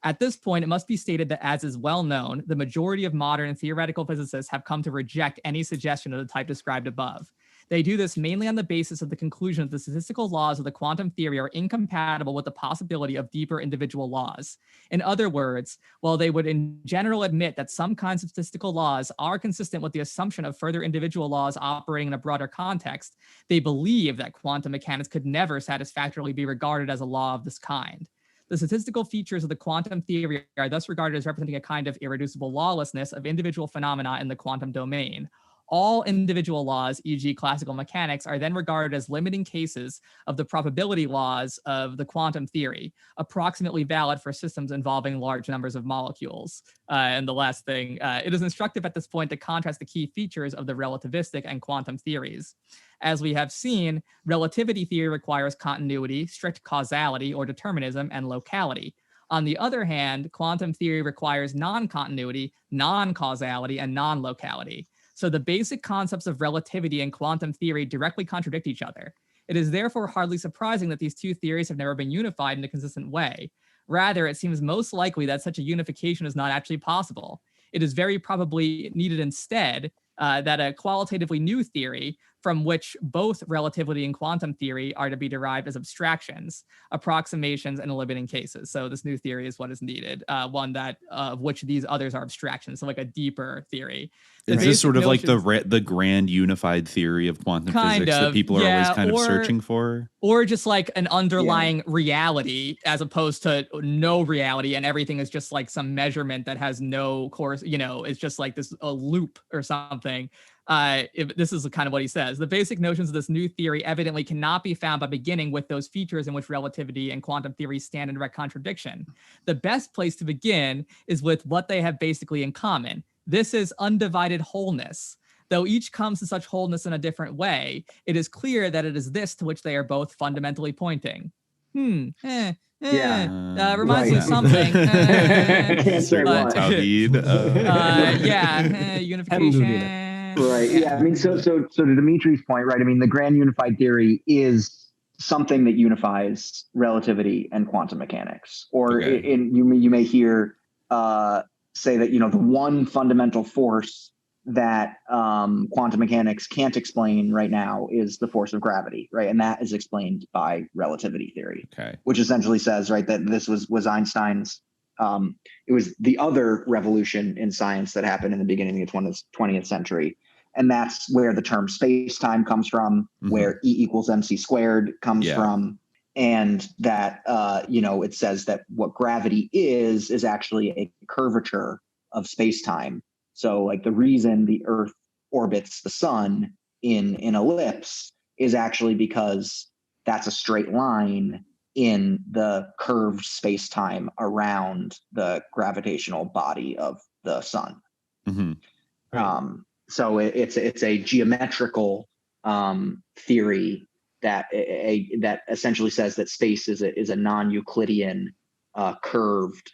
At this point, it must be stated that, as is well known, the majority of modern theoretical physicists have come to reject any suggestion of the type described above. They do this mainly on the basis of the conclusion that the statistical laws of the quantum theory are incompatible with the possibility of deeper individual laws. In other words, while they would in general admit that some kinds of statistical laws are consistent with the assumption of further individual laws operating in a broader context, they believe that quantum mechanics could never satisfactorily be regarded as a law of this kind. The statistical features of the quantum theory are thus regarded as representing a kind of irreducible lawlessness of individual phenomena in the quantum domain. All individual laws, e.g. classical mechanics, are then regarded as limiting cases of the probability laws of the quantum theory, approximately valid for systems involving large numbers of molecules. And the last thing, it is instructive at this point to contrast the key features of the relativistic and quantum theories. As we have seen, relativity theory requires continuity, strict causality or determinism, and locality. On the other hand, quantum theory requires non-continuity, non-causality, and non-locality. So the basic concepts of relativity and quantum theory directly contradict each other. It is therefore hardly surprising that these two theories have never been unified in a consistent way. Rather, it seems most likely that such a unification is not actually possible. It is very probably needed instead that a qualitatively new theory from which both relativity and quantum theory are to be derived as abstractions, approximations, and limiting cases. So this new theory is what is needed, one that of which these others are abstractions, so like a deeper theory. Is this sort of like the grand unified theory of quantum physics that people are always kind of searching for? Or just like an underlying reality as opposed to no reality, and everything is just like some measurement that has no course, it's just like a loop or something. This is kind of what he says. The basic notions of this new theory evidently cannot be found by beginning with those features in which relativity and quantum theory stand in direct contradiction. The best place to begin is with what they have basically in common. This is undivided wholeness. Though each comes to such wholeness in a different way, it is clear that it is this to which they are both fundamentally pointing. Reminds me of something. Unification. Right. Yeah. I mean, so to Dimitri's point, right? I mean, the grand unified theory is something that unifies relativity and quantum mechanics. Or you may hear say that the one fundamental force that quantum mechanics can't explain right now is the force of gravity, right? And that is explained by relativity theory, which essentially says, right, that this was Einstein's. It was the other revolution in science that happened in the beginning of the 20th century. And that's where the term space-time comes from, where E equals mc squared comes from. And that, it says that what gravity is actually a curvature of space-time. So like the reason the Earth orbits the sun in an ellipse is actually because that's a straight line in the curved space-time around the gravitational body of the sun. So it's a geometrical theory that essentially says that space is a non-Euclidean curved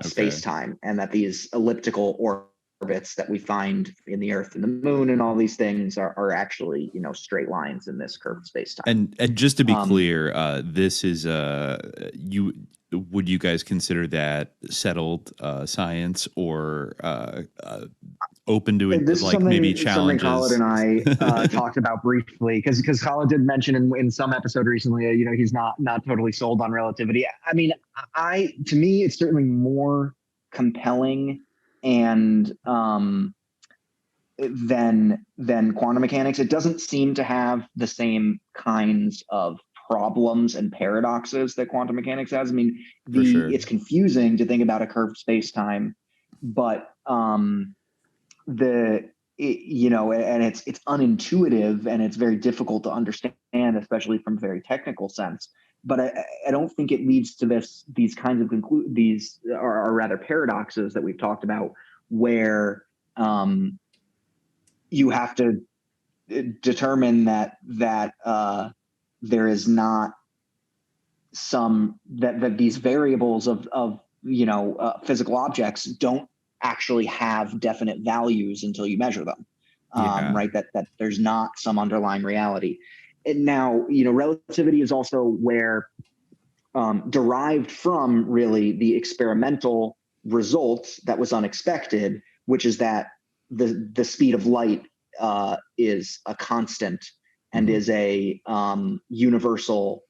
space-time, and that these elliptical orbits that we find in the Earth and the Moon and all these things are actually straight lines in this curved space-time. And just to be clear, this is would you guys consider that settled science, or open to it, this like maybe challenges? Khalid and I talked about briefly, because Khalid did mention in some episode recently, he's not totally sold on relativity. I mean, to me, it's certainly more compelling and than quantum mechanics. It doesn't seem to have the same kinds of problems and paradoxes that quantum mechanics has. I mean, it's confusing to think about a curved space-time, but and it's unintuitive and it's very difficult to understand, especially from a very technical sense. But I don't think it leads to these kinds of these are rather paradoxes that we've talked about, where you have to determine that there is not that these variables of physical objects don't actually have definite values until you measure them, right? That there's not some underlying reality. And now, relativity is also where derived from really the experimental result that was unexpected, which is that the speed of light is a constant and is a universal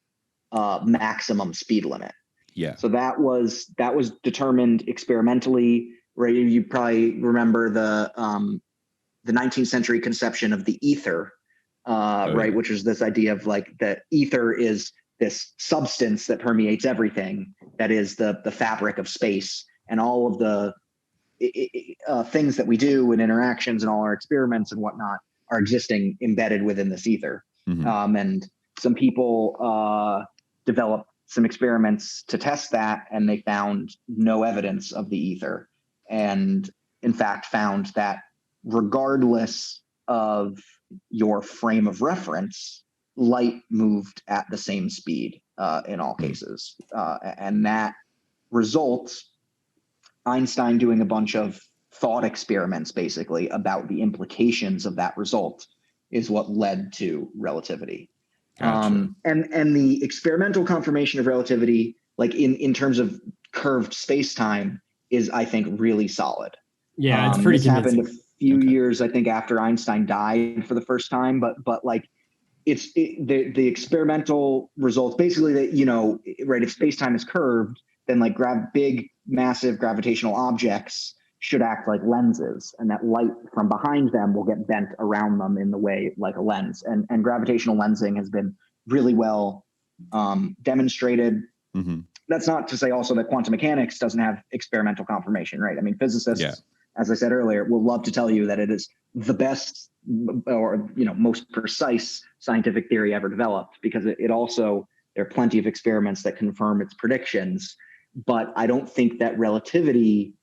maximum speed limit. Yeah. So that was determined experimentally. Right. You probably remember the 19th century conception of the ether, right? Which is this idea of like that ether is this substance that permeates everything, that is the fabric of space, and all of the things that we do and interactions and all our experiments and whatnot are existing embedded within this ether. And some people developed some experiments to test that, and they found no evidence of the ether. And in fact, found that regardless of your frame of reference, light moved at the same speed in all cases. And that result, Einstein doing a bunch of thought experiments basically about the implications of that result, is what led to relativity. Gotcha. And the experimental confirmation of relativity, like in terms of curved space-time, is, I think, really solid. Yeah, it's pretty convincing. Happened a few years, I think, after Einstein died for the first time, but like the experimental results basically that, right, if space-time is curved, then like big, massive gravitational objects should act like lenses, and that light from behind them will get bent around them in the way like a lens. And gravitational lensing has been really well demonstrated. That's not to say also that quantum mechanics doesn't have experimental confirmation, right? I mean, physicists, as I said earlier, will love to tell you that it is the best or most precise scientific theory ever developed, because it also, there are plenty of experiments that confirm its predictions. But I don't think that relativity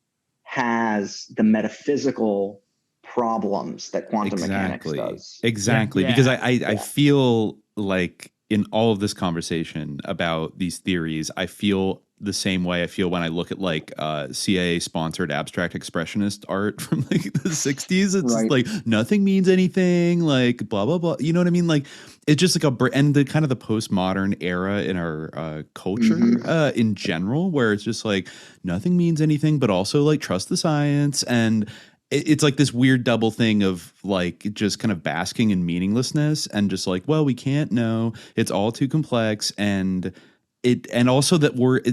has the metaphysical problems that quantum mechanics does. Exactly. Because I feel like in all of this conversation about these theories, I feel the same way I feel when I look at like CIA sponsored abstract expressionist art from like the 60s. It's just like nothing means anything, like blah, blah, blah. You know what I mean? Like it's just like and the kind of the postmodern era in our culture in general, where it's just like nothing means anything, but also like trust the science. And it's like this weird double thing of like just kind of basking in meaninglessness and just like, well, we can't know. It's all too complex. And also that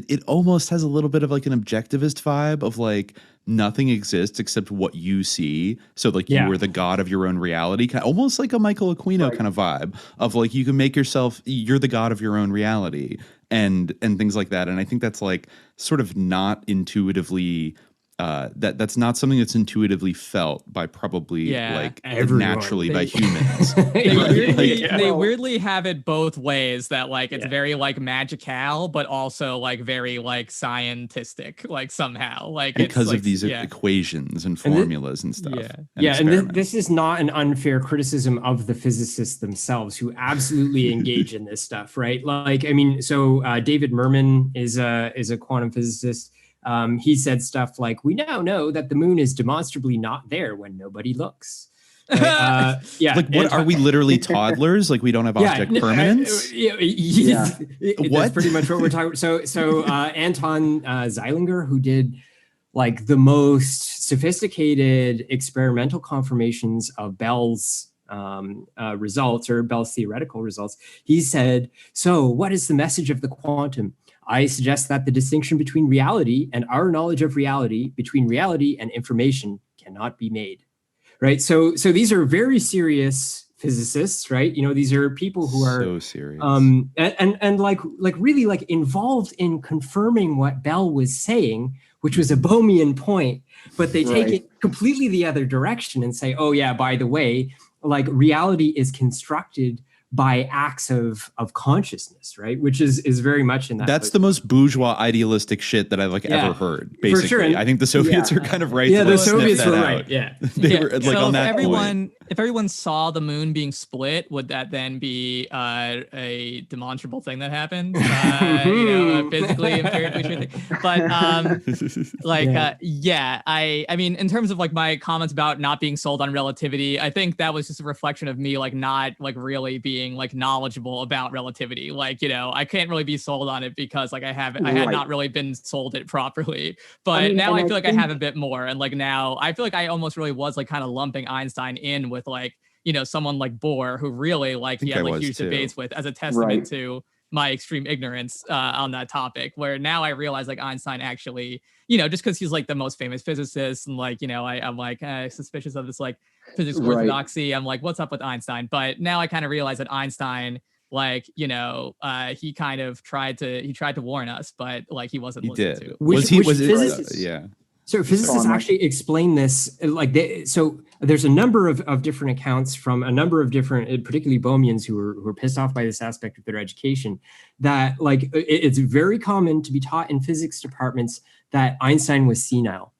it almost has a little bit of like an objectivist vibe of like nothing exists except what you see. So like you are the god of your own reality, almost like a Michael Aquino kind of vibe of like you can make yourself, you're the god of your own reality and things like that. And I think that's like sort of not intuitively that's not something that's intuitively felt by probably like everyone. Naturally by humans. They weirdly have it both ways, that like it's very like magical, but also like very like scientistic, like somehow like because it's, of like, these equations and formulas and stuff. And this is not an unfair criticism of the physicists themselves, who absolutely engage in this stuff, right? Like, I mean, so David Mermin is a quantum physicist. He said stuff like, we now know that the moon is demonstrably not there when nobody looks. Right? Like, what are we, literally toddlers? Like, we don't have object permanence? That's pretty much what we're talking about. So Anton Zeilinger, who did like the most sophisticated experimental confirmations of Bell's results, or Bell's theoretical results, he said, so what is the message of the quantum? I suggest that the distinction between reality and our knowledge of reality, between reality and information, cannot be made, right? So these are very serious physicists, right? These are people who are so serious, and like really like involved in confirming what Bell was saying, which was a Bohmian point, but they take it completely the other direction and say, oh yeah, by the way, like reality is constructed by acts of consciousness, right? Which is very much in that. That's the most bourgeois idealistic shit that I've ever heard. Basically, for sure. And I think the Soviets are kind of right. Yeah, to the Soviets were right. Out. Yeah, they were like so on that point. If everyone saw the moon being split, would that then be a demonstrable thing that happened? Physically, empirically, sure thing. But I mean, in terms of like my comments about not being sold on relativity, I think that was just a reflection of me like not like really being like knowledgeable about relativity. Like, I can't really be sold on it because like I had not really been sold it properly. But now I feel like I have a bit more, and like now I feel like I almost really was like kind of lumping Einstein in with like someone like Bohr, who really like he had like huge debates with, as a testament to my extreme ignorance on that topic, where now I realize like Einstein actually, just because he's like the most famous physicist, and like, I'm like suspicious of this like physics orthodoxy. I'm like, what's up with Einstein? But now I kind of realize that Einstein, like, he kind of tried to warn us, but like he wasn't listened to. So physicists actually explain this like so there's a number of different accounts from a number of different, particularly Bohmians who were pissed off by this aspect of their education, that like it's very common to be taught in physics departments that Einstein was senile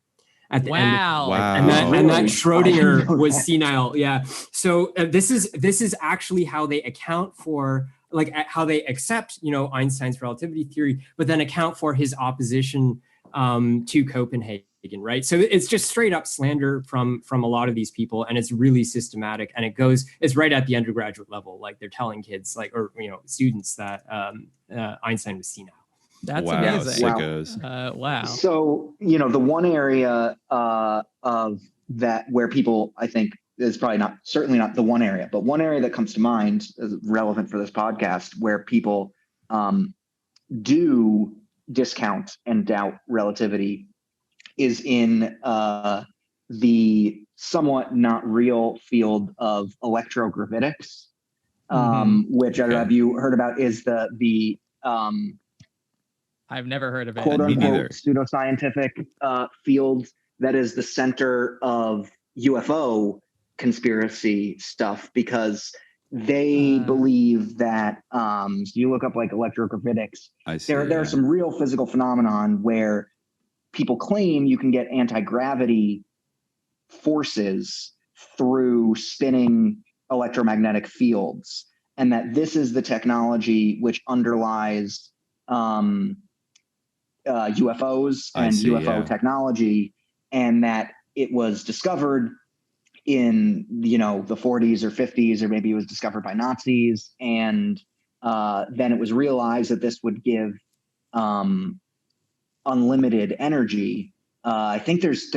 at the end. And that Schrödinger was senile. Yeah. So this is actually how they account for like how they accept, Einstein's relativity theory, but then account for his opposition to Copenhagen, right? So it's just straight up slander from a lot of these people, and it's really systematic, and it's right at the undergraduate level. Like they're telling kids, like, or students that Einstein was senile. That's amazing. Wow. So the one area of that where people, I think, is certainly not the one area, but one area that comes to mind as relevant for this podcast, where people do discount and doubt relativity, is in the somewhat not real field of electrogravitics, which I don't know if you heard about, is the I've never heard of it. Quote unquote pseudoscientific field that is the center of UFO conspiracy stuff, because they believe that you look up like electrogravitics, there are some real physical phenomenon where people claim you can get anti-gravity forces through spinning electromagnetic fields, and that this is the technology which underlies UFOs and UFO technology, and that it was discovered in the 40s or 50s, or maybe it was discovered by Nazis, and then it was realized that this would give unlimited energy. I think there's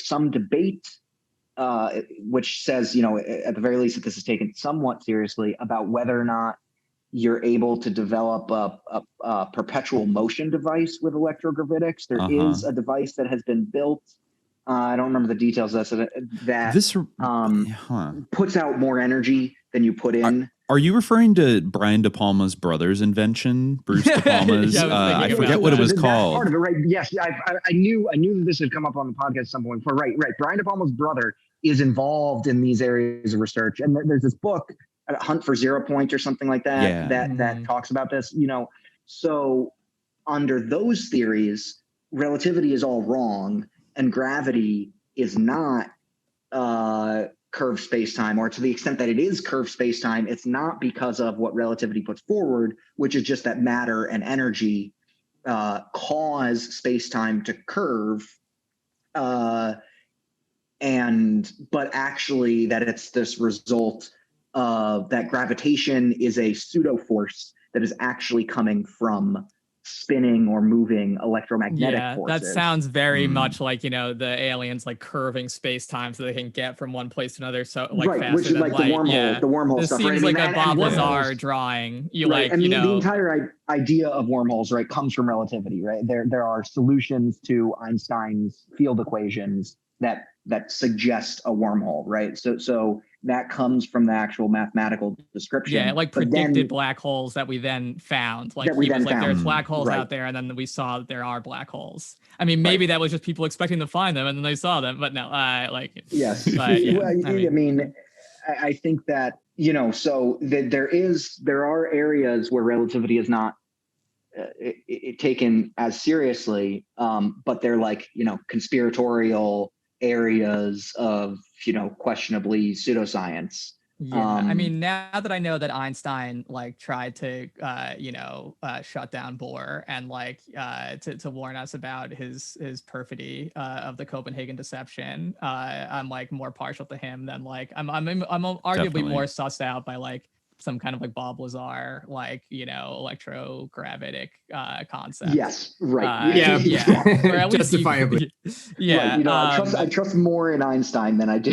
some debate which says, at the very least, that this is taken somewhat seriously, about whether or not you're able to develop a perpetual motion device with electrogravitics. There is a device that has been built. I don't remember the details of that puts out more energy than you put in. Are you referring to Brian De Palma's brother's invention, Bruce De Palma's? I forget what it was called. Part of it, right? Yes, I knew that this had come up on the podcast at some point. But right. Brian De Palma's brother is involved in these areas of research, and there's this book, Hunt for Zero Point or something like that, that talks about this. So under those theories, relativity is all wrong, and gravity is not curved space-time, or to the extent that it is curved space-time, it's not because of what relativity puts forward, which is just that matter and energy cause space-time to curve, but actually that it's this result of that gravitation is a pseudo force that is actually coming from spinning or moving electromagnetic forces. That sounds very much like, the aliens like curving space-time so they can get from one place to another, so like faster which is than like light. the wormhole this stuff. Seems right? like a Bob Lazar drawing. The entire idea of wormholes, right, comes from relativity, right? There are solutions to Einstein's field equations that suggest a wormhole, right? So that comes from the actual mathematical description. Yeah, like predicted black holes that we then found. Like he was like, there's black holes out there, and then we saw that there are black holes. I mean, maybe that was just people expecting to find them, and then they saw them, but no, yes. But, yeah, well, I mean, I think that, so that there are areas where relativity is not taken as seriously, but they're like, conspiratorial areas of, questionably pseudoscience. Yeah, I mean, now that I know that Einstein tried to shut down Bohr and to warn us about his perfidy of the Copenhagen deception, I'm more partial to him than I'm arguably Definitely. More sussed out by some kind of Bob Lazar, electrogravitic concept. Yes, right. Yeah. Justifiably. Yeah. Right, I trust more in Einstein than I do.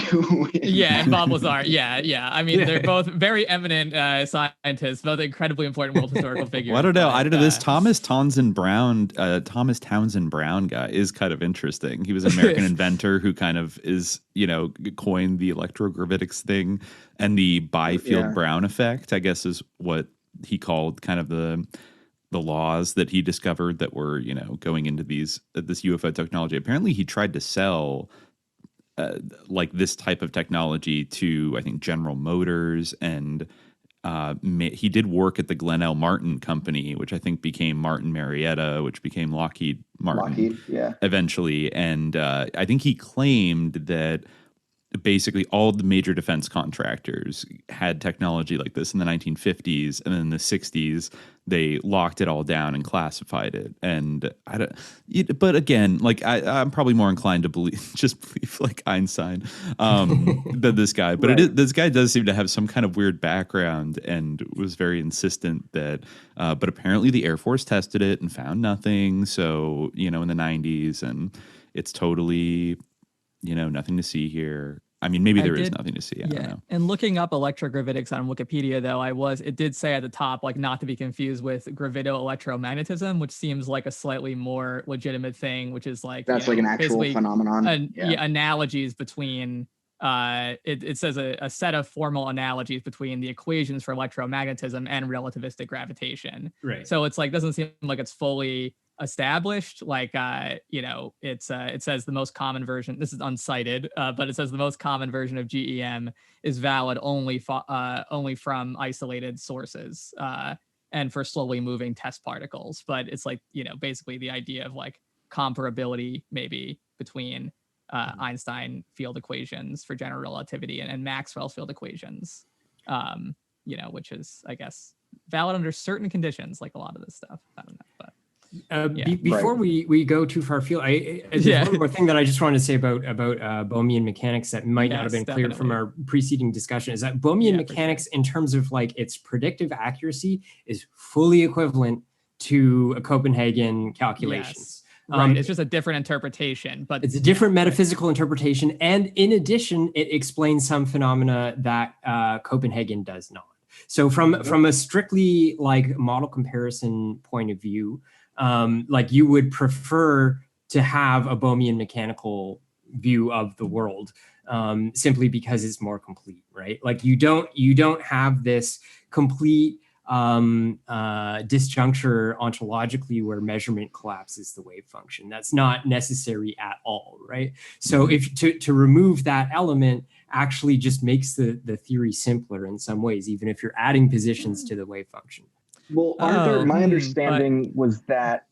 And Bob Lazar. Yeah. I mean, they're both very eminent scientists, both incredibly important world historical figures. Well, I don't know. This Thomas Townsend Brown guy is kind of interesting. He was an American inventor who kind of is, coined the electrogravitics thing and the Byfield Brown effect, I guess, is what he called kind of the laws that he discovered that were, going into this UFO technology. Apparently he tried to sell this type of technology to, I think, General Motors, and he did work at the Glenn L. Martin company, which I think became Martin Marietta, which became Lockheed Martin eventually. And I think he claimed that basically all the major defense contractors had technology like this in the 1950s, and then in the 60s they locked it all down and classified it. And but again, I'm probably more inclined to believe like Einstein than this guy. But this guy does seem to have some kind of weird background and was very insistent that. But apparently the Air Force tested it and found nothing. So in the 90s, and it's totally. Nothing to see here. I mean, maybe there is nothing to see. I don't know. And looking up electrogravitics on Wikipedia, though, it did say at the top, not to be confused with gravito-electromagnetism, which seems like a slightly more legitimate thing, which is that's an actual phenomenon. Analogies between. It says a set of formal analogies between the equations for electromagnetism and relativistic gravitation. Right. So it's doesn't seem like it's fully established. It says the most common version, this is uncited, but it says the most common version of GEM is valid only from isolated sources and for slowly moving test particles. But it's basically the idea of comparability maybe between Einstein field equations for general relativity and Maxwell's field equations, which is, I guess, valid under certain conditions, like a lot of this stuff. I don't know, but before we go too far afield, there's one more thing that I just wanted to say about Bohmian mechanics that might not have been clear from our preceding discussion, is that Bohmian mechanics, in terms of its predictive accuracy, is fully equivalent to a Copenhagen calculations. Right. It's just a different interpretation, but it's a different metaphysical interpretation, and in addition, it explains some phenomena that Copenhagen does not. So from a strictly model comparison point of view, you would prefer to have a Bohmian mechanical view of the world, simply because it's more complete, right? You don't have this complete disjuncture ontologically where measurement collapses the wave function. That's not necessary at all, right? So if to remove that element actually just makes the theory simpler in some ways, even if you're adding positions to the wave function. Well, my understanding was that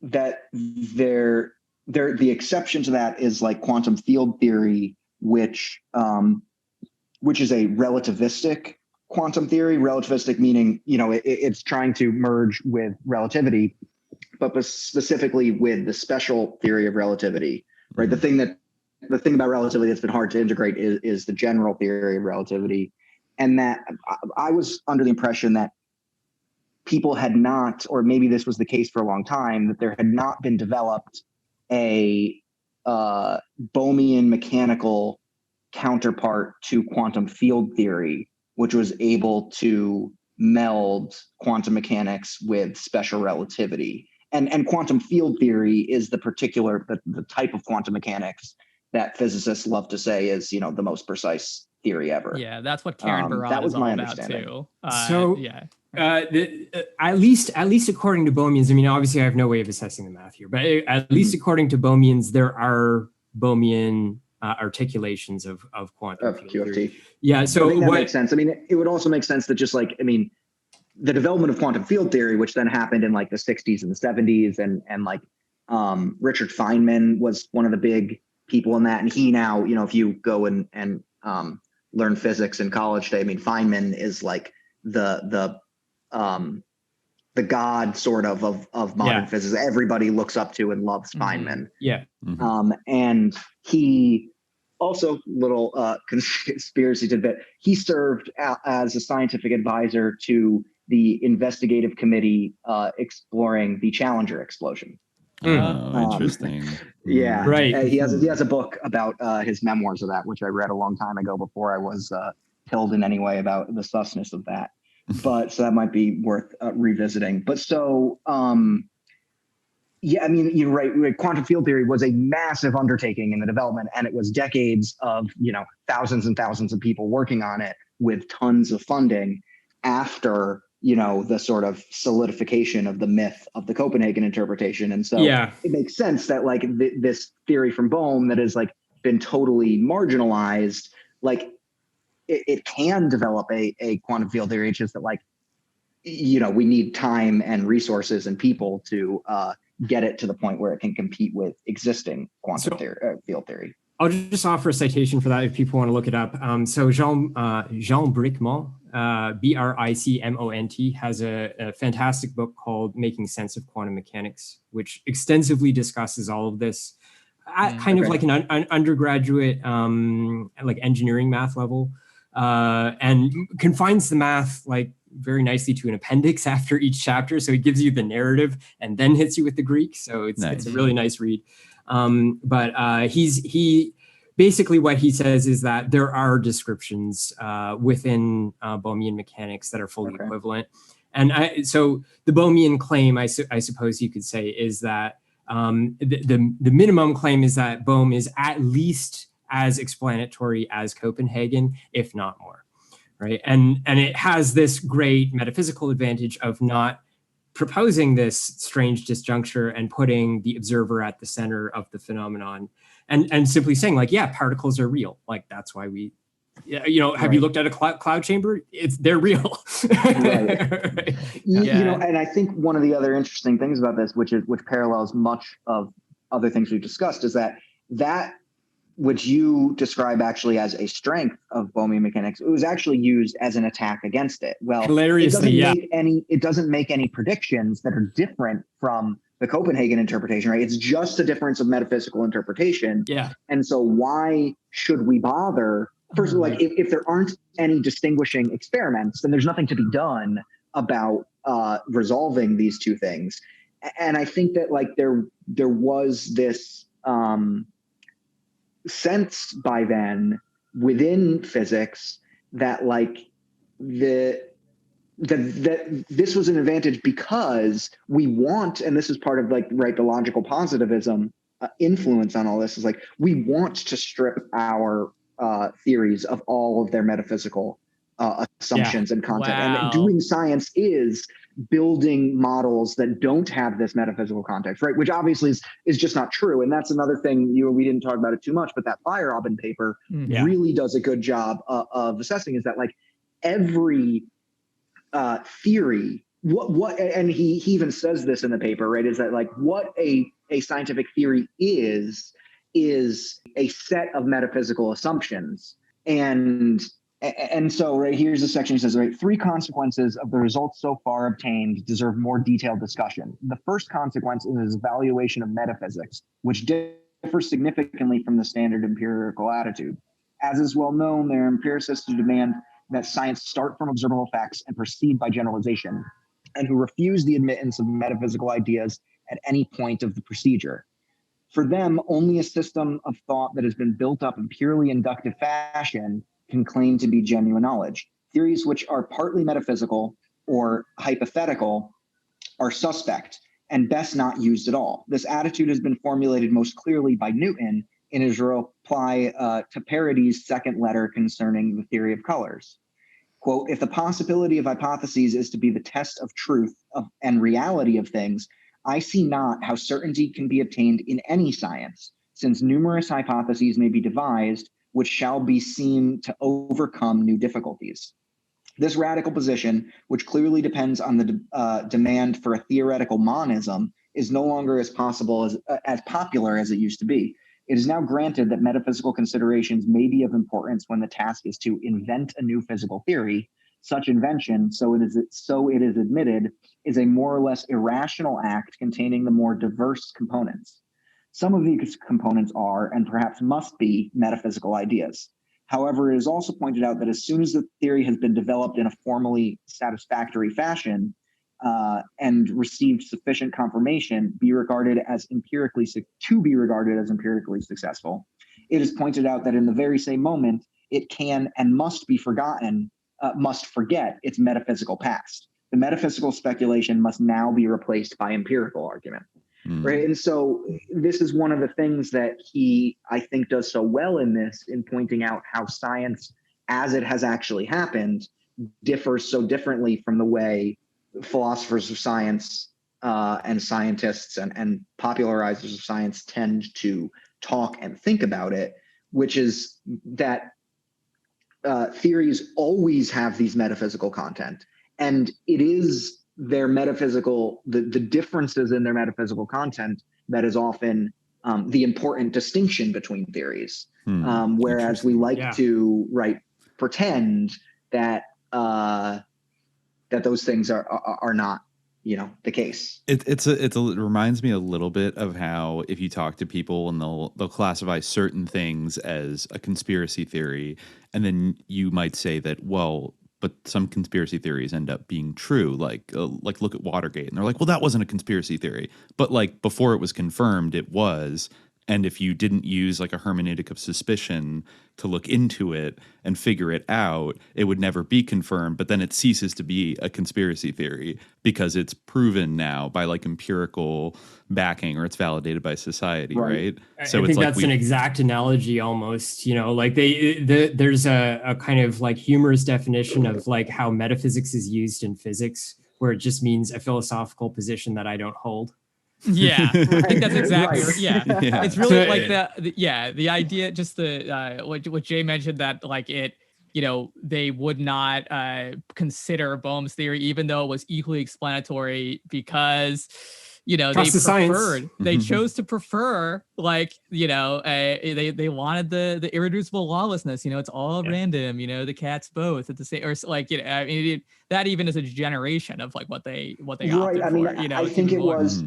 that the exception to that is quantum field theory, which is a relativistic quantum theory. Relativistic meaning, it's trying to merge with relativity, but specifically with the special theory of relativity, right? The thing about relativity that's been hard to integrate is the general theory of relativity. And that I was under the impression that people had not, or maybe this was the case for a long time, that there had not been developed a Bohmian mechanical counterpart to quantum field theory, which was able to meld quantum mechanics with special relativity. And quantum field theory is the particular, the type of quantum mechanics that physicists love to say is, the most precise theory ever. Yeah, that's what Karen Barad that was is all my about understanding. too. At least according to Bohmians, I mean, obviously I have no way of assessing the math here, but at least according to Bohmians, there are Bohmian articulations of quantum field QFT. theory. Yeah, so I think that makes sense. I mean, it would also make sense that just like, I mean, the development of quantum field theory, which then happened in like the 60s and the 70s, and like Richard Feynman was one of the big people in that, and he now, if you go and learn physics in college today, I mean, Feynman is like the god sort of modern physics. Everybody looks up to and loves Feynman. Yeah. And he also, little conspiracy tidbit, he served as a scientific advisor to the investigative committee exploring the Challenger explosion. Interesting. Yeah, right. He has a book about his memoirs of that, which I read a long time ago before I was pilled in any way about the susness of that. But so that might be worth revisiting. But so, yeah, I mean, you're right. Quantum field theory was a massive undertaking in the development, and it was decades of, thousands and thousands of people working on it with tons of funding after, the sort of solidification of the myth of the Copenhagen interpretation. And so it makes sense that like this theory from Bohm that has like been totally marginalized, like it can develop a quantum field theory. It's just that like, we need time and resources and people to get it to the point where it can compete with existing quantum field theory. I'll just offer a citation for that if people want to look it up. So Jean Bricmont, Bricmont, has a fantastic book called Making Sense of Quantum Mechanics, which extensively discusses all of this at kind of like an undergraduate, like engineering math level, and confines the math like very nicely to an appendix after each chapter. So it gives you the narrative and then hits you with the Greek. So it's a really nice read. But he basically what he says is that there are descriptions within Bohmian mechanics that are fully equivalent. And so the Bohmian claim, I suppose you could say, is that the minimum claim is that Bohm is at least as explanatory as Copenhagen, if not more. Right. And it has this great metaphysical advantage of not proposing this strange disjuncture and putting the observer at the center of the phenomenon and simply saying like, yeah, particles are real. Like, that's why we, have you looked at a cloud chamber? They're real. Right. And I think one of the other interesting things about this, which parallels much of other things we've discussed, is that which you describe actually as a strength of Bohmian mechanics, it was actually used as an attack against it. Well, hilariously, it doesn't make any predictions that are different from the Copenhagen interpretation, right? It's just a difference of metaphysical interpretation. Yeah. And so why should we bother? First of all, like if there aren't any distinguishing experiments, then there's nothing to be done about resolving these two things. And I think that like there was this sense by then within physics that like that this was an advantage because we want, and this is part of like the logical positivism influence on all this, is like we want to strip our theories of all of their metaphysical assumptions and content. Wow. And doing science is building models that don't have this metaphysical context, right? Which obviously is just not true. And that's another thing, we didn't talk about it too much, but that Feyerabend paper really does a good job of assessing, is that like every theory, what and he even says this in the paper, right, is that like what a scientific theory is a set of metaphysical assumptions. And so right here's a section. He says, right, 3 consequences of the results so far obtained deserve more detailed discussion. The first consequence is evaluation of metaphysics, which differs significantly from the standard empirical attitude. As is well known, there are empiricists who demand that science start from observable facts and proceed by generalization, and who refuse the admittance of metaphysical ideas at any point of the procedure. For them, only a system of thought that has been built up in purely inductive fashion can claim to be genuine knowledge. Theories which are partly metaphysical or hypothetical are suspect and best not used at all. This attitude has been formulated most clearly by Newton in his reply to Paradis' second letter concerning the theory of colors. Quote, if the possibility of hypotheses is to be the test of truth and reality of things, I see not how certainty can be obtained in any science, since numerous hypotheses may be devised which shall be seen to overcome new difficulties. This radical position, which clearly depends on the demand for a theoretical monism, is no longer as popular as it used to be. It is now granted that metaphysical considerations may be of importance when the task is to invent a new physical theory. Such invention, so it is admitted, is a more or less irrational act containing the more diverse components. Some of these components are, and perhaps must be, metaphysical ideas. However, it is also pointed out that as soon as the theory has been developed in a formally satisfactory fashion and received sufficient confirmation, be regarded as empirically successful, it is pointed out that in the very same moment, it can and must be forgotten, must forget its metaphysical past. The metaphysical speculation must now be replaced by empirical argument. Right. And so this is one of the things that he, I think, does so well in this, in pointing out how science, as it has actually happened, differs so differently from the way philosophers of science and scientists and popularizers of science tend to talk and think about it, which is that theories always have these metaphysical content. And it is their metaphysical, the differences in their metaphysical content that is often the important distinction between theories. Whereas we like to pretend that that those things are not, the case. It reminds me a little bit of how if you talk to people and they'll classify certain things as a conspiracy theory, and then you might say that, well, but some conspiracy theories end up being true, like look at Watergate, and they're like, well, that wasn't a conspiracy theory, but like before it was confirmed, it was. And if you didn't use like a hermeneutic of suspicion to look into it and figure it out, it would never be confirmed. But then it ceases to be a conspiracy theory because it's proven now by like empirical backing, or it's validated by society, right? So I think that's an exact analogy almost, like there's a kind of like humorous definition of like how metaphysics is used in physics, where it just means a philosophical position that I don't hold. Yeah, I think that's exactly right. Yeah. It's really like the idea, just what Jay mentioned, that like it, they would not consider Bohm's theory, even though it was equally explanatory, because they chose to prefer, like, they wanted the irreducible lawlessness, it's all random, the cats both at the same, or like, that even is a generation of like what they opted for. I think it was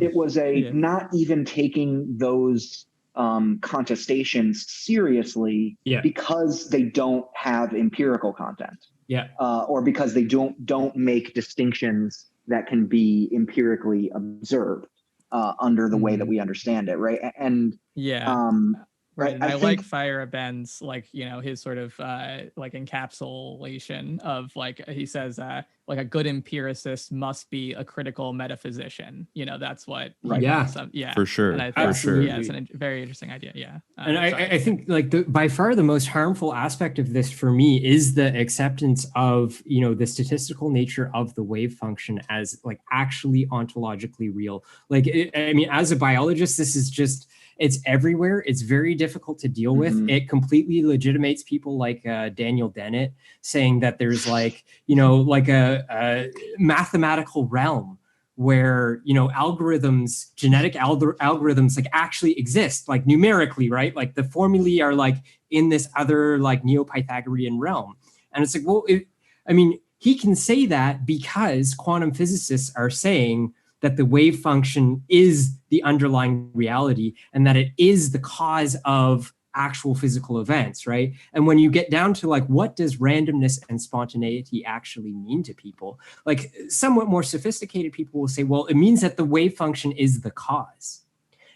not even taking those contestations seriously because they don't have empirical content. Or because they don't make distinctions that can be empirically observed under the way that we understand it, right? And right. I like Feyerabend's, like, his sort of like encapsulation of, like, he says like a good empiricist must be a critical metaphysician. That's what. For sure. And I think, it's a very interesting idea. And I think like by far the most harmful aspect of this for me is the acceptance of the statistical nature of the wave function as like actually ontologically real. Like as a biologist, this is just, it's everywhere. It's very difficult to deal with. It completely legitimates people like Daniel Dennett saying that there's like, like a mathematical realm where, algorithms, genetic algorithms like actually exist, like numerically, right? Like the formulae are like in this other like Neo-Pythagorean realm. And it's like, well, he can say that because quantum physicists are saying that the wave function is the underlying reality and that it is the cause of actual physical events, right? And when you get down to like, what does randomness and spontaneity actually mean to people? Like somewhat more sophisticated people will say, well, it means that the wave function is the cause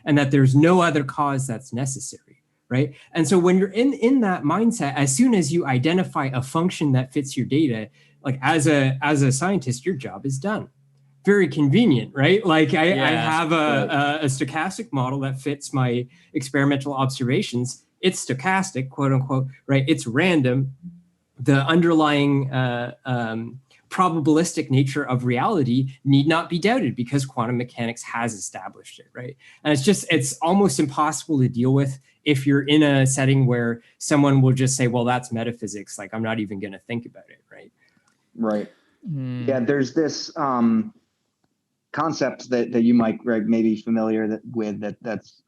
and that there's no other cause that's necessary, right? And so when you're in that mindset, as soon as you identify a function that fits your data, like as a scientist, your job is done. very convenient, right? Like I Yeah. have a stochastic model that fits my experimental observations. It's stochastic, quote unquote, right? It's random. The underlying probabilistic nature of reality need not be doubted because quantum mechanics has established it, right? And it's almost impossible to deal with if you're in a setting where someone will just say, well, that's metaphysics. Like, I'm not even going to think about it, right? Right. Yeah, there's this concept that you might maybe familiar with that's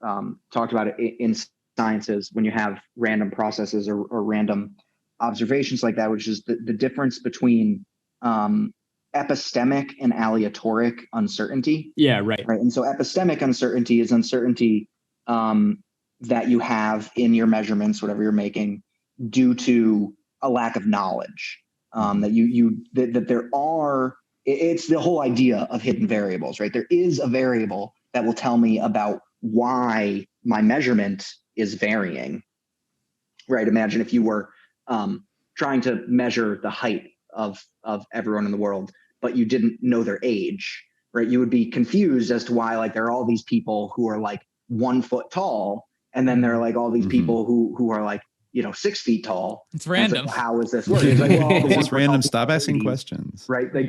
talked about in sciences when you have random processes or random observations like that, which is the difference between epistemic and aleatoric uncertainty. Yeah, right. Right. And so epistemic uncertainty is uncertainty that you have in your measurements, whatever you're making, due to a lack of knowledge. That there are, it's the whole idea of hidden variables, right? There is a variable that will tell me about why my measurement is varying, right? Imagine if you were trying to measure the height of everyone in the world, but you didn't know their age, right? You would be confused as to why, like, there are all these people who are like 1 foot tall, and then there are like all these people who are like, 6 feet tall. It's random. Like, well, how is this working? It's like, well, it's just random. Stop asking questions. Right? Like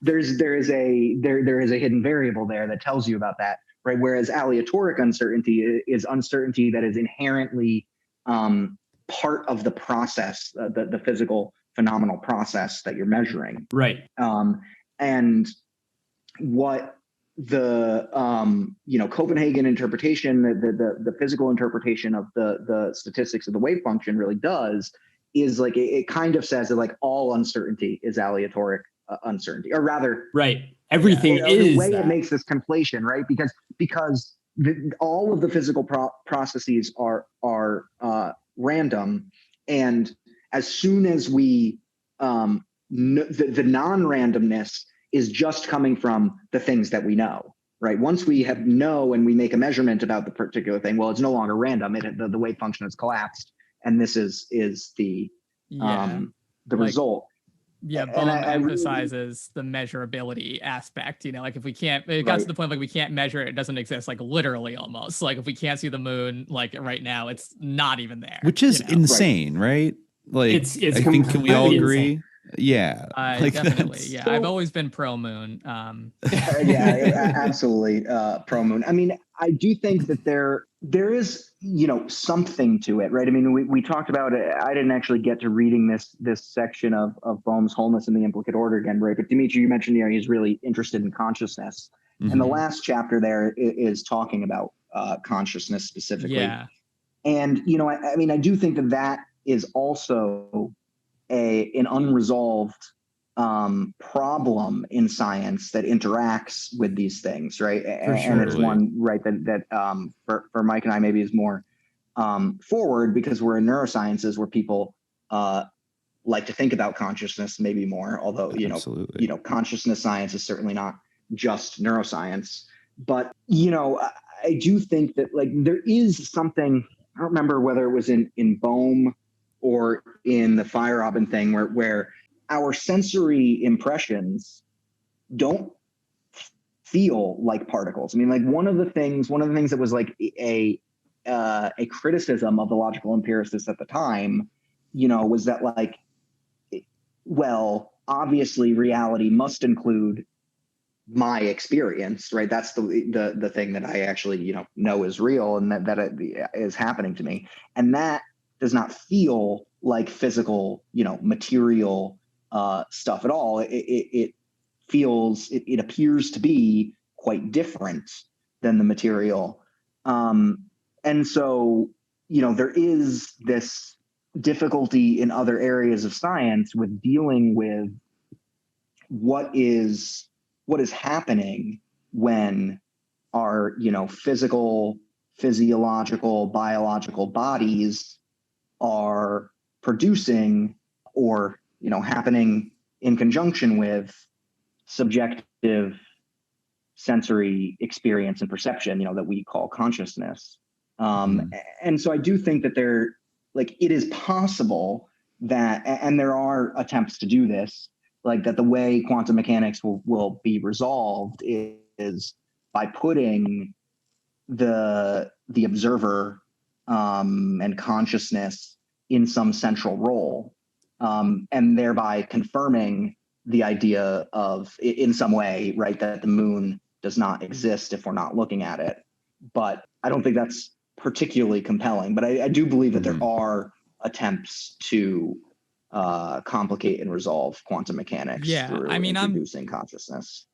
there is a hidden variable there that tells you about that, right? Whereas aleatoric uncertainty is uncertainty that is inherently part of the process, the physical phenomenal process that you're measuring. Right. And what the Copenhagen interpretation, the physical interpretation of the statistics of the wave function really does is like it kind of says that like all uncertainty is aleatoric uncertainty, or rather, right, everything is the way that. It makes this conflation, right? Because all of the physical processes are random, and as soon as we the non-randomness is just coming from the things that we know, right? Once we know and we make a measurement about the particular thing, well, it's no longer random. The wave function has collapsed, and this is the result. Yeah, Bohm emphasizes the measurability aspect. Like if we can't, it got to the point like we can't measure it, it doesn't exist, like literally almost. Like if we can't see the moon, like right now, it's not even there. Which is insane, right? Like it's I think, can we all agree? Insane. Yeah, definitely. Yeah, I've always been pro moon. Yeah, absolutely pro moon. I mean, I do think that there is, something to it, right? I mean, we talked about it. I didn't actually get to reading this section of Bohm's Wholeness in the Implicate Order again, right? But Dimitri, you mentioned, he's really interested in consciousness, and the last chapter there is talking about consciousness specifically. Yeah. And I do think that is also an unresolved problem in science that interacts with these things, right? And it's one, right, that for Mike and I maybe is more forward, because we're in neurosciences where people like to think about consciousness maybe more, although consciousness science is certainly not just neuroscience. But I do think that like there is something, I don't remember whether it was in Bohm or in the Feyerabend thing where our sensory impressions don't feel like particles. I mean, like one of the things that was like a criticism of the logical empiricists at the time, was that like, well, obviously reality must include my experience, right? That's the thing that I actually, know is real, and that it is happening to me. And that does not feel like physical, material stuff at all. It feels, it appears to be quite different than the material. And so, there is this difficulty in other areas of science with dealing with what is happening when our, physical, physiological, biological bodies are producing or, happening in conjunction with subjective sensory experience and perception, that we call consciousness. And so I do think that it is possible that, and there are attempts to do this, like that the way quantum mechanics will be resolved is by putting the observer and consciousness in some central role, and thereby confirming the idea of, in some way, right, that the moon does not exist if we're not looking at it. But I don't think that's particularly compelling. But I do believe that there are attempts to complicate and resolve quantum mechanics through introducing consciousness.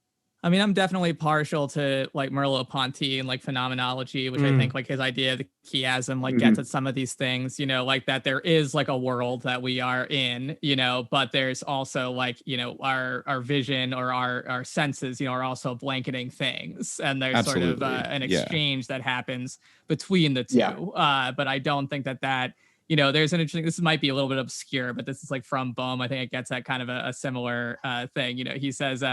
I mean, I'm definitely partial to like Merleau-Ponty and like phenomenology, which I think like his idea of the chiasm like gets at some of these things, you know, like that there is like a world that we are in, you know, but there's also like, you know, our vision or our senses, you know, are also blanketing things. And there's sort of an exchange that happens between the two. But I don't think that, you know, there's an interesting, this might be a little bit obscure, but this is like from Bohm. I think it gets at kind of a similar thing. You know, he says,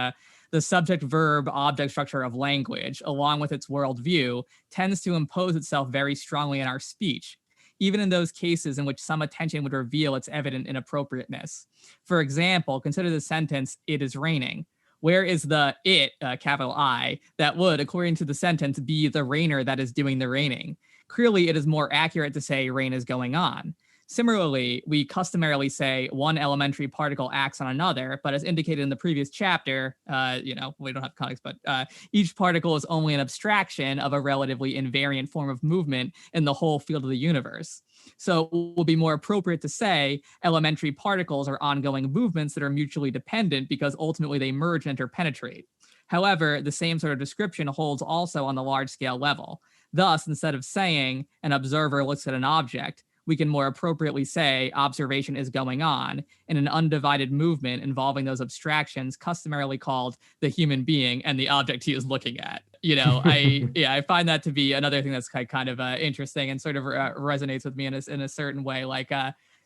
the subject verb object structure of language, along with its worldview, tends to impose itself very strongly in our speech, even in those cases in which some attention would reveal its evident inappropriateness. For example, consider the sentence, "It is raining." Where is the it, capital I, that would, according to the sentence, be the rainer that is doing the raining? Clearly, it is more accurate to say rain is going on. Similarly, we customarily say one elementary particle acts on another, but as indicated in the previous chapter, you know, we don't have context, but each particle is only an abstraction of a relatively invariant form of movement in the whole field of the universe. So it will be more appropriate to say elementary particles are ongoing movements that are mutually dependent because ultimately they merge and interpenetrate. However, the same sort of description holds also on the large scale level. Thus, instead of saying an observer looks at an object, we can more appropriately say observation is going on in an undivided movement involving those abstractions customarily called the human being and the object he is looking at. You know, I find that to be another thing that's kind of interesting and sort of resonates with me in a certain way. Like,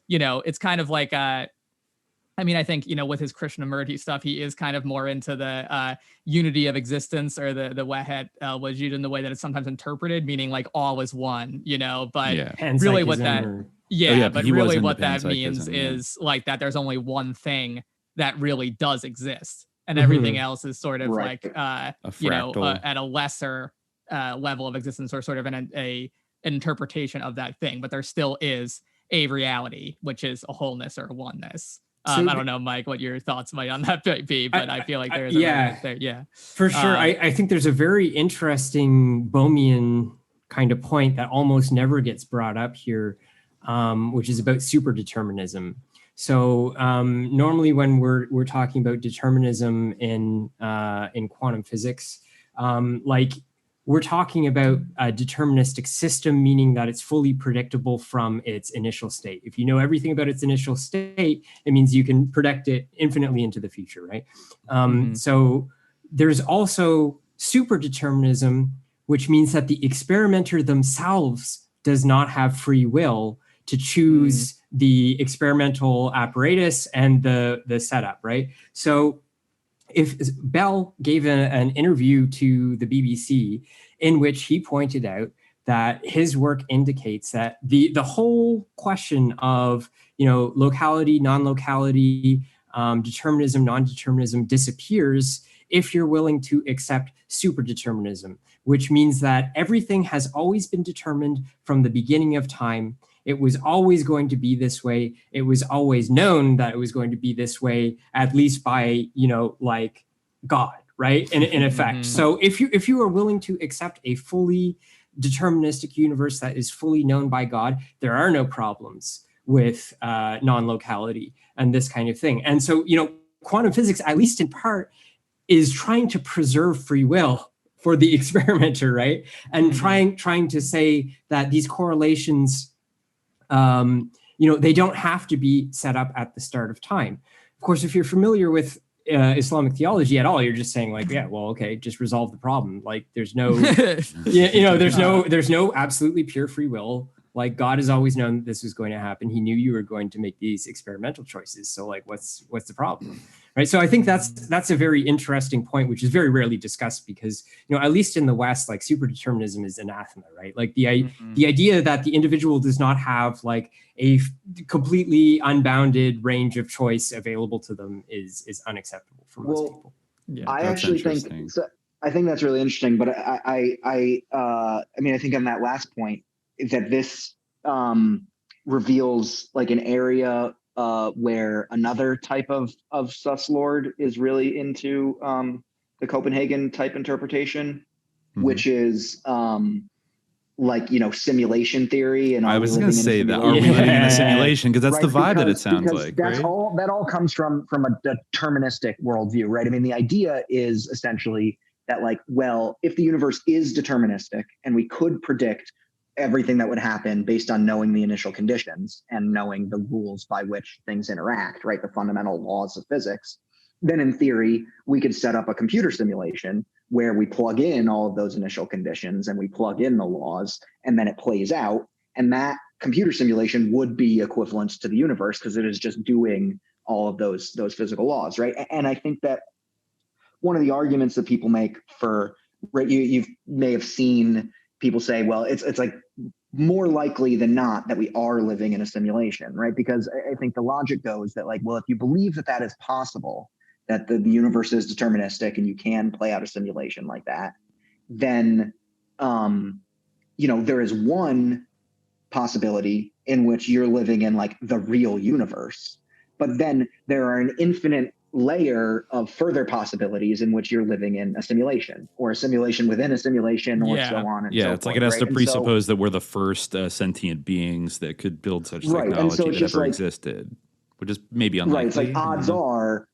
you know, it's kind of like, I mean, I think, you know, with his Krishnamurti stuff, he is kind of more into the unity of existence or the Wahet Wajud in the way that it's sometimes interpreted, meaning like all is one, you know, but really what that, but really what that means is like that there's only one thing that really does exist and everything else is sort of like, you know, at a lesser level of existence or sort of an interpretation of that thing, but there still is a reality, which is a wholeness or a oneness. I don't know, Mike, what your thoughts might on that be, but I feel like there's there. Yeah, for sure. I think there's a very interesting Bohmian kind of point that almost never gets brought up here, which is about superdeterminism. So normally when we're talking about determinism in quantum physics, like we're talking about a deterministic system, meaning that it's fully predictable from its initial state. If you know everything about its initial state, it means you can predict it infinitely into the future, right? So there's also superdeterminism, which means that the experimenter themselves does not have free will to choose the experimental apparatus and the setup, right? So if Bell gave an interview to the BBC in which he pointed out that his work indicates that the whole question of, you know, locality, non-locality, determinism, non-determinism disappears if you're willing to accept superdeterminism, which means that everything has always been determined from the beginning of time. It was always going to be this way. It was always known that it was going to be this way, at least by, you know, like God, right? In effect. So if you are willing to accept a fully deterministic universe that is fully known by God, there are no problems with non-locality and this kind of thing. And so, you know, quantum physics, at least in part, is trying to preserve free will for the experimenter, right? And trying to say that these correlations, you know, they don't have to be set up at the start of time. Of course, if you're familiar with Islamic theology at all, you're just saying like, yeah, well, okay, just resolve the problem. Like there's no, you know, there's no absolutely pure free will Like, God has always known that this was going to happen. He knew you were going to make these experimental choices. So like, what's the problem? Right. So I think that's a very interesting point, which is very rarely discussed because, at least in the West, like superdeterminism is anathema, right? Like the idea that the individual does not have like a completely unbounded range of choice available to them is unacceptable for most people. Yeah, I actually think so. I think that's really interesting, but I mean, I think on that last point that this reveals like an area where another type of sus lord is really into the Copenhagen type interpretation, which is like, simulation theory. And I was going to say that, are we living in a simulation? Because that's the vibe that it sounds like, that's right? That all comes from a deterministic worldview, right? I mean, the idea is essentially that like, well, if the universe is deterministic and we could predict everything that would happen based on knowing the initial conditions and knowing the rules by which things interact, right? The fundamental laws of physics, then in theory, we could set up a computer simulation where we plug in all of those initial conditions and we plug in the laws and then it plays out. And that computer simulation would be equivalent to the universe because it is just doing all of those physical laws, right? And I think that one of the arguments that people make for, right, you may have seen people say, well, it's like more likely than not that we are living in a simulation, right? Because I think the logic goes that like, well, if you believe that is possible, that the universe is deterministic and you can play out a simulation like that, then, there is one possibility in which you're living in like the real universe, but then there are an infinite layer of further possibilities in which you're living in a simulation or a simulation within a simulation or so on and so forth. It's like it has to presuppose that we're the first sent sentient beings that could build such technology that ever existed, which is maybe unlikely. Right, it's like odds are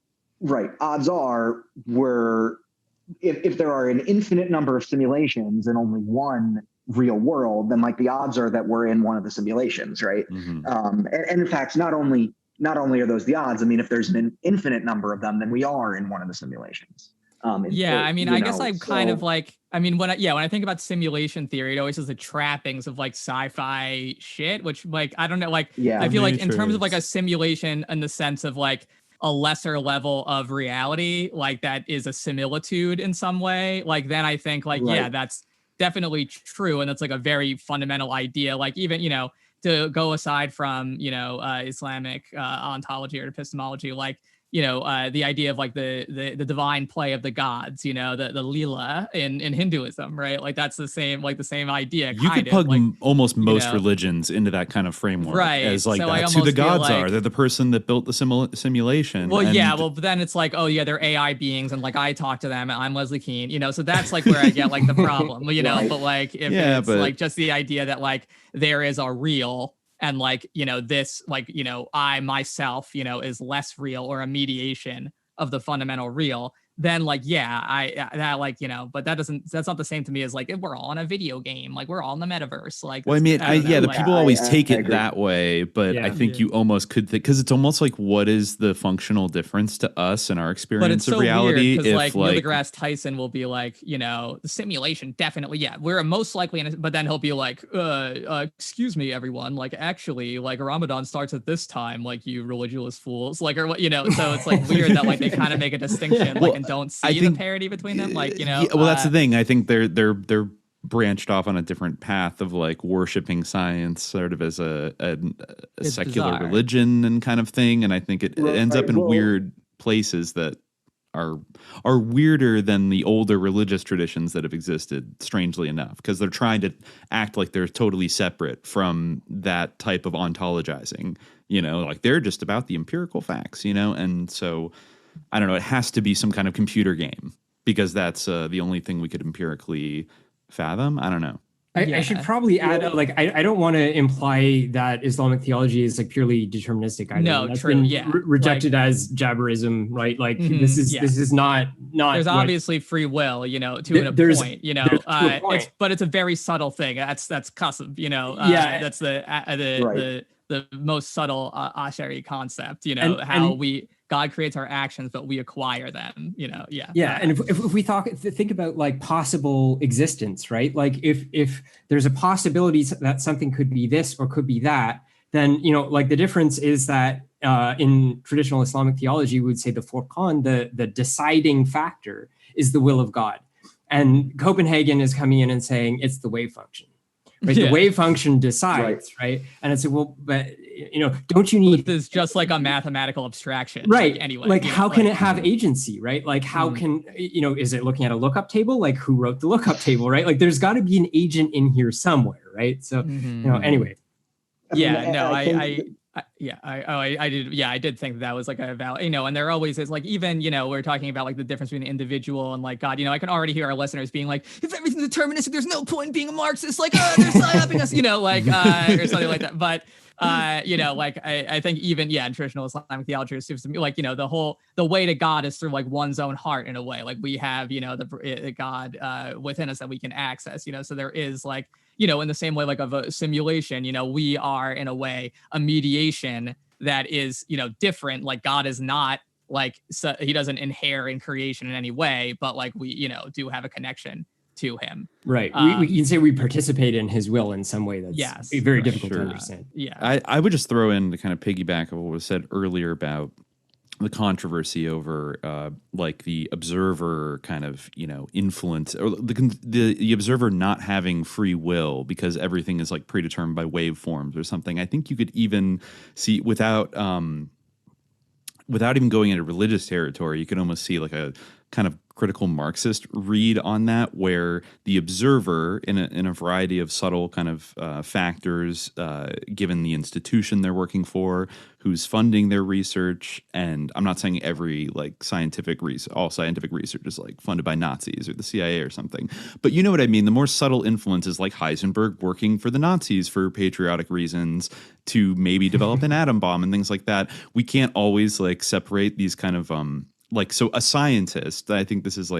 if there are an infinite number of simulations and only one real world, then like the odds are that we're in one of the simulations, right? And in fact, not only are those the odds, I mean, if there's an infinite number of them, then we are in one of the simulations. I mean, I guess I'm kind of like, I mean, when I think about simulation theory, it always has the trappings of like sci-fi shit, which like, I don't know, like, I feel like in terms of like a simulation in the sense of like a lesser level of reality, like that is a similitude in some way, like then I think like, that's definitely true. And that's like a very fundamental idea. Like even, to go aside from, Islamic ontology or epistemology, like, the idea of like the divine play of the gods, the lila in Hinduism, right? Like that's the same idea. You could plug almost most religions into that kind of framework, right? As like so that's who the gods are. They're the person that built the simulation. Well, but then it's like, oh yeah, they're AI beings, and like I talk to them, and I'm Leslie Kean, so that's like where I get like the problem, But like if it's like just the idea that like there is a real. And like, this, like, I myself, is less real or a mediation of the fundamental real, then like, but that's not the same to me as like, we're all in a video game, like we're all in the metaverse. Like, well, I mean, the people always take it that way, but I think you almost could think, because it's almost like, what is the functional difference to us and our experience of reality? Because like Neil deGrasse Tyson will be like, the simulation, definitely, we're most likely in it, but then he'll be like, excuse me, everyone, like actually, like Ramadan starts at this time, like you religious fools, like, or what, so it's like weird that like they kind of make a distinction, like, and don't see the parity between them, like that's the thing. I think they're branched off on a different path of like worshiping science sort of as a secular religion and kind of thing, and I think it ends up in weird places that are weirder than the older religious traditions that have existed, strangely enough, because they're trying to act like they're totally separate from that type of ontologizing, like they're just about the empirical facts, and so I don't know, it has to be some kind of computer game because that's the only thing we could empirically fathom. I don't know. I should probably add, like, I don't want to imply that Islamic theology is like purely deterministic. No, that's true. Been rejected like, as Jabberism, right? Like this is not. There's obviously free will, to a point, but it's a very subtle thing. That's cusp, that's the most subtle Ash'ari concept, God creates our actions, but we acquire them, Yeah. And if we think about like possible existence, right? Like if there's a possibility that something could be this or could be that, then, like the difference is that in traditional Islamic theology, we would say the Furqan, the deciding factor is the will of God. And Copenhagen is coming in and saying it's the wave function. Right, the wave function decides, right? And it's well, but don't you need this just like a mathematical abstraction, right? Like, anyway, like how can it have agency, right? Like how can is it looking at a lookup table? Like who wrote the lookup table, right? Like there's got to be an agent in here somewhere, right? So anyway. I did think that was like a valid, and there always is like, even, we're talking about like the difference between the individual and like God, I can already hear our listeners being like, if everything's deterministic, there's no point in being a Marxist, like, they're psyoping us, or something like that. But, I think even, in traditional Islamic theology, it seems to me like, the way to God is through like one's own heart in a way. Like we have, the God within us that we can access, so there is like, in the same way, like of a simulation, we are in a way a mediation that is, different. Like God is not like, so he doesn't inhere in creation in any way, but like we, do have a connection to him. Right. We can say we participate in his will in some way that's very difficult to understand. I would just throw in to kind of piggyback of what was said earlier about the controversy over like the observer kind of influence, or the observer not having free will because everything is like predetermined by waveforms or something. I think you could even see without even going into religious territory, you can almost see like a kind of critical Marxist read on that, where the observer in a variety of subtle kind of factors, given the institution they're working for, who's funding their research, and I'm not saying every like all scientific research is like funded by Nazis or the CIA or something, but you know what I mean. The more subtle influences, like Heisenberg working for the Nazis for patriotic reasons to maybe develop an atom bomb and things like that. We can't always like separate these kind of so a scientist, I think this is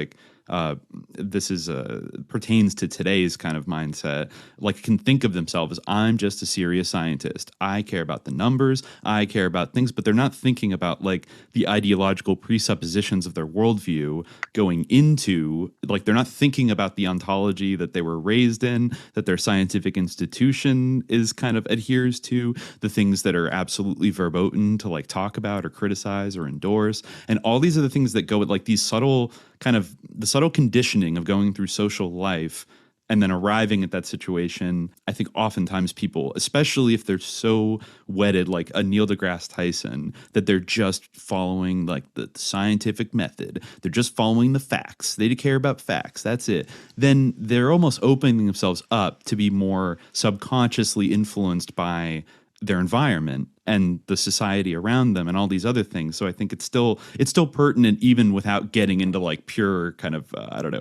pertains to today's kind of mindset, like can think of themselves as, I'm just a serious scientist. I care about the numbers. I care about things, but they're not thinking about like the ideological presuppositions of their worldview going into, like, they're not thinking about the ontology that they were raised in, that their scientific institution is kind of adheres to, the things that are absolutely verboten to like talk about or criticize or endorse. And all these are the things that go with like these subtle kind of the subtle conditioning of going through social life and then arriving at that situation. I think oftentimes people, especially if they're so wedded, like a Neil deGrasse Tyson, that they're just following like the scientific method, they're just following the facts, they care about facts, that's it, then they're almost opening themselves up to be more subconsciously influenced by their environment and the society around them and all these other things. So I think it's still pertinent even without getting into like pure kind of,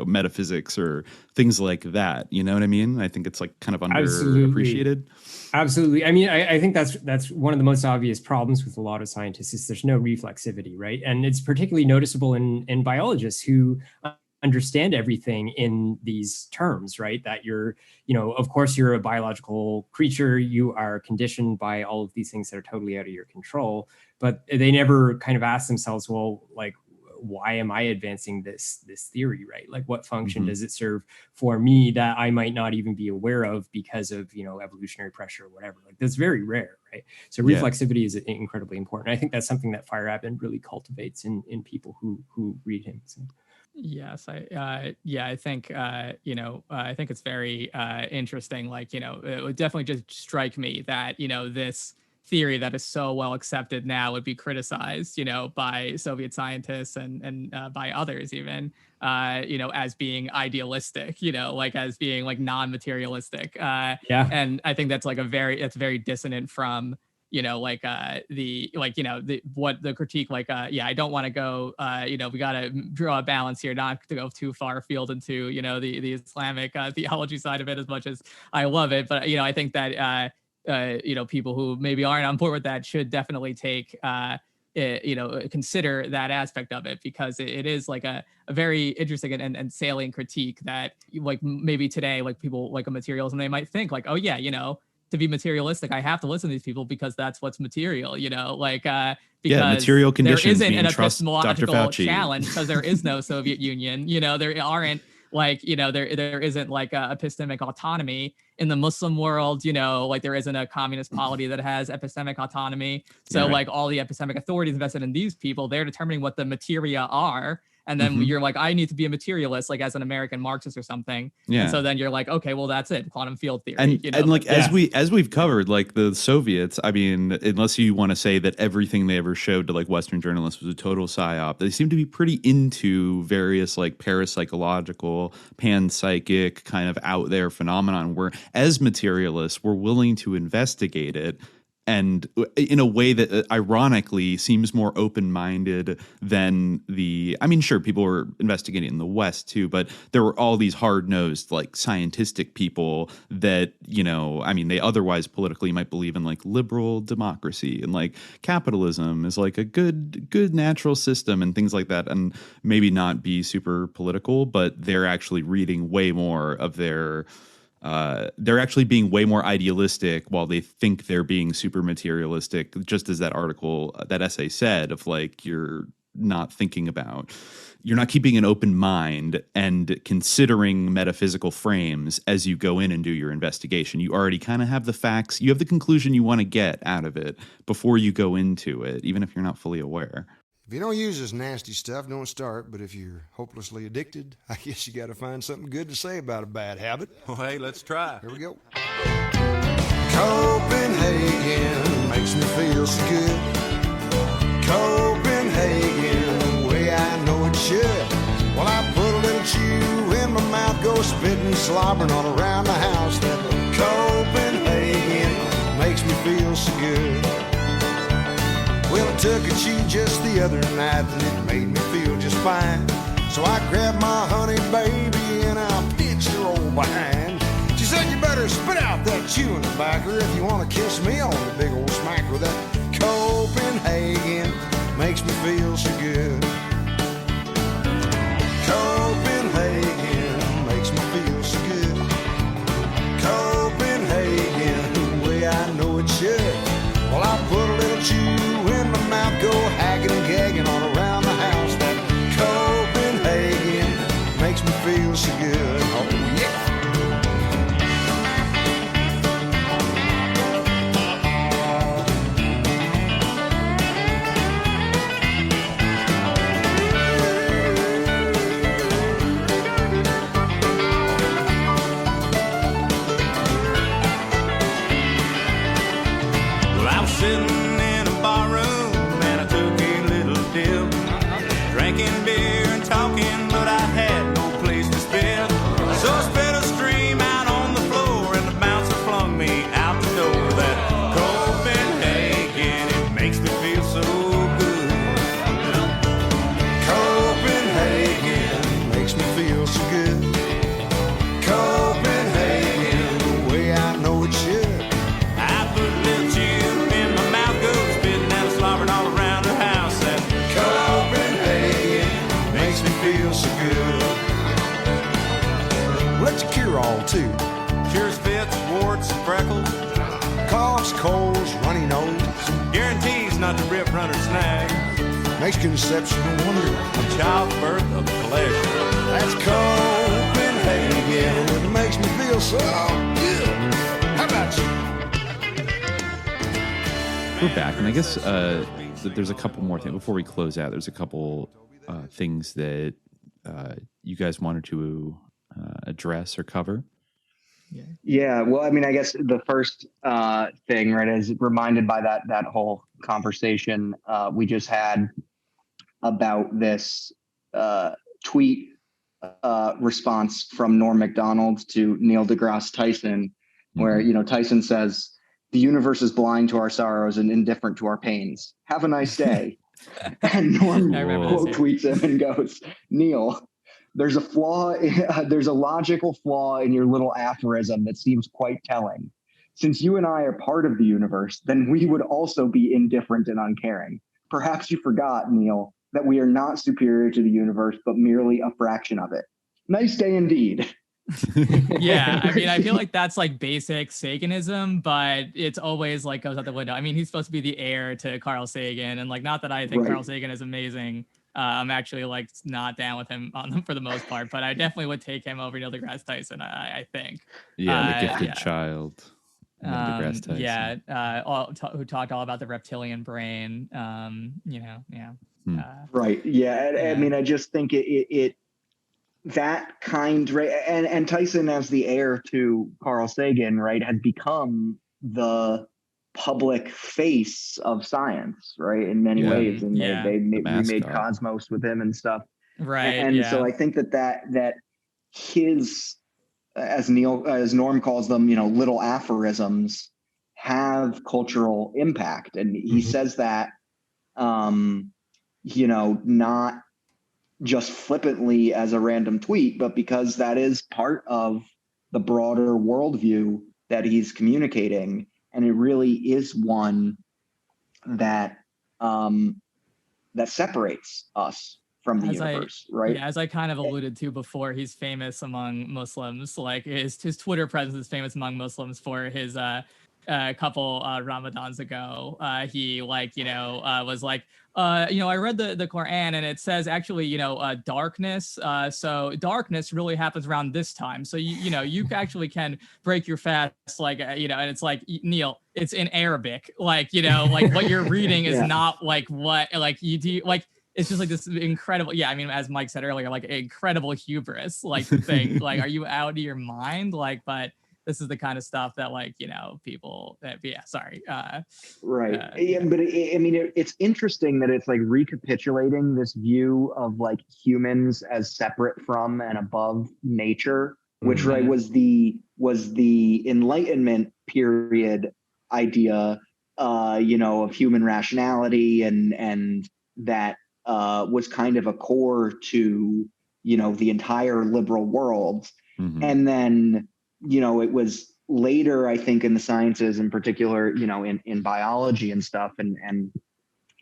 metaphysics or things like that. You know what I mean? I think it's like kind of underappreciated. Absolutely. I mean, I think that's one of the most obvious problems with a lot of scientists is there's no reflexivity, right? And it's particularly noticeable in biologists who understand everything in these terms, right? That you're, of course, you're a biological creature. You are conditioned by all of these things that are totally out of your control. But they never kind of ask themselves, well, like, why am I advancing this theory, right? Like, what function does it serve for me that I might not even be aware of because of, evolutionary pressure or whatever? Like, that's very rare, right? So reflexivity is incredibly important. I think that's something that Feyerabend really cultivates in people who read him. So. Yes, I think I think it's very interesting. Like, it would definitely just strike me that this theory that is so well accepted now would be criticized, by Soviet scientists and by others even, as being idealistic, like as being like non-materialistic. And I think that's like it's very dissonant from the critique, like, I don't want to go, we got to draw a balance here, not to go too far afield into, the Islamic theology side of it as much as I love it. But, I think that, people who maybe aren't on board with that should definitely take, consider that aspect of it, because it is like a very interesting and salient critique that like maybe today, like people like a materialism, they might think like, oh yeah, to be materialistic, I have to listen to these people because that's what's material, because material conditions there isn't mean an trust Dr. epistemological Fauci. challenge because there is no Soviet Union. There aren't there isn't like epistemic autonomy in the Muslim world, there isn't a communist polity that has epistemic autonomy. So all the epistemic authorities invested in these people, they're determining what the materia are. And then you're like, I need to be a materialist, like as an American Marxist or something. Yeah. And so then you're like, okay, well, that's it. Quantum field theory. And as we've covered, like the Soviets, I mean, unless you want to say that everything they ever showed to like Western journalists was a total psyop, they seem to be pretty into various like parapsychological, panpsychic kind of out there phenomenon where as materialists, we're willing to investigate it. And in a way that ironically seems more open-minded than sure, people were investigating in the West too, but there were all these hard-nosed, like scientistic people that, they otherwise politically might believe in like liberal democracy and like capitalism is like a good natural system and things like that. And maybe not be super political, but they're actually reading way more of their they're actually being way more idealistic while they think they're being super materialistic, just as that essay said, of like, you're not keeping an open mind and considering metaphysical frames as you go in and do your investigation. You already kind of have the facts. You have the conclusion you want to get out of it before you go into it, even if you're not fully aware. If you don't use this nasty stuff, don't start. But if you're hopelessly addicted, I guess you got to find something good to say about a bad habit. Well, hey, let's try. Here we go. Copenhagen makes me feel so good. Copenhagen, the way I know it should. Well, I put a little chew in my mouth, go spitting, slobbering all around the house. That Copenhagen makes me feel so good. Well, I took a chew just the other night and it made me feel just fine. So I grabbed my honey baby and I pinched her old behind. She said, you better spit out that chewing tobacco if you want to kiss me on the big old smacker. That Copenhagen makes me feel so good. Copenhagen makes me feel so good. Copenhagen, the way I know it should. Well, I put a little chew in my mouth, go hacking and gagging all around the house. That Copenhagen makes me feel so good. Oh, yeah. Well, I was sitting in a barroom and I took a little dip, drinking beer and talking, but I had no place to spit. So I spit a stream out on the floor and the bouncer flung me out the door. That Copenhagen, it makes me feel so good. Copenhagen makes me feel so good. Copenhagen, the way I know it should. I put a little chew in my mouth, go spitting and slobbering all around the house. That Copenhagen makes me feel so good. Well, it's a cure-all too. Cures fits, warts, freckles, Coughs, colds, runny nose. guarantees not to rip, run, or snag. Makes conception a wonder. A childbirth of pleasure. That's Copenhagen. It makes me feel so good. How about you? We're back, and I guess there's a couple more things before we close out. There's a couple things that you guys wanted to address or cover. Yeah, well, I mean, I guess the first thing, right, is reminded by that whole conversation we just had about this tweet response from Norm Macdonald to Neil deGrasse Tyson, where, Tyson says, the universe is blind to our sorrows and indifferent to our pains. Have a nice day. And Norm quote tweets him and goes, Neil, there's a flaw, there's a logical flaw in your little aphorism that seems quite telling. Since you and I are part of the universe, then we would also be indifferent and uncaring. Perhaps you forgot, Neil, that we are not superior to the universe, but merely a fraction of it. Nice day indeed. Yeah, I mean, I feel like that's like basic Saganism, but it's always like goes out the window. I mean, he's supposed to be the heir to Carl Sagan, and like, not that I think Carl Sagan is amazing. I'm actually like not down with him on them for the most part, but I definitely would take him over Neil deGrasse Tyson. I think. Yeah, the gifted child. Who talked all about the reptilian brain. Right. Yeah. I mean, I just think it that kind, right, and Tyson as the heir to Carl Sagan, right, had become the public face of science, right, in many ways, and we made Cosmos with him and stuff, right, and so I think that his, as Norm calls them, little aphorisms have cultural impact, and he says that not just flippantly as a random tweet, but because that is part of the broader worldview that he's communicating. And it really is one that that separates us from the universe, right? Yeah, as I kind of alluded to before, he's famous among Muslims. Like his Twitter presence is famous among Muslims for his couple Ramadans ago. He was like, I read the Quran and it says actually, darkness. So darkness really happens around this time. So you actually can break your fast, and it's like, Neil, it's in Arabic. Like what you're reading is not like what you do. Like it's just like this incredible. Yeah, I mean, as Mike said earlier, like incredible hubris. Like to think, like, are you out of your mind? Like, but this is the kind of stuff that people right. But it's interesting that it's like recapitulating this view of like humans as separate from and above nature, which was the Enlightenment period idea, of human rationality, and that was kind of a core to, the entire liberal world. And then, it was later, I think, in the sciences in particular, in biology and stuff, and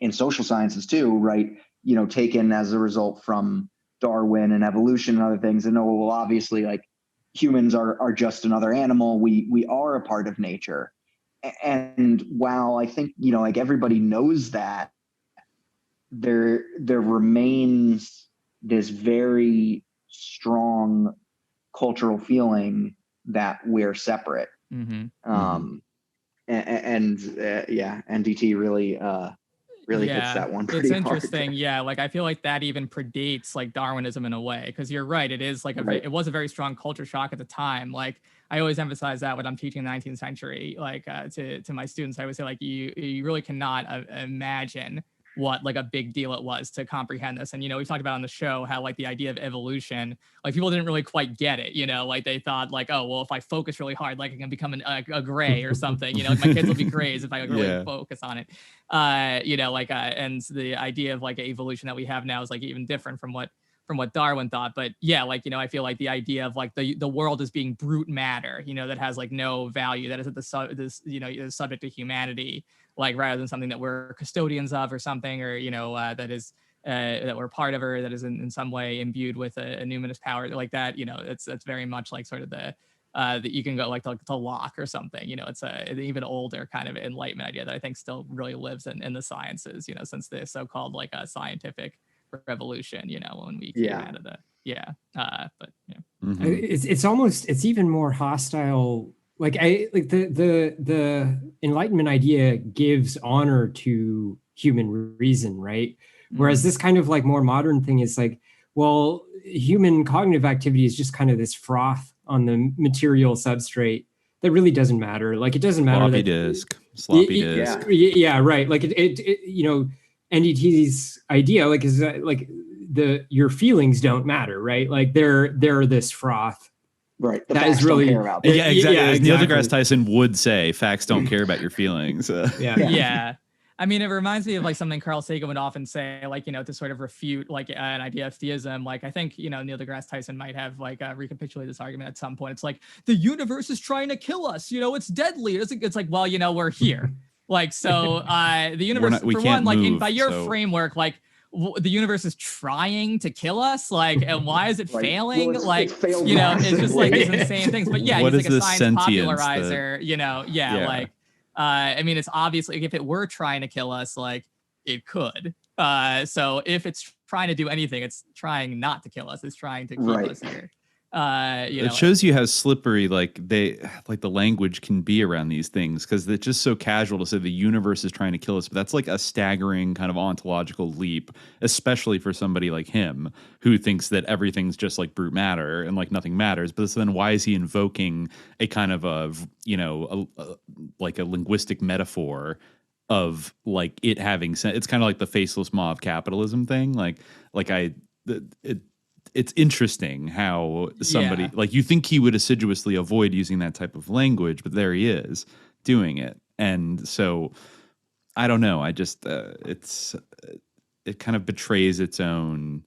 in social sciences too, right? Taken as a result from Darwin and evolution and other things. And obviously, like, humans are just another animal. We are a part of nature. And while I think, like everybody knows that, there remains this very strong cultural feeling that we're separate. NDT really hits that one pretty it's interesting hard. Like I feel like that even predates like Darwinism in a way, because you're right, it is like it was a very strong culture shock at the time. Like I always emphasize that when I'm teaching the 19th century, like to my students, I would say like you really cannot imagine what like a big deal it was to comprehend this. And we've talked about on the show how like the idea of evolution, like people didn't really quite get it, like they thought like, oh well, if I focus really hard, like I can become a gray or something, like my kids will be grays if I really focus on it, and the idea of like evolution that we have now is like even different from what Darwin thought. But I feel like the idea of like the world as being brute matter, that has like no value, that is is subject to humanity, like rather than something that we're custodians of or something, or that is that we're part of, or that is in some way imbued with a numinous power like that. It's very much like sort of the that you can go like to Locke or something. It's an even older kind of Enlightenment idea that I think still really lives in the sciences. Since the so-called like a scientific revolution. When we came out of the it's even more hostile. Like the Enlightenment idea gives honor to human reason, right? Whereas this kind of like more modern thing is like, well, human cognitive activity is just kind of this froth on the material substrate that really doesn't matter. Like it doesn't matter. Sloppy disk. Yeah, right. Like it NDT's idea like is that, like your feelings don't matter, right? Like they're this froth. Right. That is really don't care about exactly. As Neil deGrasse Tyson would say, facts don't care about your feelings. Yeah. I mean, it reminds me of like something Carl Sagan would often say, like, to sort of refute like an idea of theism. Like, I think, Neil deGrasse Tyson might have like recapitulated this argument at some point. It's like, the universe is trying to kill us. It's deadly. It's like, well, we're here. Like, so the universe, by your framework, like, the universe is trying to kill us, like, and why is it failing? Well, like, it's failed you know, it's just like these massively. insane things. But yeah, What he's is like a the science sentience popularizer, you know, like, I mean, it's obviously, if it were trying to kill us, like, it could. So if it's trying to do anything, it's trying not to kill us. It's trying to keep us here. You know, it shows you how slippery like the language can be around these things, because it's just so casual to say the universe is trying to kill us, but that's like a staggering kind of ontological leap, especially for somebody like him who thinks that everything's just like brute matter and like nothing matters. But so then why is he invoking a kind of a, you know, like a linguistic metaphor of like it having sense? It's kind of like the faceless maw of capitalism thing. It's interesting how somebody like, you think he would assiduously avoid using that type of language, but there he is doing it. And so I don't know. I just, it kind of betrays its own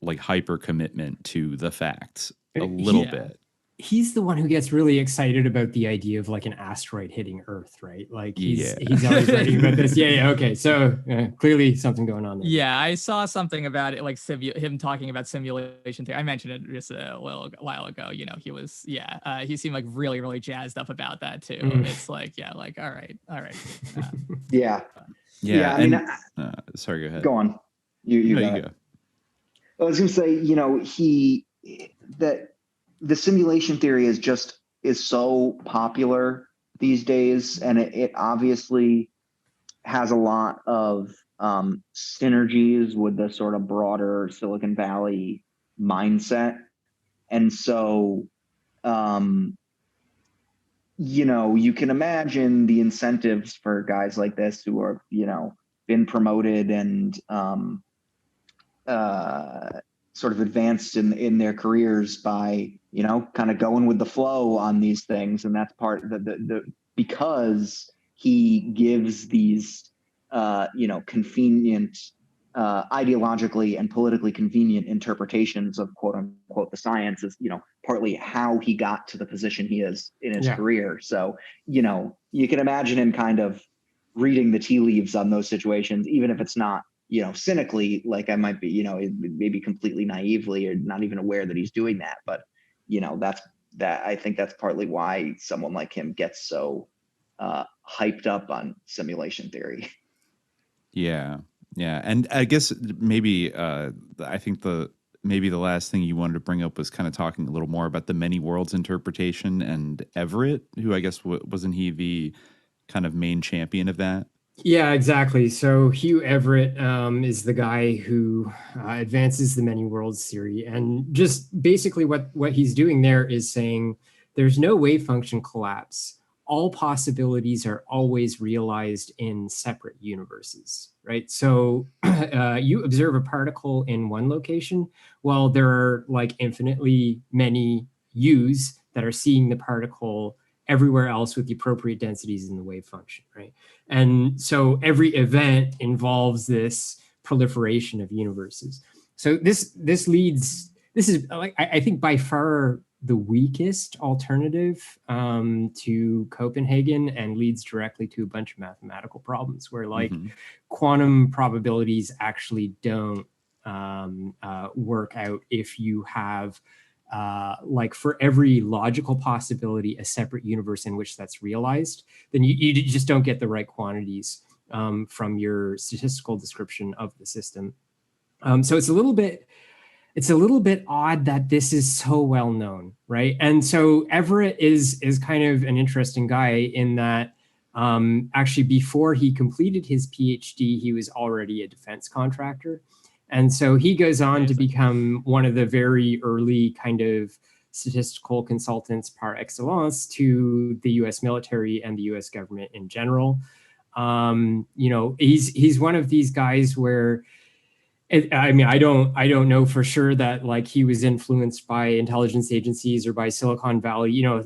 like hyper commitment to the facts a little bit. He's the one who gets really excited about the idea of like an asteroid hitting Earth, right? Like he's always writing about this. Okay. So clearly something going on there. Yeah, I saw something about it, like him talking about simulation theory. I mentioned it just a little while ago. You know, he was, he seemed like really, really jazzed up about that too. It's like, like, all right. Yeah. I mean, sorry, go ahead. Go on. You go. I was going to say, you know, the simulation theory is so popular these days, and it obviously has a lot of synergies with the sort of broader Silicon Valley mindset. And so, you know, you can imagine the incentives for guys like this who are, you know, been promoted and sort of advanced in their careers by, you know, kind of going with the flow on these things. And that's part of the because he gives these, you know, convenient, ideologically and politically convenient interpretations of quote unquote the science is, you know, partly how he got to the position he is in his career. So, you know, you can imagine him kind of reading the tea leaves on those situations, even if it's not, you know, cynically, like I might be, you know, maybe completely naively or not even aware that he's doing that. But, you know, I think that's partly why someone like him gets so hyped up on simulation theory. Yeah. And I guess maybe I think maybe the last thing you wanted to bring up was kind of talking a little more about the many worlds interpretation and Everett, who I guess wasn't he the kind of main champion of that? Yeah, exactly. So Hugh Everett is the guy who advances the many worlds theory. And just basically what he's doing there is saying there's no wave function collapse. All possibilities are always realized in separate universes, right? So you observe a particle in one location, while there are like infinitely many yous that are seeing the particle everywhere else with the appropriate densities in the wave function, right? And so every event involves this proliferation of universes. So this is like, I think by far the weakest alternative to Copenhagen, and leads directly to a bunch of mathematical problems where like quantum probabilities actually don't work out if you have like for every logical possibility, a separate universe in which that's realized, then you just don't get the right quantities from your statistical description of the system. So it's a little bit odd that this is so well known, right? And so Everett is kind of an interesting guy in that actually before he completed his PhD, he was already a defense contractor. And so he goes on to become one of the very early kind of statistical consultants par excellence to the US military and the US government in general. You know, he's one of these guys where, I mean, I don't know for sure that like he was influenced by intelligence agencies or by Silicon Valley, you know,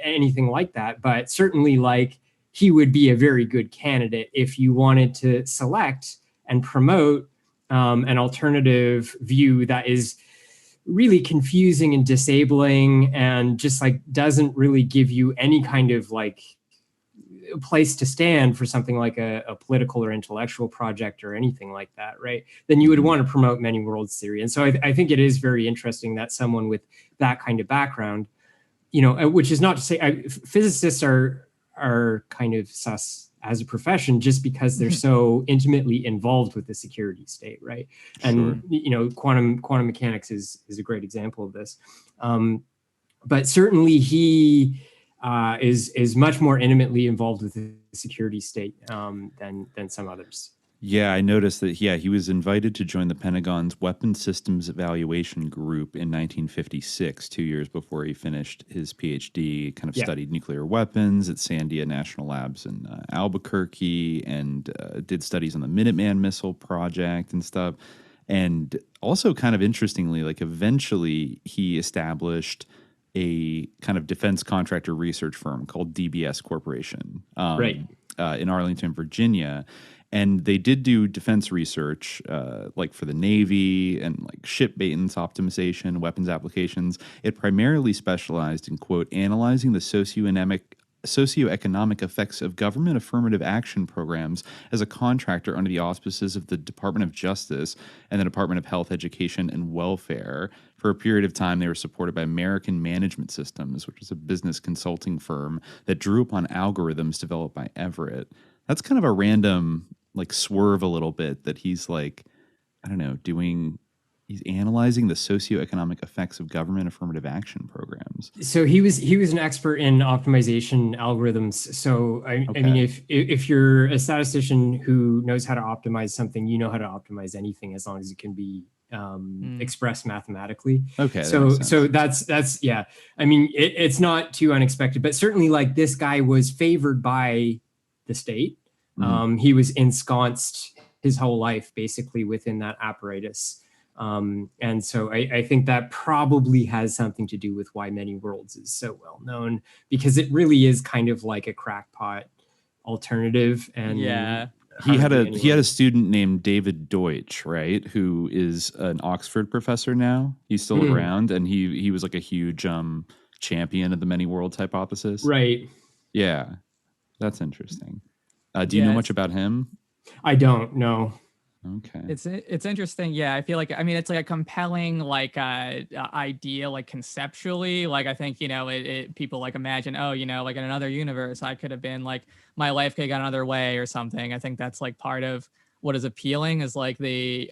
anything like that. But certainly like he would be a very good candidate if you wanted to select and promote an alternative view that is really confusing and disabling and just like doesn't really give you any kind of like place to stand for something like a political or intellectual project or anything like that, right? Then you would want to promote many worlds theory. And so I think it is very interesting that someone with that kind of background, which is not to say physicists are kind of sus as a profession just because they're so intimately involved with the security state, right? And quantum mechanics is a great example of this. But certainly he is much more intimately involved with the security state than some others. Yeah, I noticed that, he was invited to join the Pentagon's Weapons Systems Evaluation Group in 1956, 2 years before he finished his PhD, kind of studied nuclear weapons at Sandia National Labs in Albuquerque, and did studies on the Minuteman missile project and stuff. And also kind of interestingly, like eventually he established a kind of defense contractor research firm called DBS Corporation in Arlington, Virginia. And they did do defense research, like for the Navy and like ship maintenance optimization, weapons applications. It primarily specialized in, quote, analyzing the socioeconomic effects of government affirmative action programs as a contractor under the auspices of the Department of Justice and the Department of Health, Education, and Welfare. For a period of time, they were supported by American Management Systems, which was a business consulting firm that drew upon algorithms developed by Everett. That's kind of a random like swerve a little bit that he's like, I don't know, he's analyzing the socioeconomic effects of government affirmative action programs. So he was an expert in optimization algorithms. So I mean, if you're a statistician who knows how to optimize something, you know how to optimize anything as long as it can be expressed mathematically. Okay. So that's yeah. I mean, it's not too unexpected, but certainly like this guy was favored by the state. He was ensconced his whole life basically within that apparatus. And so I think that probably has something to do with why Many Worlds is so well known, because it really is kind of like a crackpot alternative. And he had a student named David Deutsch, right, who is an Oxford professor now. He's still around, and he was like a huge champion of the Many Worlds hypothesis. Right. Yeah, that's interesting. Do you know much about him? I don't know. Okay. It's interesting. Yeah, I feel like, I mean, it's like a compelling like idea, like conceptually. Like I think, people like imagine, like in another universe, I could have been like, my life could have gone another way or something. I think that's like part of what is appealing is like the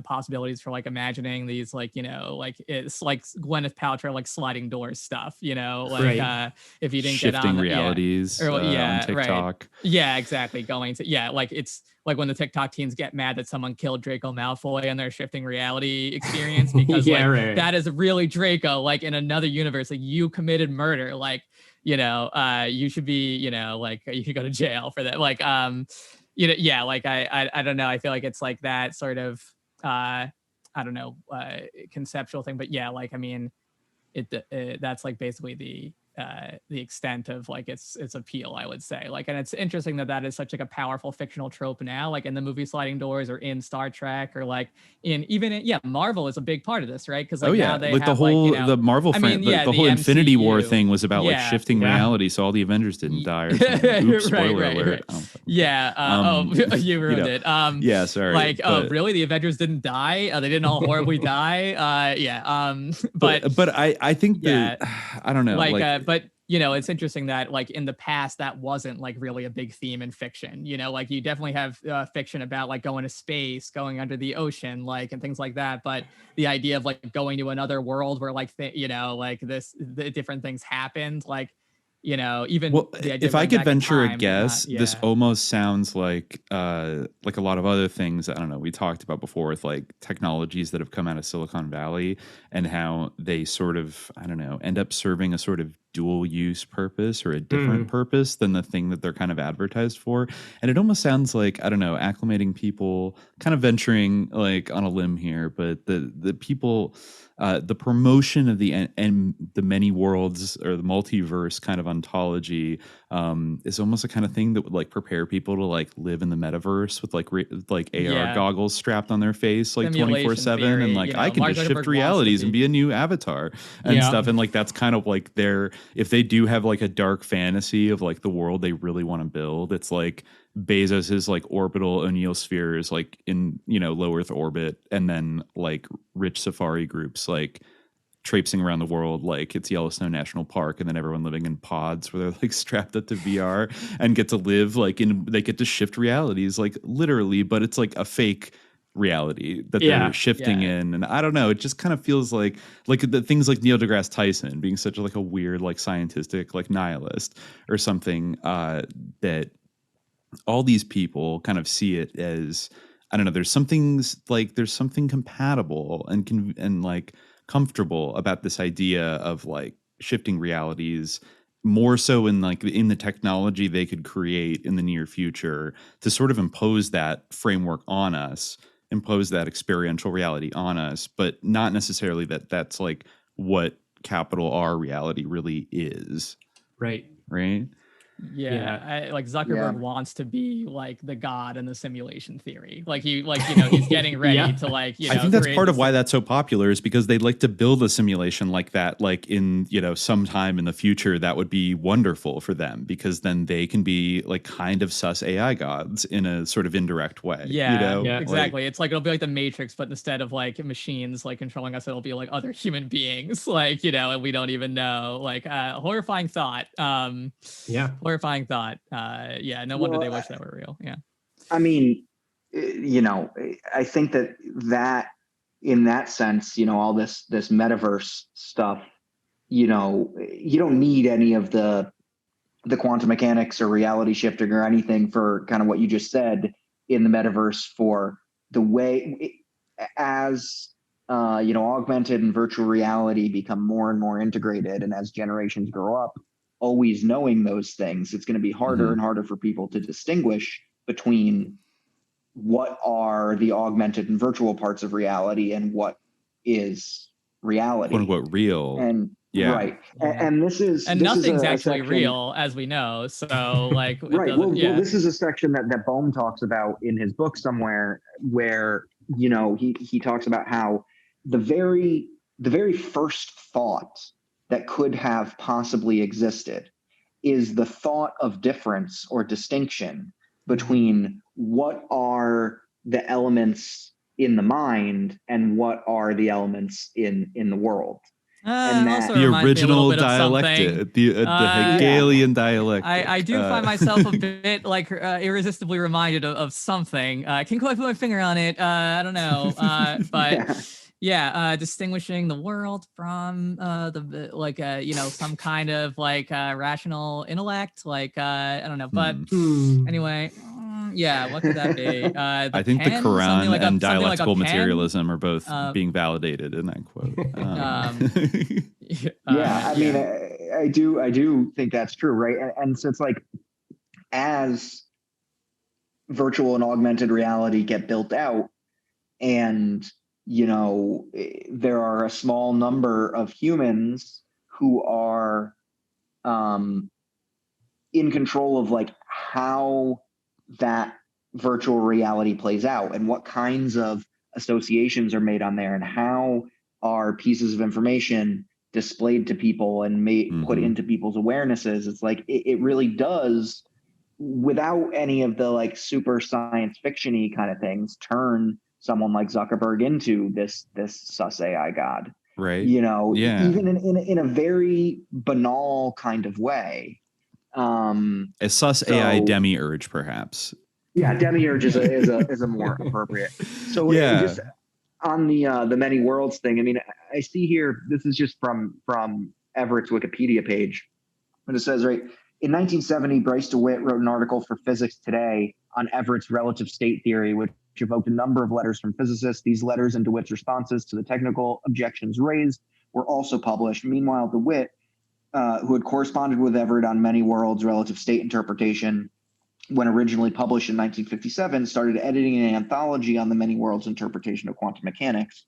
possibilities for like imagining these like, like it's like Gwyneth Paltrow like sliding doors stuff, like if you didn't shifting get on realities on TikTok. Yeah, exactly. Like it's like when the TikTok teens get mad that someone killed Draco Malfoy and their shifting reality experience because that is really Draco, like in another universe, like you committed murder, like, you should be, like you could go to jail for that. Like, like I don't know. I feel like it's like that sort of, conceptual thing, but yeah, like, I mean, that's like basically the extent of like its appeal, I would say. Like, and it's interesting that is such like a powerful fictional trope now, like in the movie Sliding Doors or in Star Trek or like Marvel is a big part of this, right? Because now they have the whole the Marvel the whole Infinity War thing was about like shifting reality, so all the Avengers didn't die or something. Oops, spoiler alert. You ruined it. Yeah, sorry. Like, really? The Avengers didn't die? They didn't all horribly die? But I think that I don't know. But it's interesting that like in the past that wasn't like really a big theme in fiction. Like you definitely have fiction about like going to space, going under the ocean, like and things like that. But the idea of like going to another world where like the different things happened, like even if I could venture a guess, this almost sounds like a lot of other things I don't know we talked about before with like technologies that have come out of Silicon Valley and how they sort of end up serving a sort of dual use purpose or a different purpose than the thing that they're kind of advertised for. And it almost sounds like, acclimating people, kind of venturing like on a limb here, but the people, the promotion of the Many Worlds or the multiverse kind of ontology is almost the kind of thing that would like prepare people to like live in the metaverse with like AR goggles strapped on their face like 24/7 and like I can just shift realities and be a new avatar and stuff. And like that's kind of like their if they do have like a dark fantasy of like the world they really want to build, it's like Bezos's like orbital O'Neill spheres like in, you know, low Earth orbit, and then like rich safari groups like traipsing around the world like it's Yellowstone National Park, and then everyone living in pods where they're like strapped up to VR and get to live like they get to shift realities like literally, but it's like a fake reality that they're shifting in. And I don't know, it just kind of feels like the things like Neil deGrasse Tyson being such like a weird like scientistic like nihilist or something, that all these people kind of see it as, I don't know, there's something compatible and like comfortable about this idea of like shifting realities, more so in the technology they could create in the near future to sort of impose that framework on us, impose that experiential reality on us, but not necessarily that's like what capital R reality really is. Right. Yeah. Like Zuckerberg wants to be like the god in the simulation theory. Like he's getting ready to like, I think that's part of why that's so popular, is because they'd like to build a simulation like that, like in, you know, sometime in the future. That would be wonderful for them, because then they can be like kind of sus AI gods in a sort of indirect way. Exactly. Like, it's like, it'll be like the Matrix, but instead of like machines like controlling us, it'll be like other human beings, like, you know, and we don't even know. Like horrifying thought. Horrifying thought. No wonder they wish that were real. Yeah. I mean, you know, I think that in that sense, you know, all this metaverse stuff, you know, you don't need any of the quantum mechanics or reality shifting or anything for kind of what you just said in the metaverse, for the way as you know, augmented and virtual reality become more and more integrated, and as generations grow up always knowing those things, it's going to be harder and harder for people to distinguish between what are the augmented and virtual parts of reality and what is reality, quote unquote real. And and nothing's actually real, as we know. So like, well, this is a section that Bohm talks about in his book somewhere, where, you know, he talks about how the very first thought that could have possibly existed is the thought of difference or distinction between what are the elements in the mind and what are the elements in the world. And the original dialectic, the Hegelian dialect. I do find myself a bit like irresistibly reminded of something. I can't quite put my finger on it. I don't know, but. Distinguishing the world from you know, some kind of like rational intellect, like I don't know, but anyway, what could that be? I think the Quran and dialectical materialism are both being validated in that quote. I mean, I do think that's true, right? And so it's like, as virtual and augmented reality get built out, and you know, there are a small number of humans who are in control of like how that virtual reality plays out and what kinds of associations are made on there and how are pieces of information displayed to people and put into people's awarenesses. It's like it really does, without any of the like super science fiction-y kind of things, turn someone like Zuckerberg into this sus AI god, right? You know, even in a very banal kind of way. A sus AI demiurge, perhaps. Yeah, demiurge is a more appropriate. So just on the many worlds thing, I mean, I see here, this is just from Everett's Wikipedia page, but it says, right, in 1970, Bryce DeWitt wrote an article for Physics Today on Everett's relative state theory, which evoked a number of letters from physicists. These letters and DeWitt's responses to the technical objections raised were also published. Meanwhile, DeWitt, who had corresponded with Everett on many worlds' relative state interpretation, when originally published in 1957, started editing an anthology on the many worlds interpretation of quantum mechanics.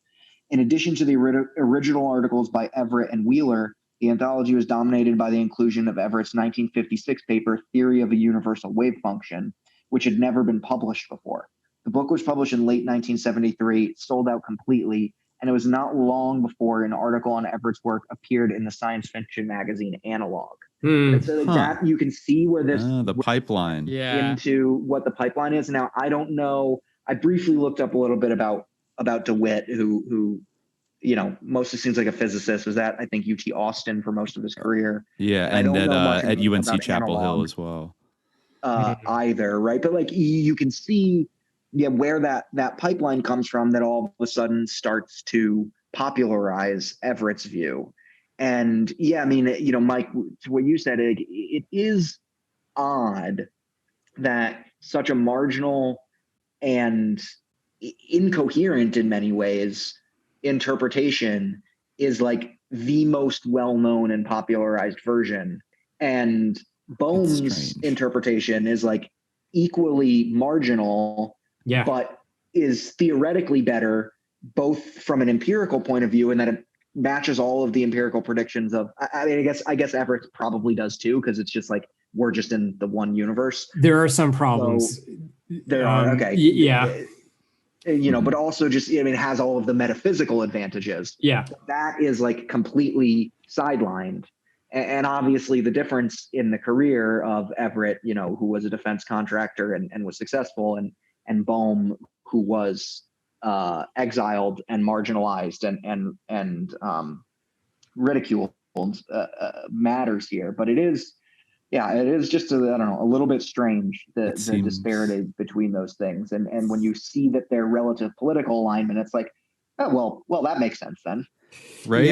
In addition to the original articles by Everett and Wheeler, the anthology was dominated by the inclusion of Everett's 1956 paper, Theory of a Universal Wave Function, which had never been published before. The book was published in late 1973, sold out completely, and it was not long before an article on Everett's work appeared in the science fiction magazine Analog. And so that you can see where this the pipeline into what the pipeline is. Now, I don't know. I briefly looked up a little bit about DeWitt, who mostly seems like a physicist. Was at, I think, UT Austin for most of his career. Yeah, and at UNC Chapel Hill as well. Either, right? But like you can see where that pipeline comes from, that all of a sudden starts to popularize Everett's view. And I mean, Mike, to what you said, it is odd that such a marginal and incoherent in many ways interpretation is like the most well-known and popularized version, and Bohm's interpretation is like equally marginal, but is theoretically better, both from an empirical point of view, and that it matches all of the empirical predictions of, I mean, I guess Everett probably does too, because it's just like we're just in the one universe. There are some problems. So there are, okay. But also just, I mean, it has all of the metaphysical advantages. Yeah. That is like completely sidelined. And obviously the difference in the career of Everett, who was a defense contractor and was successful, and Bohm, who was exiled and marginalized and ridiculed, matters here. But it is just a little bit strange, the disparity between those things. And when you see that their relative political alignment, it's like, oh, well, that makes sense then. Right?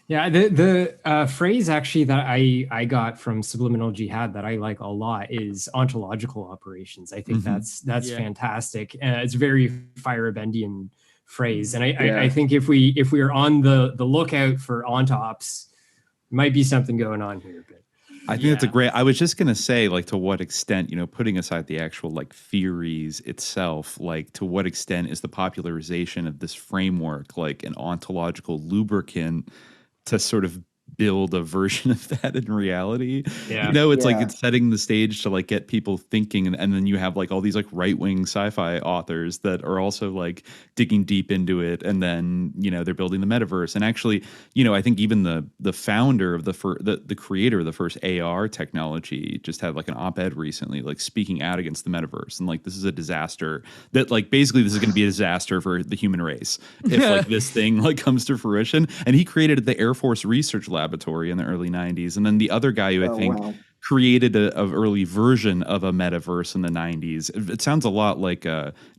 Yeah, the phrase actually that I got from Subliminal Jihad that I like a lot is ontological operations. I think that's fantastic. It's a very Feyerabend'ian phrase, and I think if we are on the lookout for Ont-Ops, might be something going on here. But I think that's a great. I was just gonna say, like, to what extent, putting aside the actual like theories itself, like to what extent is the popularization of this framework like an ontological lubricant to sort of build a version of that in reality. It's like it's setting the stage to like get people thinking, and then you have like all these like right-wing sci-fi authors that are also like digging deep into it, and then they're building the metaverse. And actually, I think even the founder of the creator of the first AR technology just had like an op-ed recently, like speaking out against the metaverse, and like this is a disaster, that like basically this is going to be a disaster for the human race if like this thing like comes to fruition. And he created the Air Force Research Laboratory in the early 90s. And then the other guy who I think created a early version of a metaverse in the 90s. It sounds a lot like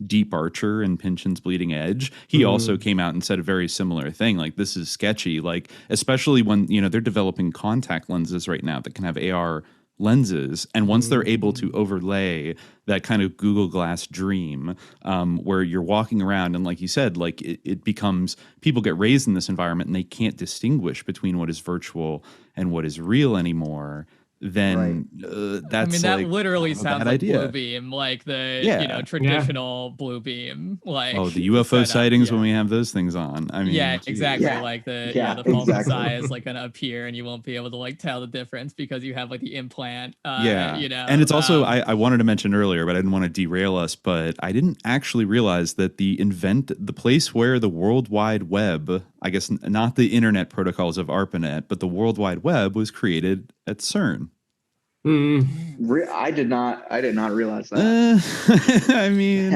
Deep Archer and Pynchon's Bleeding Edge. He also came out and said a very similar thing. Like, this is sketchy. Like, especially when, they're developing contact lenses right now that can have AR lenses, and once they're able to overlay that kind of Google Glass dream, where you're walking around and, like you said, like it becomes, people get raised in this environment and they can't distinguish between what is virtual and what is real anymore, then that's, that like, literally sounds like idea. Blue Beam, like the traditional Blue Beam, like the UFO sightings when we have those things on. I mean, exactly. Like the false messiah is like gonna appear and you won't be able to like tell the difference because you have like the implant. And it's also I wanted to mention earlier, but I didn't want to derail us. But I didn't actually realize that the place where the World Wide Web, I guess not the internet protocols of ARPANET, but the World Wide Web was created at CERN. I did not realize that. I mean,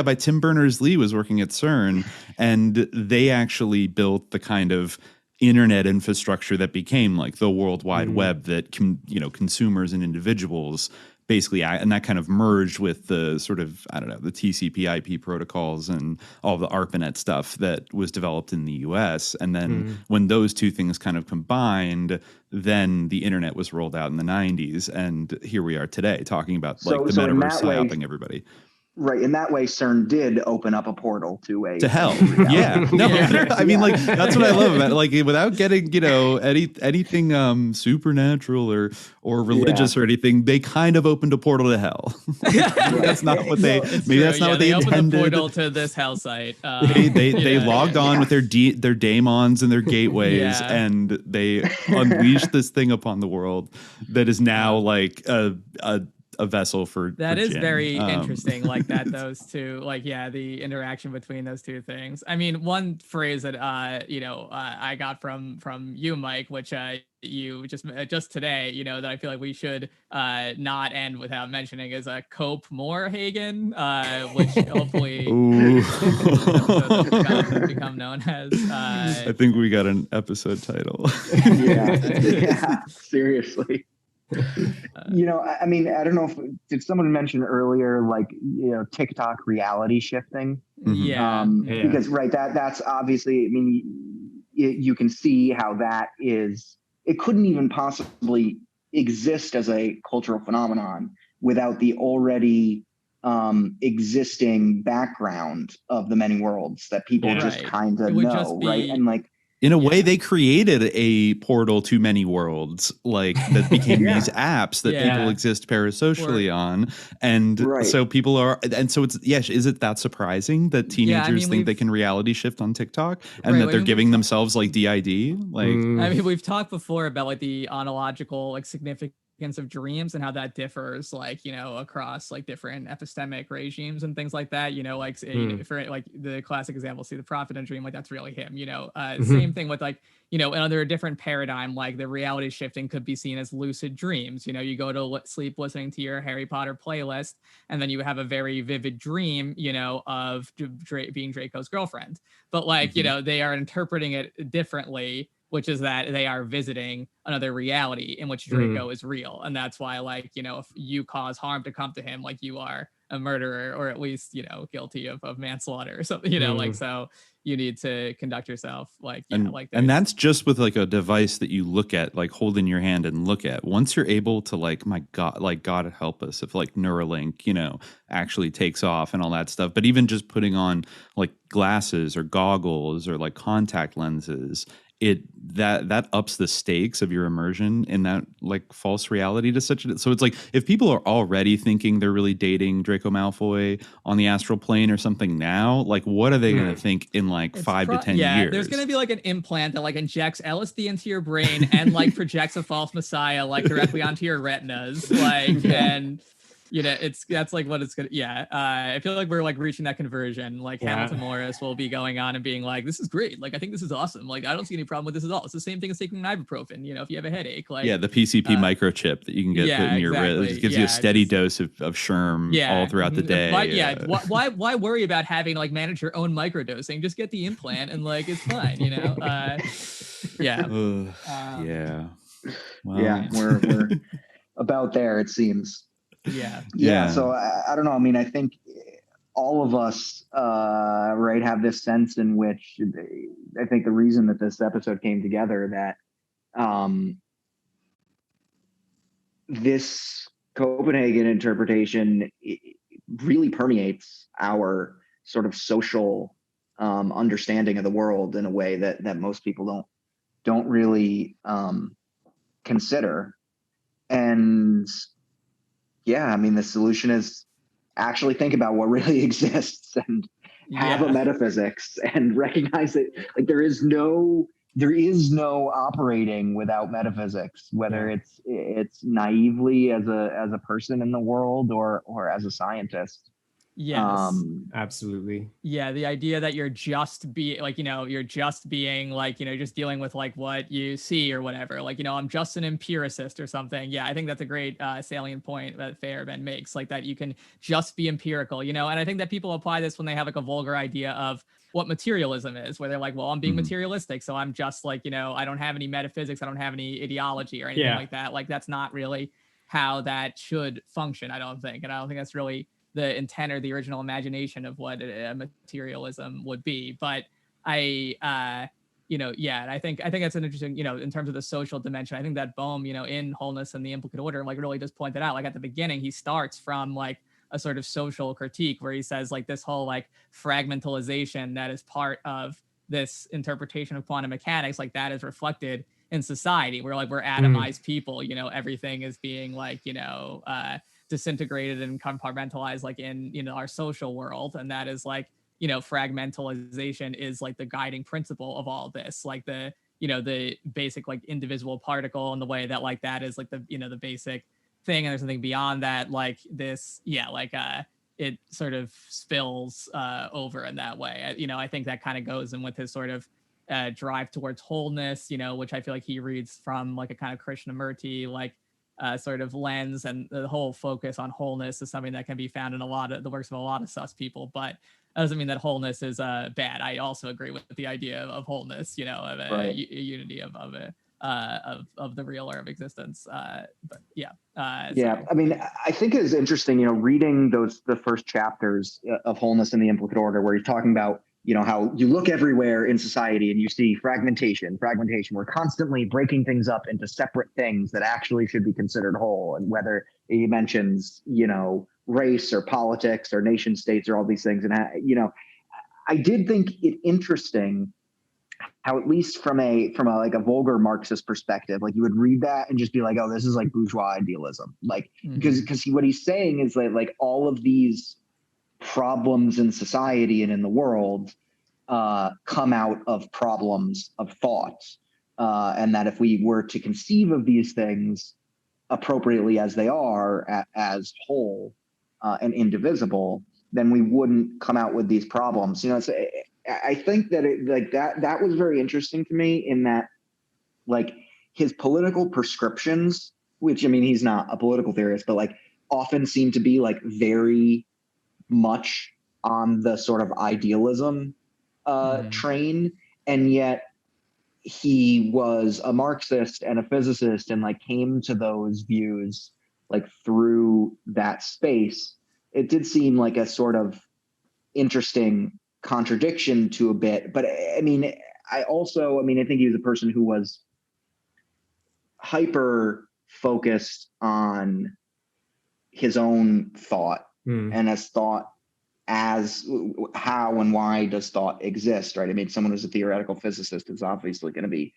by Tim Berners-Lee was working at CERN, and they actually built the kind of internet infrastructure that became like the World Wide Web that consumers and individuals basically, and that kind of merged with the sort of, the TCP/IP protocols and all the ARPANET stuff that was developed in the US. And then when those two things kind of combined, then the internet was rolled out in the 90s. And here we are today talking about the metaverse psyoping everybody. Right. In that way, CERN did open up a portal to hell. Yeah. No, I mean, like, that's what I love about it. Like, without getting, anything supernatural or religious or anything, they kind of opened a portal to hell. That's not what they, that's not what they intended. Opened the portal to this hell site. They logged on with their daemons and their gateways, and they unleashed this thing upon the world that is now like a a vessel for that is gin. very interesting, like that those two, like the interaction between those two things. I mean, one phrase that I got from you, Mike, which you just today, that I feel like we should not end without mentioning is a Copemorehagen, which hopefully become known as. I think we got an episode title. yeah, seriously. I mean, I don't know did someone mention earlier, like, TikTok reality shifting? Because that's obviously, I mean, you can see how that is, it couldn't even possibly exist as a cultural phenomenon without the already existing background of the many worlds that people just kind of know, right? And like, in a way, they created a portal to many worlds, like that became these apps that people exist parasocially on. And so people are, and so it's, is it that surprising that teenagers think they can reality shift on TikTok and that they're giving themselves like DID? Like, I mean, we've talked before about like the ontological like significance of dreams and how that differs, like, across like different epistemic regimes and things like that, like for like the classic example, see the prophet in a dream, like that's really him, same thing with like, under a different paradigm, like the reality shifting could be seen as lucid dreams. You go to sleep listening to your Harry Potter playlist, and then you have a very vivid dream, of being Draco's girlfriend. But like, they are interpreting it differently, which is that they are visiting another reality in which Draco is real. And that's why, like, if you cause harm to come to him, like you are a murderer, or at least, guilty of manslaughter or something, like, so you need to conduct yourself like, and that's just with like a device that you look at, like hold in your hand and look at. Once you're able to, like, my God, like God help us if like Neuralink, actually takes off and all that stuff. But even just putting on like glasses or goggles or like contact lenses, that ups the stakes of your immersion in that like false reality to such a, so it's like if people are already thinking they're really dating Draco Malfoy on the astral plane or something now, like what are they going to think in like 5 to 10 years? There's going to be like an implant that like injects LSD into your brain and like projects a false messiah like directly onto your retinas, like and that's like what it's gonna. I feel like we're like reaching that conversion. Like Hamilton Morris will be going on and being like, "This is great. Like I think this is awesome. Like I don't see any problem with this at all. It's the same thing as taking an ibuprofen. If you have a headache, like the PCP microchip that you can get put in your wrist. It gives you a steady dose of Sherm all throughout the day. Why worry about having like manage your own microdosing? Just get the implant and like it's fine. Well, we're about there, it seems. So I don't know. I mean, I think all of us have this sense in which I think the reason that this episode came together, that this Copenhagen interpretation really permeates our sort of social understanding of the world in a way that most people don't really consider. And I mean, the solution is actually think about what really exists and have a metaphysics and recognize that like there is no operating without metaphysics, whether it's naively as a person in the world or as a scientist. Yes, absolutely. Yeah, the idea that you're just being like, you're just being like, just dealing with like what you see or whatever. Like, I'm just an empiricist or something. Yeah, I think that's a great salient point that Fairbairn makes, like that you can just be empirical, and I think that people apply this when they have like a vulgar idea of what materialism is, where they're like, well, I'm being materialistic, so I'm just like, I don't have any metaphysics, I don't have any ideology or anything like that. Like, that's not really how that should function, I don't think. And I don't think that's really the intent or the original imagination of what materialism would be. But I think that's an interesting, in terms of the social dimension. I think that Bohm, in Wholeness and the Implicate Order, like really does point that out. Like at the beginning, he starts from like a sort of social critique where he says like this whole like fragmentalization that is part of this interpretation of quantum mechanics, like that is reflected in society. We're atomized people, everything is being like, disintegrated and compartmentalized like in our social world, and that is like fragmentalization is like the guiding principle of all this, like the basic like indivisible particle, and the way that like that is like the the basic thing and there's something beyond that, like this, it sort of spills over in that way. I think that kind of goes in with his sort of drive towards wholeness, which I feel like he reads from like a kind of Krishnamurti sort of lens, and the whole focus on wholeness is something that can be found in a lot of the works of a lot of sus people, but that doesn't mean that wholeness is bad. I also agree with the idea of wholeness, of a unity of the real or of existence. But yeah. I mean, I think it's interesting, reading the first chapters of Wholeness in the Implicate Order, where he's talking about, how you look everywhere in society and you see fragmentation. We're constantly breaking things up into separate things that actually should be considered whole. And whether he mentions, race or politics or nation states or all these things. And, I did think it interesting how, at least from a like a vulgar Marxist perspective, like you would read that and just be like, oh, this is like bourgeois idealism. Like, because what he's saying is that like all of these problems in society and in the world come out of problems of thought, and that if we were to conceive of these things appropriately as they are, as whole and indivisible, then we wouldn't come out with these problems. I think that that was very interesting to me, in that like his political prescriptions, which, I mean, he's not a political theorist, but like often seem to be like very much on the sort of idealism train. And yet he was a Marxist and a physicist, and like came to those views like through that space. It did seem like a sort of interesting contradiction to a bit, but I mean, I think he was a person who was hyper focused on his own thought and as thought as how and why does thought exist, right? I mean, someone who's a theoretical physicist is obviously going to be,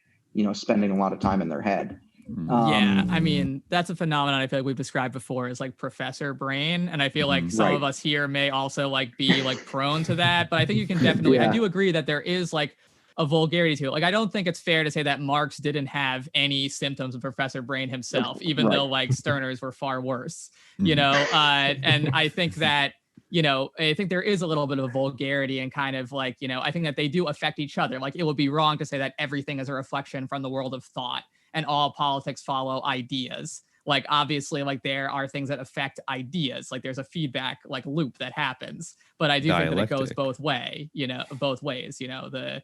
spending a lot of time in their head. I mean, that's a phenomenon I feel like we've described before as like professor brain. And I feel like some of us here may also like be like prone to that, but I think you can definitely, I do agree that there is like a vulgarity to it. Like, I don't think it's fair to say that Marx didn't have any symptoms of professor brain himself, even though like Stirner's were far worse, and I think that, I think there is a little bit of a vulgarity and kind of like, I think that they do affect each other. Like, it would be wrong to say that everything is a reflection from the world of thought and all politics follow ideas. Like, obviously, like there are things that affect ideas. Like there's a feedback like loop that happens, but I do think that it goes both ways. The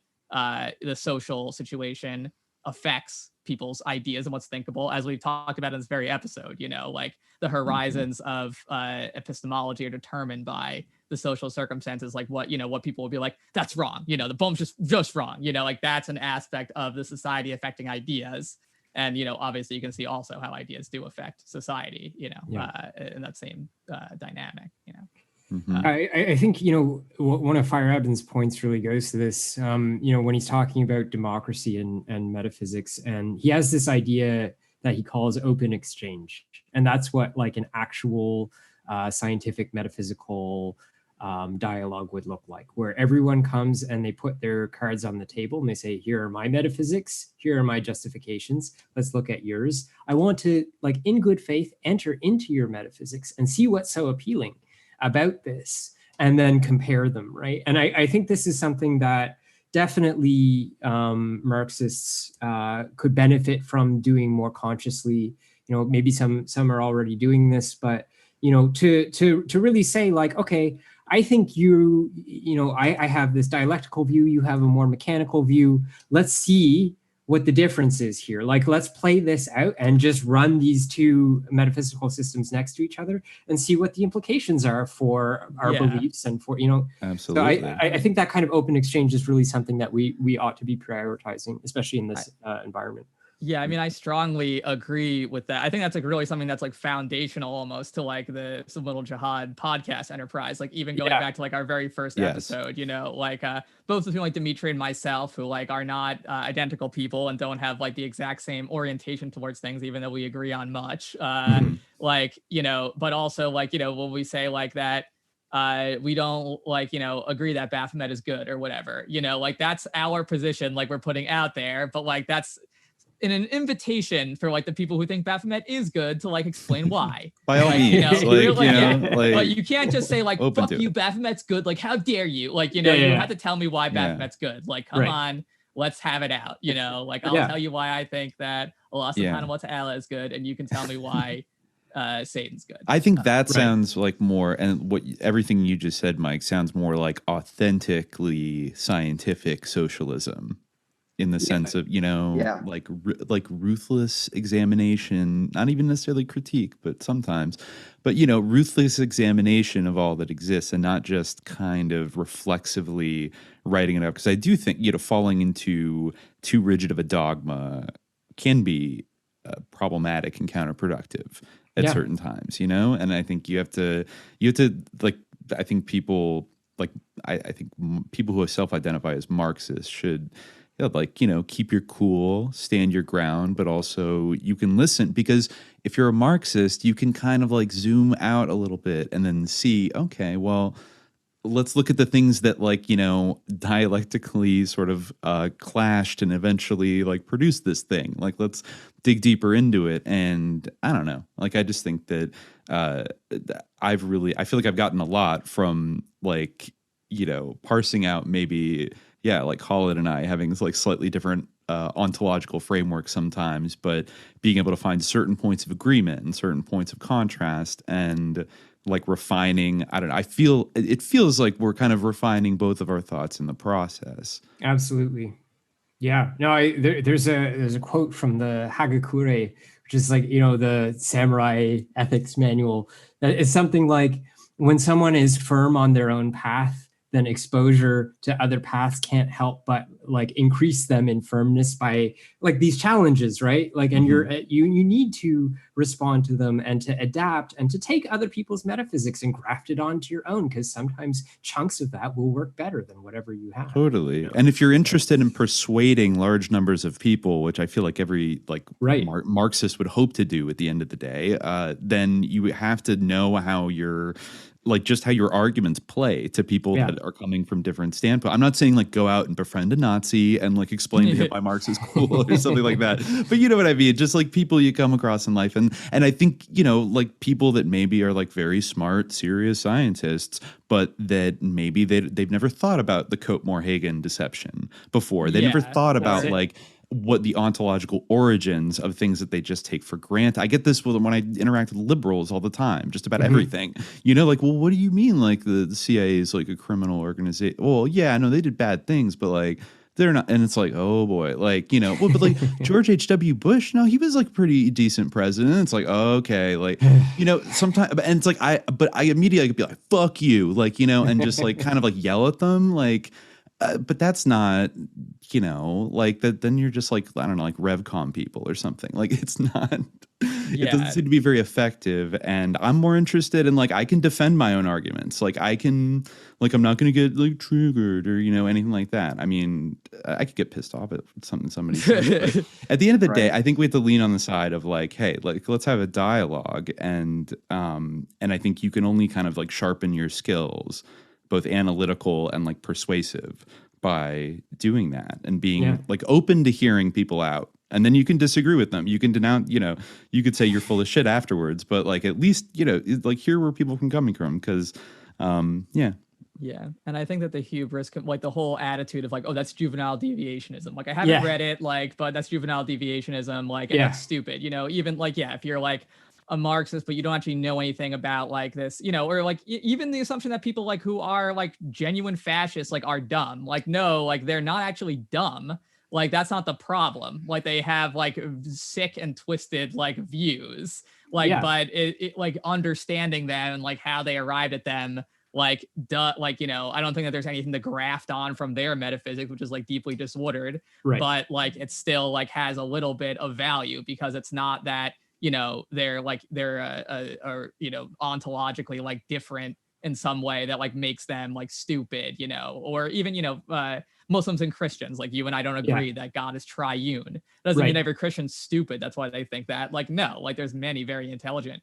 social situation affects people's ideas and what's thinkable, as we've talked about in this very episode. Like the horizons of epistemology are determined by the social circumstances, like what people will be like, that's wrong, the Bohm's just wrong, like that's an aspect of the society affecting ideas. And obviously you can see also how ideas do affect society, in that same dynamic. I think, one of Feyerabend's points really goes to this, when he's talking about democracy and metaphysics, and he has this idea that he calls open exchange. And that's what like an actual scientific metaphysical dialogue would look like, where everyone comes and they put their cards on the table and they say, here are my metaphysics, here are my justifications, let's look at yours. I want to, like, in good faith, enter into your metaphysics and see what's so appealing about this, and then compare them, right? And I think this is something that definitely Marxists could benefit from doing more consciously. Maybe some are already doing this, but to really say like, okay, I think I have this dialectical view, you have a more mechanical view. Let's see what the difference is here. Like, let's play this out and just run these two metaphysical systems next to each other and see what the implications are for our beliefs and for, Absolutely. So I think that kind of open exchange is really something that we ought to be prioritizing, especially in this environment. Yeah, I mean, I strongly agree with that. I think that's like really something that's like foundational almost to like the Subliminal Jihad podcast enterprise. Like even going back to like our very first episode, both between like Dimitri and myself, who like are not identical people and don't have like the exact same orientation towards things, even though we agree on much. But also like, when we say like that, we don't like, agree that Baphomet is good or whatever, like that's our position, like we're putting out there, but like that's in an invitation for like the people who think Baphomet is good to like explain why. By all like, means, you know, like, but you can't just say like, fuck you, Baphomet's good. Like, how dare you? Like, you know, you have to tell me why Baphomet's good. Like, come on, let's have it out. You know, like I'll tell you why I think that Allah subhanahu wa ta'ala is good, and you can tell me why Satan's good. I think that sounds like more, and what everything you just said, Mike, sounds more like authentically scientific socialism, in the sense of, you know, like ruthless examination, not even necessarily critique, but sometimes, but, you know, ruthless examination of all that exists, and not just kind of reflexively writing it up. Because I do think, you know, falling into too rigid of a dogma can be problematic and counterproductive at certain times, you know? And I think you have to like, I think people like, I think people who self-identify as Marxists should, like, you know, keep your cool, stand your ground, but also you can listen, because if you're a Marxist, you can kind of like zoom out a little bit and then see, okay, well, let's look at the things that, like, you know, dialectically sort of clashed and eventually like produced this thing. Like, let's dig deeper into it. And I don't know, like, I just think that I feel like I've gotten a lot from, like, you know, parsing out maybe, like Khalid and I having like slightly different ontological frameworks sometimes, but being able to find certain points of agreement and certain points of contrast, and like refining, I don't know, it feels like we're kind of refining both of our thoughts in the process. Absolutely. Yeah. No, there's a quote from the Hagakure, which is like, you know, the samurai ethics manual. That is something like, when someone is firm on their own path, then exposure to other paths can't help but like increase them in firmness by like these challenges, right? Like, and you need to respond to them and to adapt and to take other people's metaphysics and graft it onto your own, because sometimes chunks of that will work better than whatever you have. Totally. You know? And if you're interested in persuading large numbers of people, which I feel like every like Marxist would hope to do at the end of the day, then you have to know how you're like just how your arguments play to people that are coming from different standpoints. I'm not saying like go out and befriend a Nazi and like explain to him why Marx is cool or something like that. But you know what I mean? Just like people you come across in life. And I think, you know, like people that maybe are like very smart, serious scientists, but that maybe they've never thought about the Copemorehagen deception before. They never thought about like what the ontological origins of things that they just take for granted. I get this when I interact with liberals all the time, just about everything. You know, like, well, what do you mean? Like the CIA is like a criminal organization? Well, yeah, I know they did bad things, but like they're not. And it's like, oh boy, like, you know, well, but like George H.W. Bush, no, he was like pretty decent president. It's like, okay, like, you know, sometimes, and it's like, but I immediately could be like, fuck you, like, you know, and just like kind of like yell at them, like. But that's not, you know, like that. Then you're just like, I don't know, like RevCom people or something. Like it's not. It doesn't seem to be very effective. And I'm more interested in like I can defend my own arguments. Like I can, like I'm not going to get like triggered or, you know, anything like that. I mean, I could get pissed off at something somebody says. But at the end of the day, I think we have to lean on the side of like, hey, like let's have a dialogue, and I think you can only kind of like sharpen your skills, both analytical and like persuasive, by doing that and being like open to hearing people out. And then you can disagree with them. You can denounce, you know, you could say you're full of shit afterwards, but like at least, you know, like hear where people can coming from. Cause Yeah. And I think that the hubris, like the whole attitude of like, oh, that's juvenile deviationism. Like I haven't read it, like, but that's juvenile deviationism. Like, and that's stupid, you know, even like, if you're like a Marxist, but you don't actually know anything about like this, you know, or like even the assumption that people like who are like genuine fascists, like are dumb. Like, no, like they're not actually dumb. Like, that's not the problem. Like they have like sick and twisted like views, like, but it like understanding them and like how they arrived at them, like, like, you know, I don't think that there's anything to graft on from their metaphysics, which is like deeply disordered, but like it still like has a little bit of value because it's not that, you know, they're you know, ontologically like different in some way that like makes them like stupid, you know, or even, you know, Muslims and Christians, like you and I don't agree that God is triune. Doesn't mean every Christian's stupid. That's why they think that. Like, no, like there's many very intelligent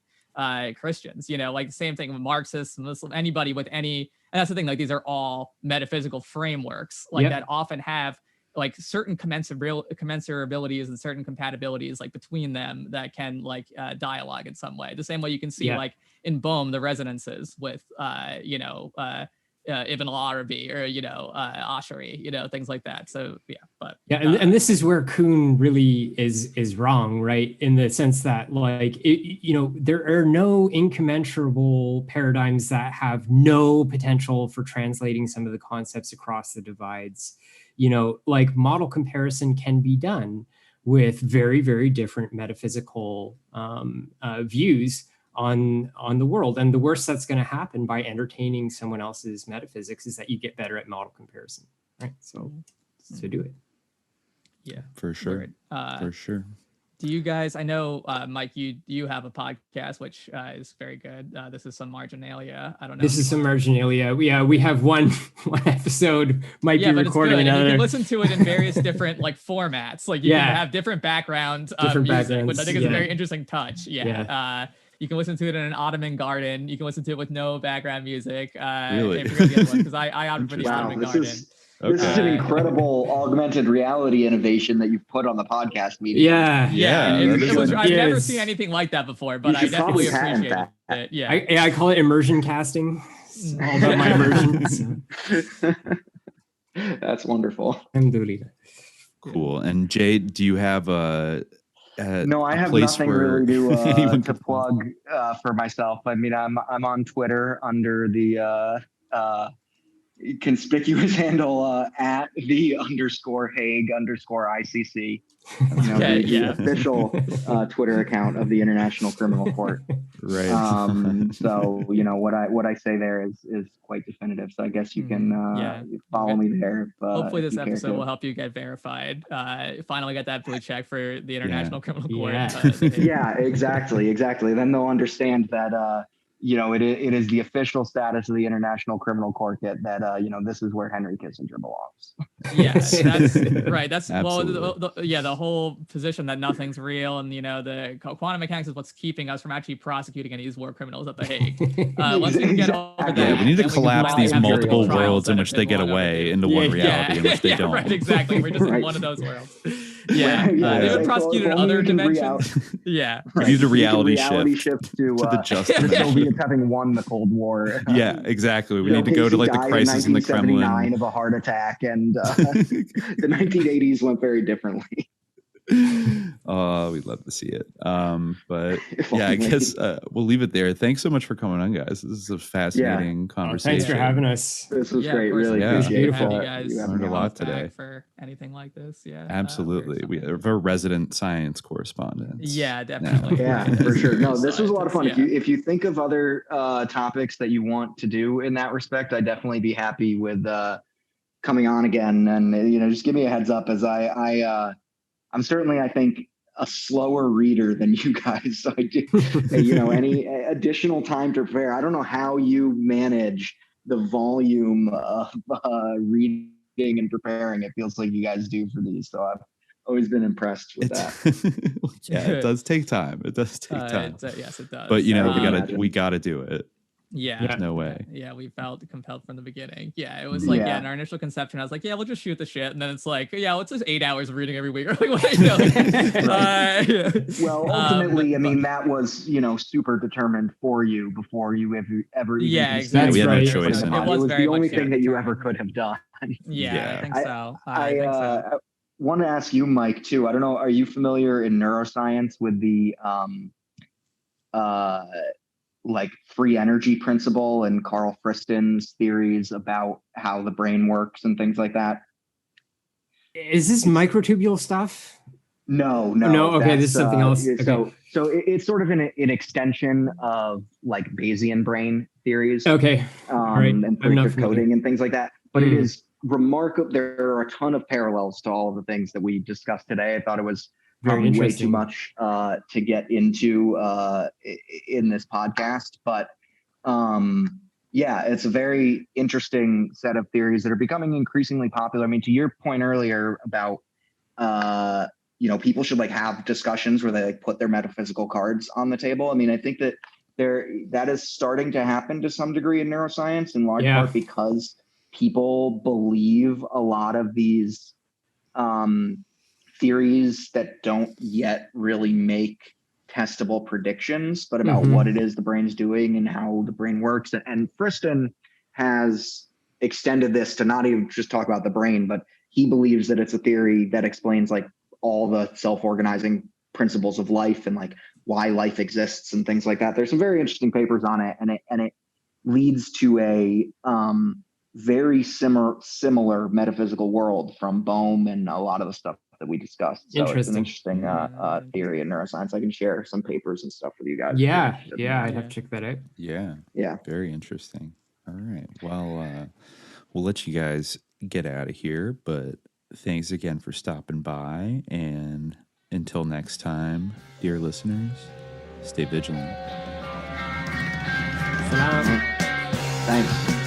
Christians, you know, like the same thing with Marxists, Muslim, anybody with any, and that's the thing, like these are all metaphysical frameworks like that often have like certain commensurabilities and certain compatibilities like between them that can like dialogue in some way. The same way you can see like in Bohm the resonances with Ibn al-Arabi or Ash'ari, things like that. So and this is where Kuhn really is wrong, right? In the sense that like there are no incommensurable paradigms that have no potential for translating some of the concepts across the divides. Like model comparison can be done with very, very different metaphysical views on the world. And the worst that's going to happen by entertaining someone else's metaphysics is that you get better at model comparison, right? So do it. Yeah, for sure. For sure. Do you guys, I know, Mike, you have a podcast, which is very good. This is some marginalia. I don't know. This is some marginalia. We have one episode, might be recording another. You can listen to it in various different like formats. Like you can have different background music, which I think is a very interesting touch. You can listen to it in an Ottoman garden. You can listen to it with no background music. Really? Because I opted for the Ottoman garden. This is an incredible augmented reality innovation that you've put on the podcast medium. I've never seen anything like that before, but I definitely appreciate it. Yeah, I call it immersion casting. It's all about my immersion. That's wonderful. Cool. And Jade, do you have no, I have nothing really to plug for myself. I mean, I'm on Twitter under the conspicuous handle at _Hague_ICC. The official Twitter account of the International Criminal Court. Right. So what I say there is quite definitive. So I guess you can follow me there. Hopefully this episode will help you get verified. Finally get that blue check for the International Criminal Court. Exactly. Then they'll understand that it is the official status of the International Criminal Court that this is where Henry Kissinger belongs. Yes, that's right. That's the whole position that nothing's real, and the quantum mechanics is what's keeping us from actually prosecuting any of these war criminals at the Hague. Once we can get over that, we need to collapse these multiple worlds in which they get away into one reality in which they don't. Right, exactly. We're just in one of those worlds. They've been prosecuted in other dimensions. We need a reality shift to the justice. The Soviets having won the Cold War. Yeah, exactly. We need to go to like the crisis in the Kremlin. Of a heart attack, and the 1980s went very differently. Oh, we'd love to see it. But I guess we'll leave it there. Thanks so much for coming on, guys. This is a fascinating conversation. Thanks for having us. This was great. Really, it was beautiful. You guys learned a lot today for anything like this. Yeah, absolutely. We have a resident science correspondent. Yeah, definitely. For sure. No, this was a lot of fun. If you think of other topics that you want to do in that respect, I'd definitely be happy with coming on again. And just give me a heads up, as I'm certainly, I think, a slower reader than you guys. So I do, any additional time to prepare. I don't know how you manage the volume of reading and preparing. It feels like you guys do for these. So I've always been impressed with that. It does take time. Yes, it does. But we gotta do it. Yeah, there's no way. Yeah, we felt compelled from the beginning. Yeah, it was like in our initial conception, I was like, we'll just shoot the shit, and then it's like, let's just 8 hours of reading every week. Well, ultimately, that was super determined for you before you ever even exactly. We had no choice. It was the only thing that you ever could have done. I think so. I want to ask you, Mike, too. I don't know. Are you familiar in neuroscience with the like free energy principle and Carl Friston's theories about how the brain works and things like that? Is this microtubule stuff? No. Okay, this is something else. So it's sort of an extension of like Bayesian brain theories. Okay. And predictive coding and things like that. But it is remarkable. There are a ton of parallels to all of the things that we discussed today. I thought it was probably way too much to get into in this podcast, but it's a very interesting set of theories that are becoming increasingly popular. I mean, to your point earlier about people should like have discussions where they like put their metaphysical cards on the table. I mean, I think that that is starting to happen to some degree in neuroscience, in large part because people believe a lot of these theories that don't yet really make testable predictions, but about what it is the brain's doing and how the brain works. And Friston has extended this to not even just talk about the brain, but he believes that it's a theory that explains like all the self-organizing principles of life and like why life exists and things like that. There's some very interesting papers on it, and it leads to a very similar metaphysical world from Bohm and a lot of the stuff that we discussed. So it's an interesting theory in neuroscience. I can share some papers and stuff with you guys. Yeah, I'd have to check that out. Yeah, yeah, very interesting. All right, well, we'll let you guys get out of here, but thanks again for stopping by, and until next time, dear listeners, stay vigilant. Thanks.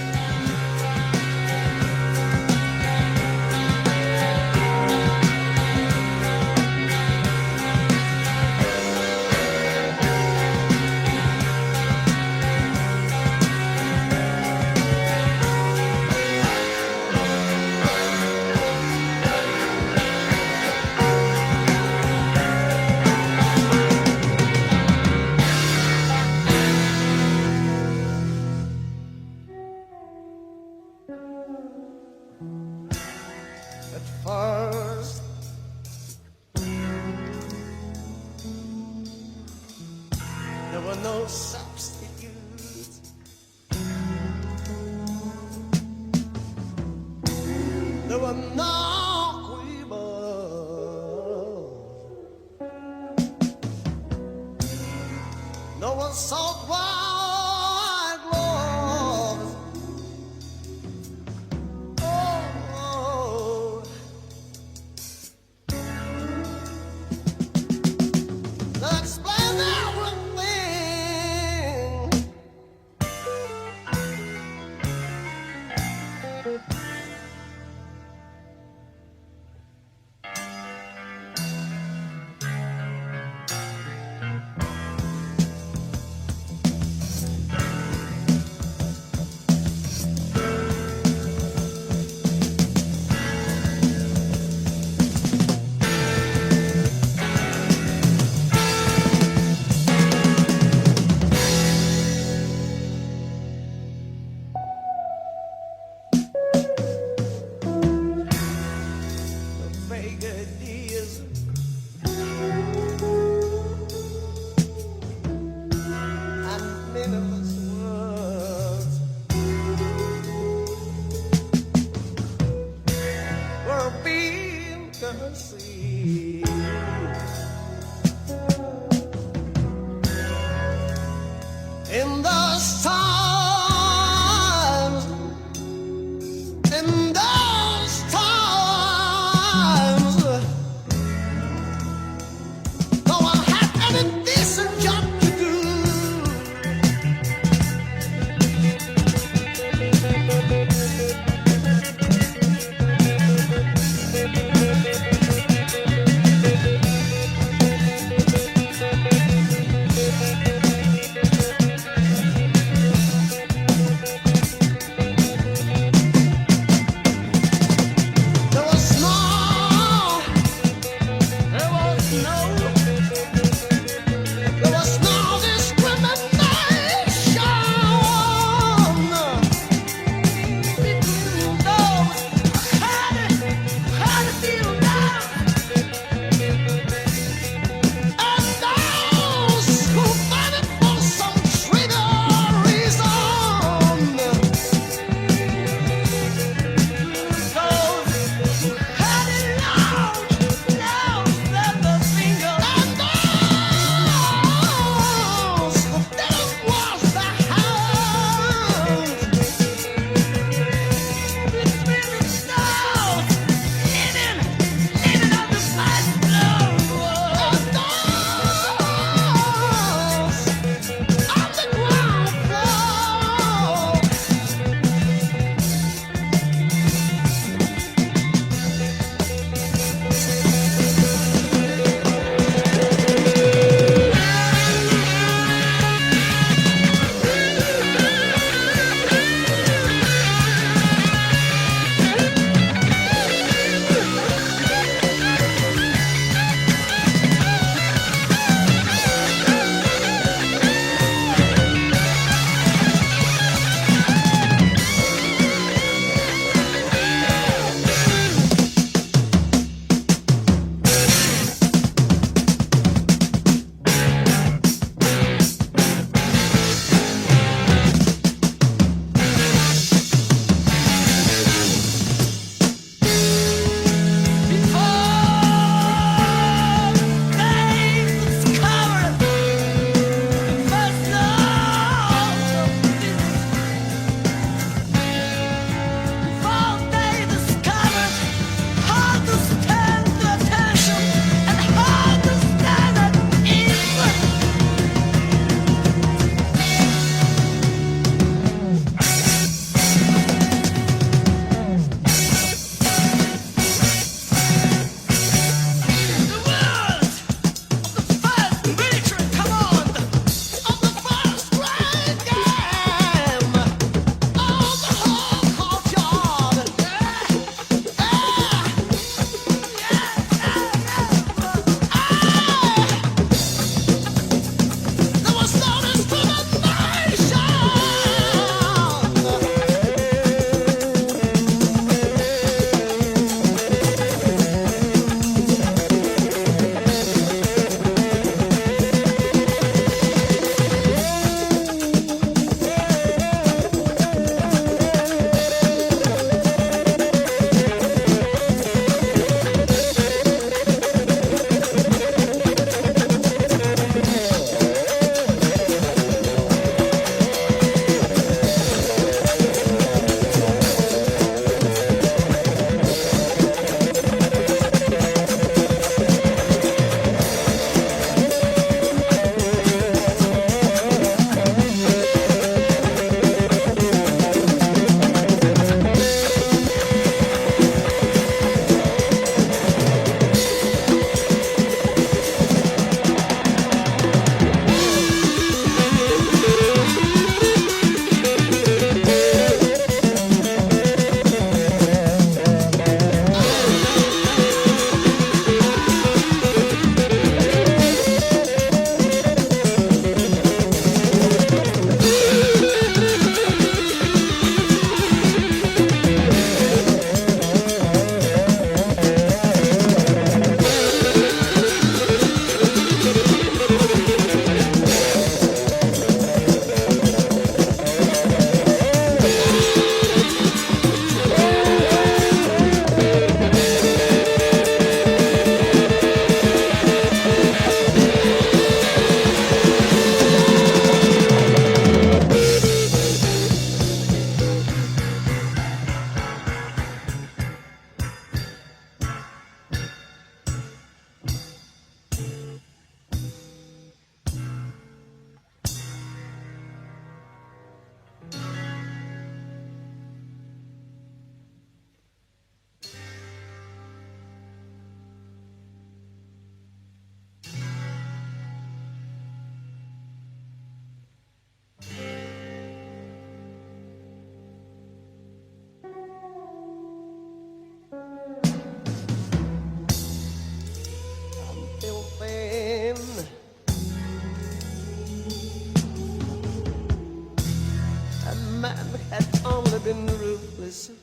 listen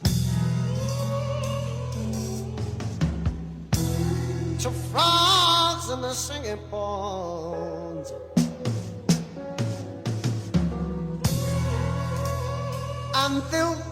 to frogs and the singing ponds. Until